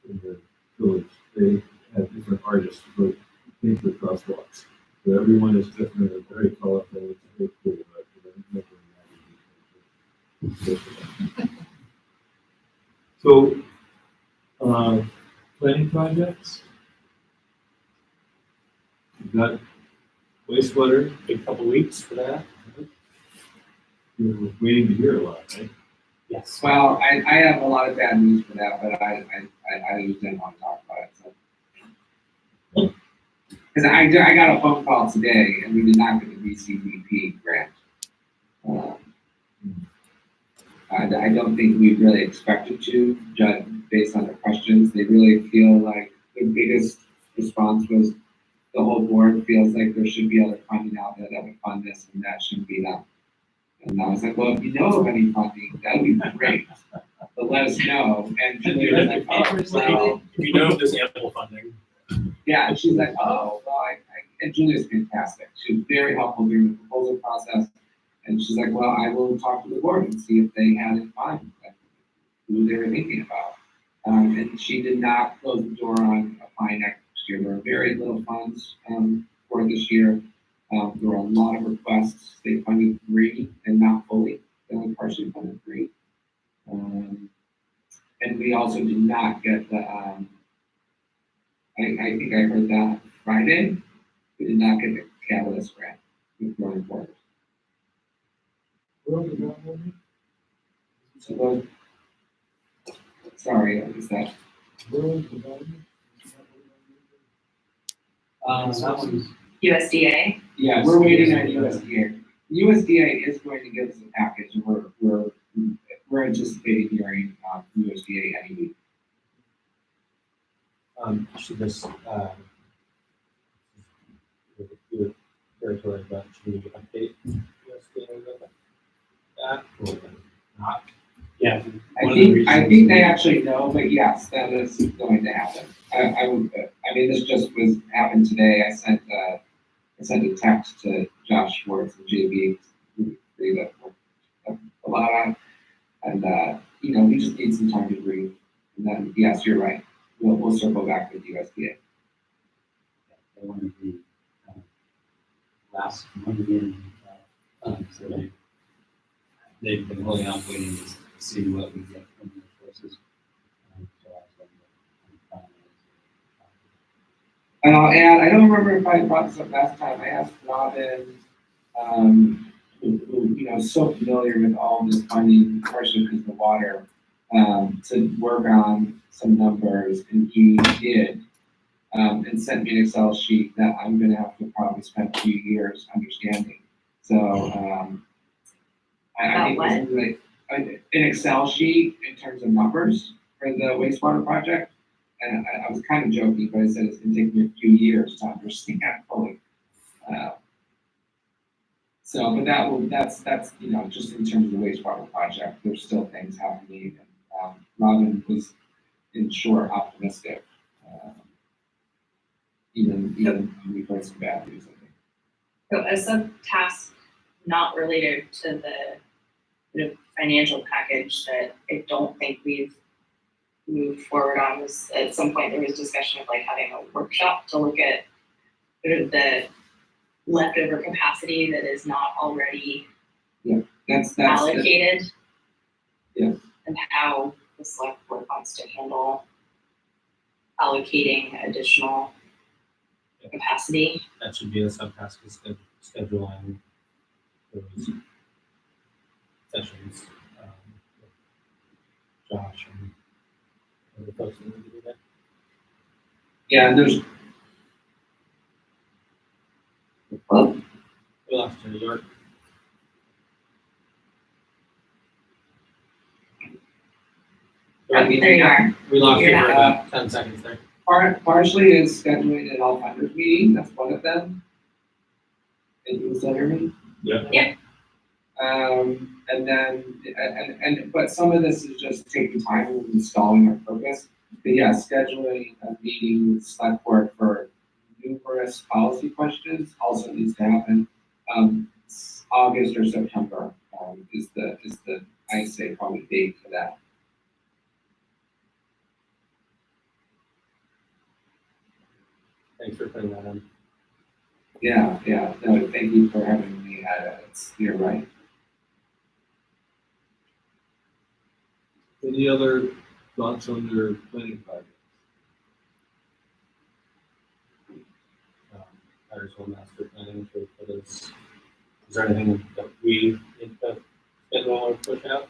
in the village, they have different artists who paint the crosswalks. So everyone is different, and very colorful, it's very cool. So, planning projects. We've got wastewater, Big couple weeks for that. we're waiting to hear a lot, right? Yes. Well, I have a lot of bad news for that, but I just didn't want to talk about it, so. Because I got a phone call today, and we did not get the VCDP grant. I don't think we really expected to, judge based on the questions. They really feel like the biggest response was the whole board feels like there should be other funding out there that would fund this, and that shouldn't be them. And I was like, well, if you know of any funding, that would be great, but let us know. And Julie was like, oh, well, If you know there's ample funding. yeah, and she's like, oh, well, and Julia's fantastic. She was very helpful during the proposal process. And she's like, well, I will talk to the board and see if they had in mind like, who they were thinking about. And she did not close the door on applying next year. There were very little funds, for this year. There were a lot of requests. They funded 3 and not fully. They only partially funded 3. And we also did not get the, I think I heard that Friday, we did not get the catalyst grant with growing forward. Rural development, So those, sorry, what is that? rural development. That one's, USDA. Yeah, we're waiting on USDA. USDA is going to give us a package, and we're anticipating hearing, USDA any week. Should this, your territory, but should we update USDA with that or not? yeah. I think they actually know, but yes, that is going to happen. I mean, this just happened today. I sent a text to Josh Schwartz and JB, that a lot on, and we just need some time to breathe. And then, yes, you're right. We'll circle back with USDA. They want to be last Monday in, so they've been holding out waiting to see what we get from the forces. So I was like, And I'll add, I don't remember if I brought this up last time. I asked Robin, who is so familiar with all this funding, partially because of the water, to work on some numbers, and he did, and sent me an Excel sheet that I'm going to have to probably spend a few years understanding. So I think this is like an Excel sheet in terms of numbers for the wastewater project. And I was kind of joking, but I said it's going to take me a few years to understand fully. But that's just in terms of the wastewater project, there's still things happening. And Robin was, in short, optimistic, even when we heard some bad news, I think. So a subtask not related to the financial package that I don't think we've moved forward on was, at some point there was discussion of like having a workshop to look at sort of the leftover capacity that is not already That's allocated. Yeah. And how the select board wants to handle allocating additional capacity. That should be a subtask is scheduling those sessions, with Josh and the folks that need to do that. Yeah, and there's. Well, We lost to New York. There you are. We lost you You're for not. about 10 seconds there. partially is scheduling an all funders meeting. That's one of them. And you still hear me? Yeah. Yeah. And then, but some of this is just taking time and installing our focus. But yeah, scheduling a meeting with select board for numerous policy questions also needs to happen. August or September is the I say probably date for that. Thanks for putting that in. Yeah. No, thank you for having me at it. You're right. Any other thoughts on your planning project? Irisville master planning for this. Is there anything that we need to schedule or push out?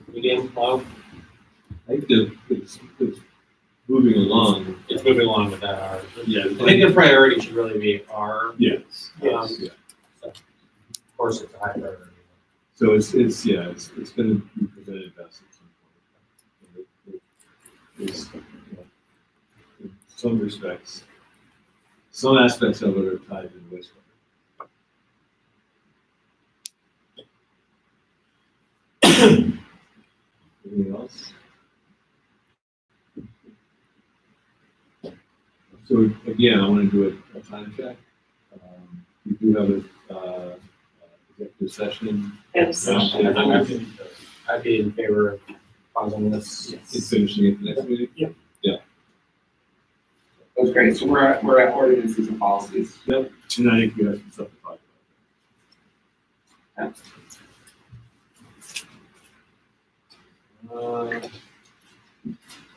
Medium, low? I think that it's moving along. It's moving along with that. Yeah. I think the priority should really be our, Yes. of course, it's a high priority. So it's going to be presented best at some point. It's, in some respects, some aspects of it are tied to the wastewater. Anything else? So again, I want to do a time check. We do have a executive session. Yes. I'd be in favor of causing this. It's finishing it next meeting? That's great. So we're at ordinances and policies. Yep, and I think we have some stuff to talk about.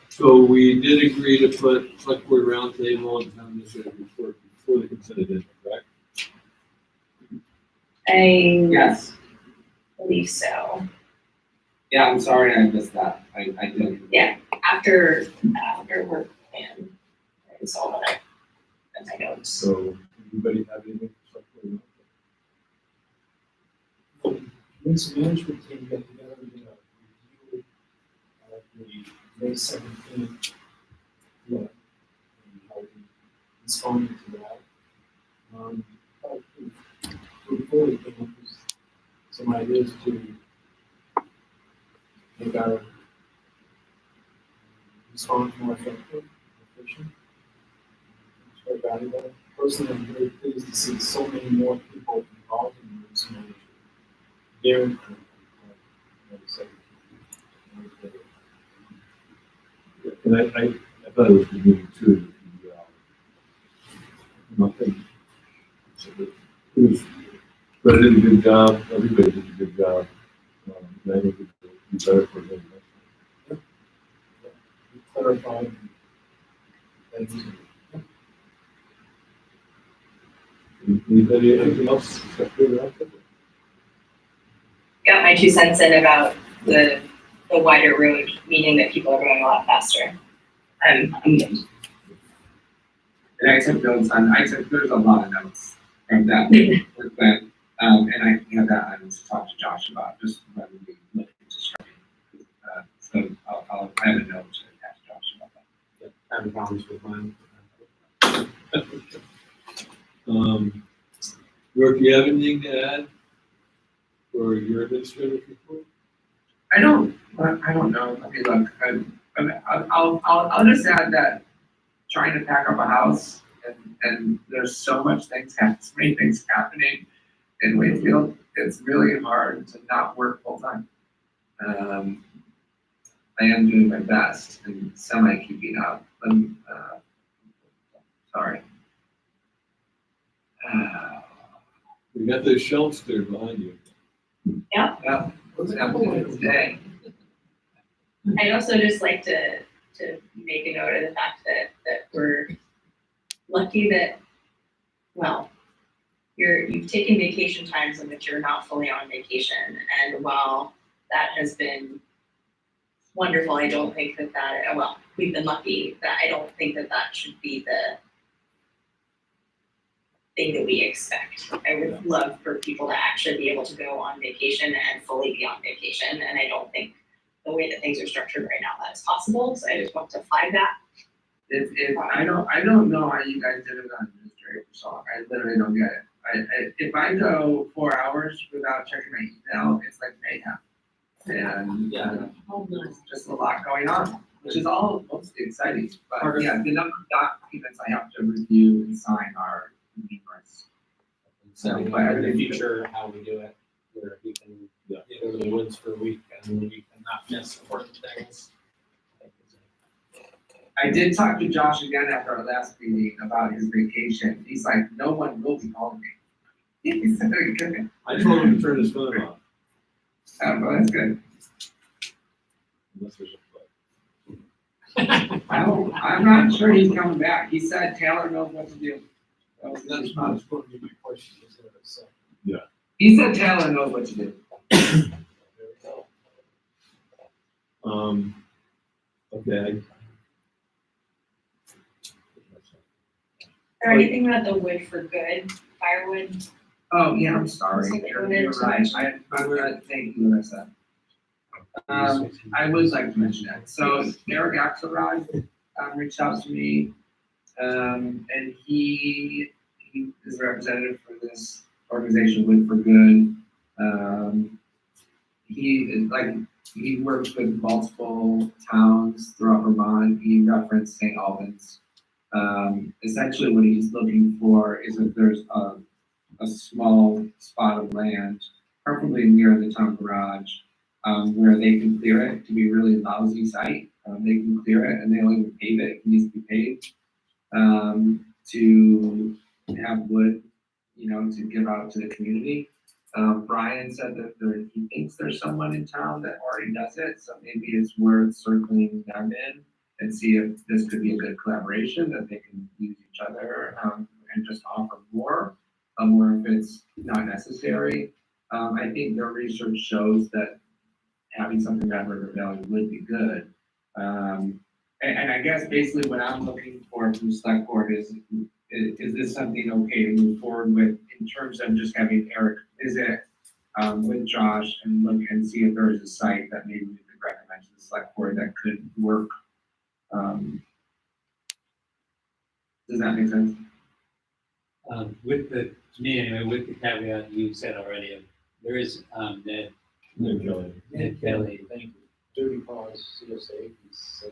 So we did agree to put select board roundtable and town administrative report before the consent agenda, correct? I Yes. believe so. Yeah, I'm sorry I missed that. I did. Yeah, after work plan, and so on it, and my notes. So anybody have anything? for select board? Emergency management team get together and review the May 17th. Yeah. And how we responded to that. Before we came up with some ideas to make our response more effective, efficient. It's very valuable. Personally, I'm very pleased to see so many more people involved in emergency management. Darren, And I thought it was beginning too. Nothing. It was, but I did a good job, everybody did a good job. And I think it would be better for them. clarified things. Anybody, anything else? Except for that? Got my 2 cents in about the wider road, meaning that people are going a lot faster. I'm good. And I took notes there's a lot of notes from that work plan. And I have that item to talk to Josh about, just when we look into structure. So I have a note to ask Josh about that. Having problems with mine. York, do you have anything to add for your administrative report? I don't know. I mean, look, I'll just add that trying to pack up a house and there's so many things happening in Waitsfield. It's really hard to not work full time. I am doing my best and semi keeping up. Sorry. We got those shelves there behind you. Yeah, what's happening today? I'd also just like to make a note of the fact that we're lucky that, well, you've taken vacation times in which you're not fully on vacation. And while that has been wonderful, I don't think well, we've been lucky, that I don't think that should be the thing that we expect. I would love for people to actually be able to go on vacation and fully be on vacation. And I don't think the way that things are structured right now, that is possible. So I just want to flag that. I don't know how you guys did it on administrative, so I literally don't get it. If I go 4 hours without checking my email, it's like mayhem. And there's just a lot going on, which is all mostly exciting. But yeah, the number of documents I have to review and sign are numerous. So, in the future, how we do it, where we can go to the woods for a week and we can not miss important things. I did talk to Josh again after our last meeting about his vacation. He's like, no one will be calling me. He said, good. I told him to turn his phone off. Oh, well, that's good. Unless there's a flood. I'm not sure he's coming back. He said Taylor knows what to do. That was his That's response. not supposed to be my question, is it? So, He said Taylor knows what to do. there we go. Okay. Or anything about the wood for good, firewood? Oh, yeah, I'm sorry. Something You're related to right. I'm gonna thank you, Larissa. I would like to mention that. So Eric Axelrod reached out to me, and he is a representative for this organization, Wood for Good. He works with multiple towns throughout Vermont. He referenced St. Albans. Essentially what he's looking for is if there's a small spot of land, preferably near the town garage, where they can clear it to be a really lousy site. They can clear it and they'll even pave it if it needs to be paved. To have wood, you know, to give out to the community. Brian said that he thinks there's someone in town that already does it, so maybe it's worth circling them in and see if this could be a good collaboration, that they can use each other, and just offer more, or if it's not necessary. I think their research shows that having something at River Valley would be good. And I guess basically what I'm looking for from the select board is this something okay to move forward with in terms of just having Eric visit with Josh and look and see if there is a site that maybe we could recommend to the select board that could work. Does that make sense? With the, to me anyway, with the caveat you said already, there is, Ned Kelly. Thank you. Dirty Paws, CSA, he's,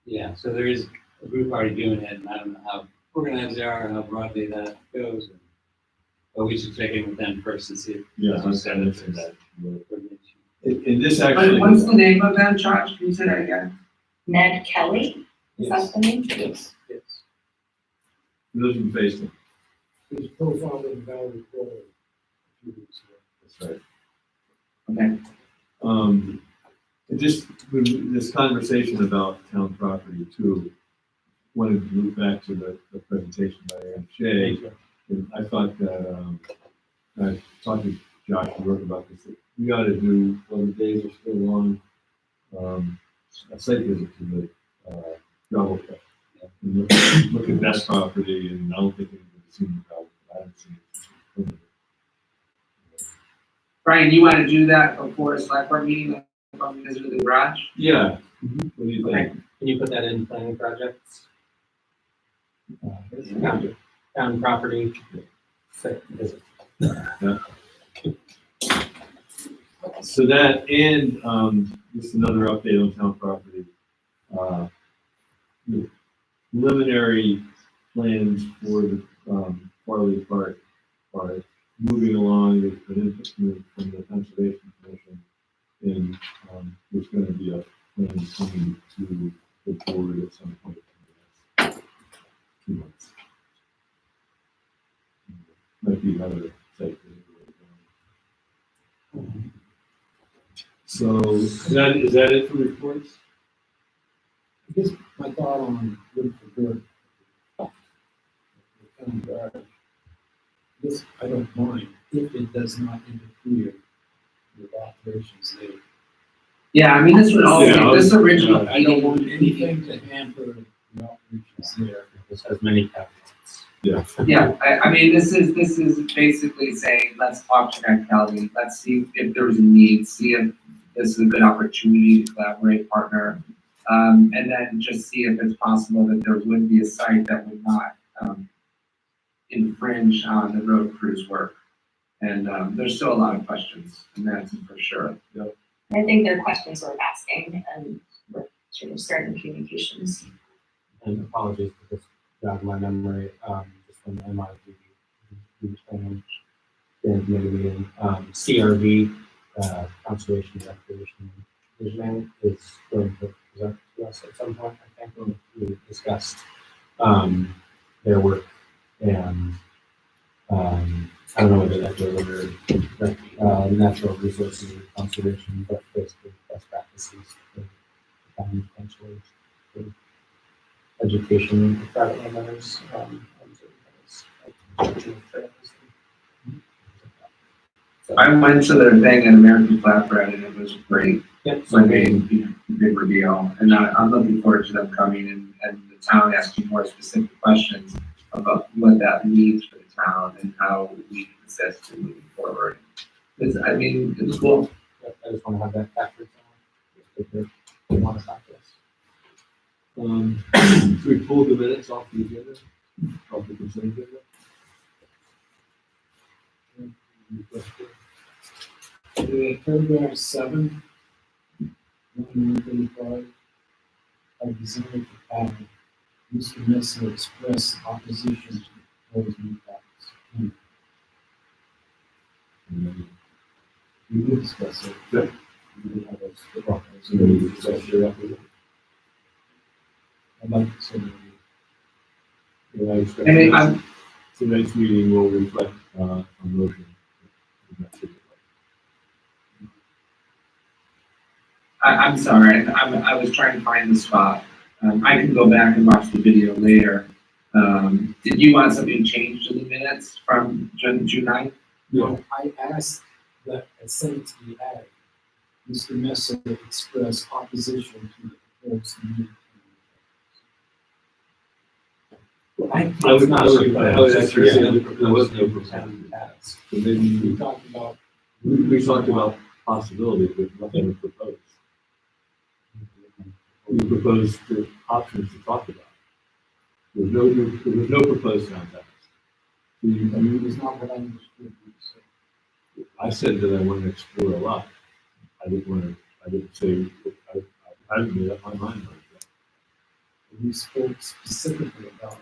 Yeah, so there is a group already doing it, and I don't know how organized they are, how broadly that goes. But we should check in with them first and see if. Yeah, as you said, if there's coordination. And this actually. What's the name of that, Josh? Can you say that again? Ned Kelly, is that the name? yes, Yes. Lives in Facein. his profile in Valley Report a few weeks ago. That's right. Okay. And just with this conversation about town property too, wanted to move back to the presentation by Aaron Shea. And I thought that, I talked to Josh and Brooke about this, that we ought to do, while the days are still long, a site visit to the, gravel pit. And look at that property, and I don't think anybody's seen the gravel pit. I haven't seen it. Brian, you want to do that before a select board meeting, from visit the garage? Yeah. What do you think? Okay. Can you put that in planning projects? Yeah. Town property, site visit. So that, and, just another update on town property. The preliminary plans for the, Farley Park are moving along with an input from the Conservation Commission. And, there's gonna be a plan coming to the board at some point in the next 2 months. Might be another site visit. So, is that it for reports? I guess my thought on good for good. This, I don't mind if it does not interfere with operations there. Yeah, I mean, this would all, Yeah, this original. I don't want anything to hamper the operations there. This has many caveats. Yeah, I mean, this is basically saying, let's talk to Ned Kelly, let's see if there's a need, see if this is a good opportunity to collaborate, partner. And then just see if it's possible that there would be a site that would not, infringe on the road crews work. And, there's still a lot of questions, and that's for sure. I think their questions worth asking and we're sort of starting communications. And apologies for this jog my memory, just from the MRVTV training, meeting, CRV, Conservation and Recreation Visioning is going to present to us at some point. I think we discussed their work, and I don't know whether that goes under natural resources and conservation, but basically best practices for potentially for education of private landowners on certain things. So, I went to their thing at American Flatbread, and it was great. yep, So they big reveal, and I'm looking forward to them coming and the town asking more specific questions about what that means for the town and how we can assist in moving forward. It's, I mean, it's cool. yep, I just want to have that factored in. If they want to talk to us. So we pulled the minutes off the agenda, off the consent agenda. Paragraph 7, 135, I designed for pattern. Mr. Messer expressed opposition to proposed new practice. And then We will discuss it. Yeah. We will have a, so we will discuss it after that. I'd like to say, Yeah, I expect And then tonight's meeting will reflect, a motion. I'm sorry, I was trying to find the spot. I can go back and watch the video later. Did you want something changed in the minutes from June 9th? No, I asked that a sentence be added. Mr. Messer expressed opposition to the proposed meeting. I would actually say that there was no proposal. So maybe We talked about, we talked about possibilities, but nothing was proposed. We proposed the options to talk about. There was no proposed context. I mean, it was not what I understood you say. I said that I wanted to explore a lot. I didn't say, I haven't made up my mind on that. We spoke specifically about.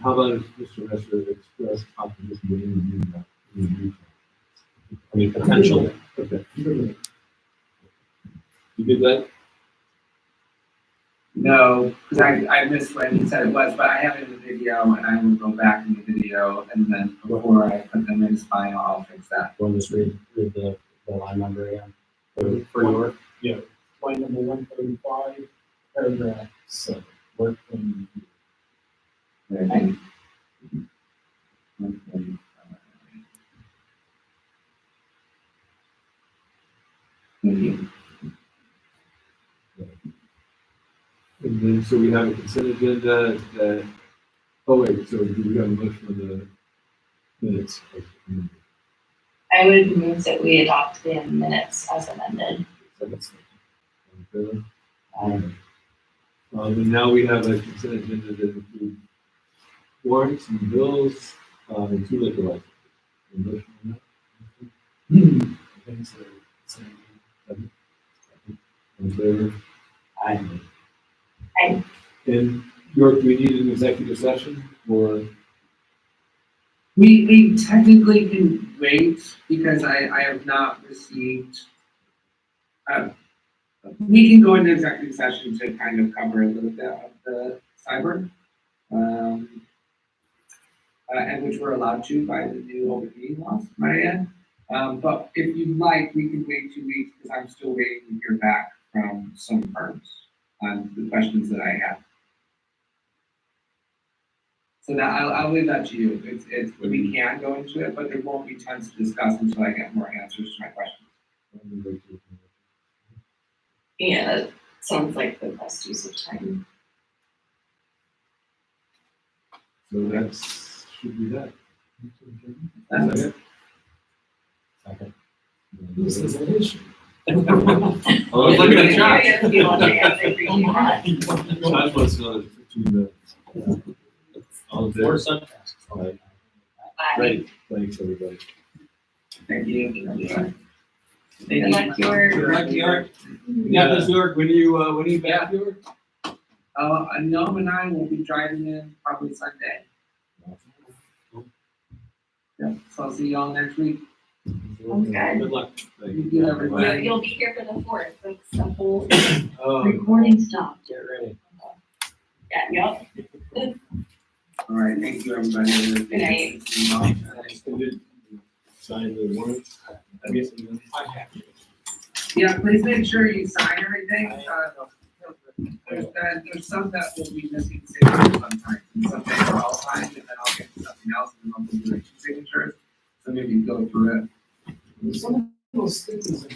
How about if Mr. Messer expressed opposition to interviewing that? I mean, potentially. Okay, Really, you did that? No, because I missed when he said it was, but I have it in the video and I will go back in the video and then before I put them in his file, I'll fix that. Want to just read the line number again? For your, line number 135, paragraph 7, work plan review. Ready? Thank you. And then, so we have a consent agenda that, oh wait, so do we have a motion on the minutes? I would move that we adopt the minutes as amended. And now we have a consent agenda that includes warrants and bills, and 2 liquor licenses. A motion on that? I think so. So, In favor? Aye. Aye. And York, do we need an executive session or? We technically can wait because I have not received. We can go into executive session to kind of cover a little bit of the cyber. And which we're allowed to by the new open meeting laws, Marianne. But if you'd like, we can wait 2 weeks because I'm still waiting to hear back from some firms on the questions that I have. So now I'll leave that to you. We can go into it, but there won't be tons to discuss until I get more answers to my questions. Yeah, that sounds like the best use of time. So that's, should be that. That's it. second. This is an issue. Oh, look at that shot. If you want to answer, if you want. Josh wants another 15 minutes. All in favor? Or subtasks. Aye. Aye. Thanks, everybody. Thank you. Good luck, York. Good luck, York. You got this, York. When are you back, York? Noam and I will be driving in probably Sunday. Yeah, so I'll see y'all next week. Sounds good. Good luck. Thank You you. do everybody. You'll be here for the 4th, like the whole, Recording stopped. Get ready. yeah, yep. All right, thank you, everybody. Good night. Sign the warrants. I guess. Yeah, please make sure you sign everything. There's some that will be missing signatures sometimes, and some that are all signed, and then I'll get something else, and then I'll do 2 signatures. So maybe go through it. Some of those stickers are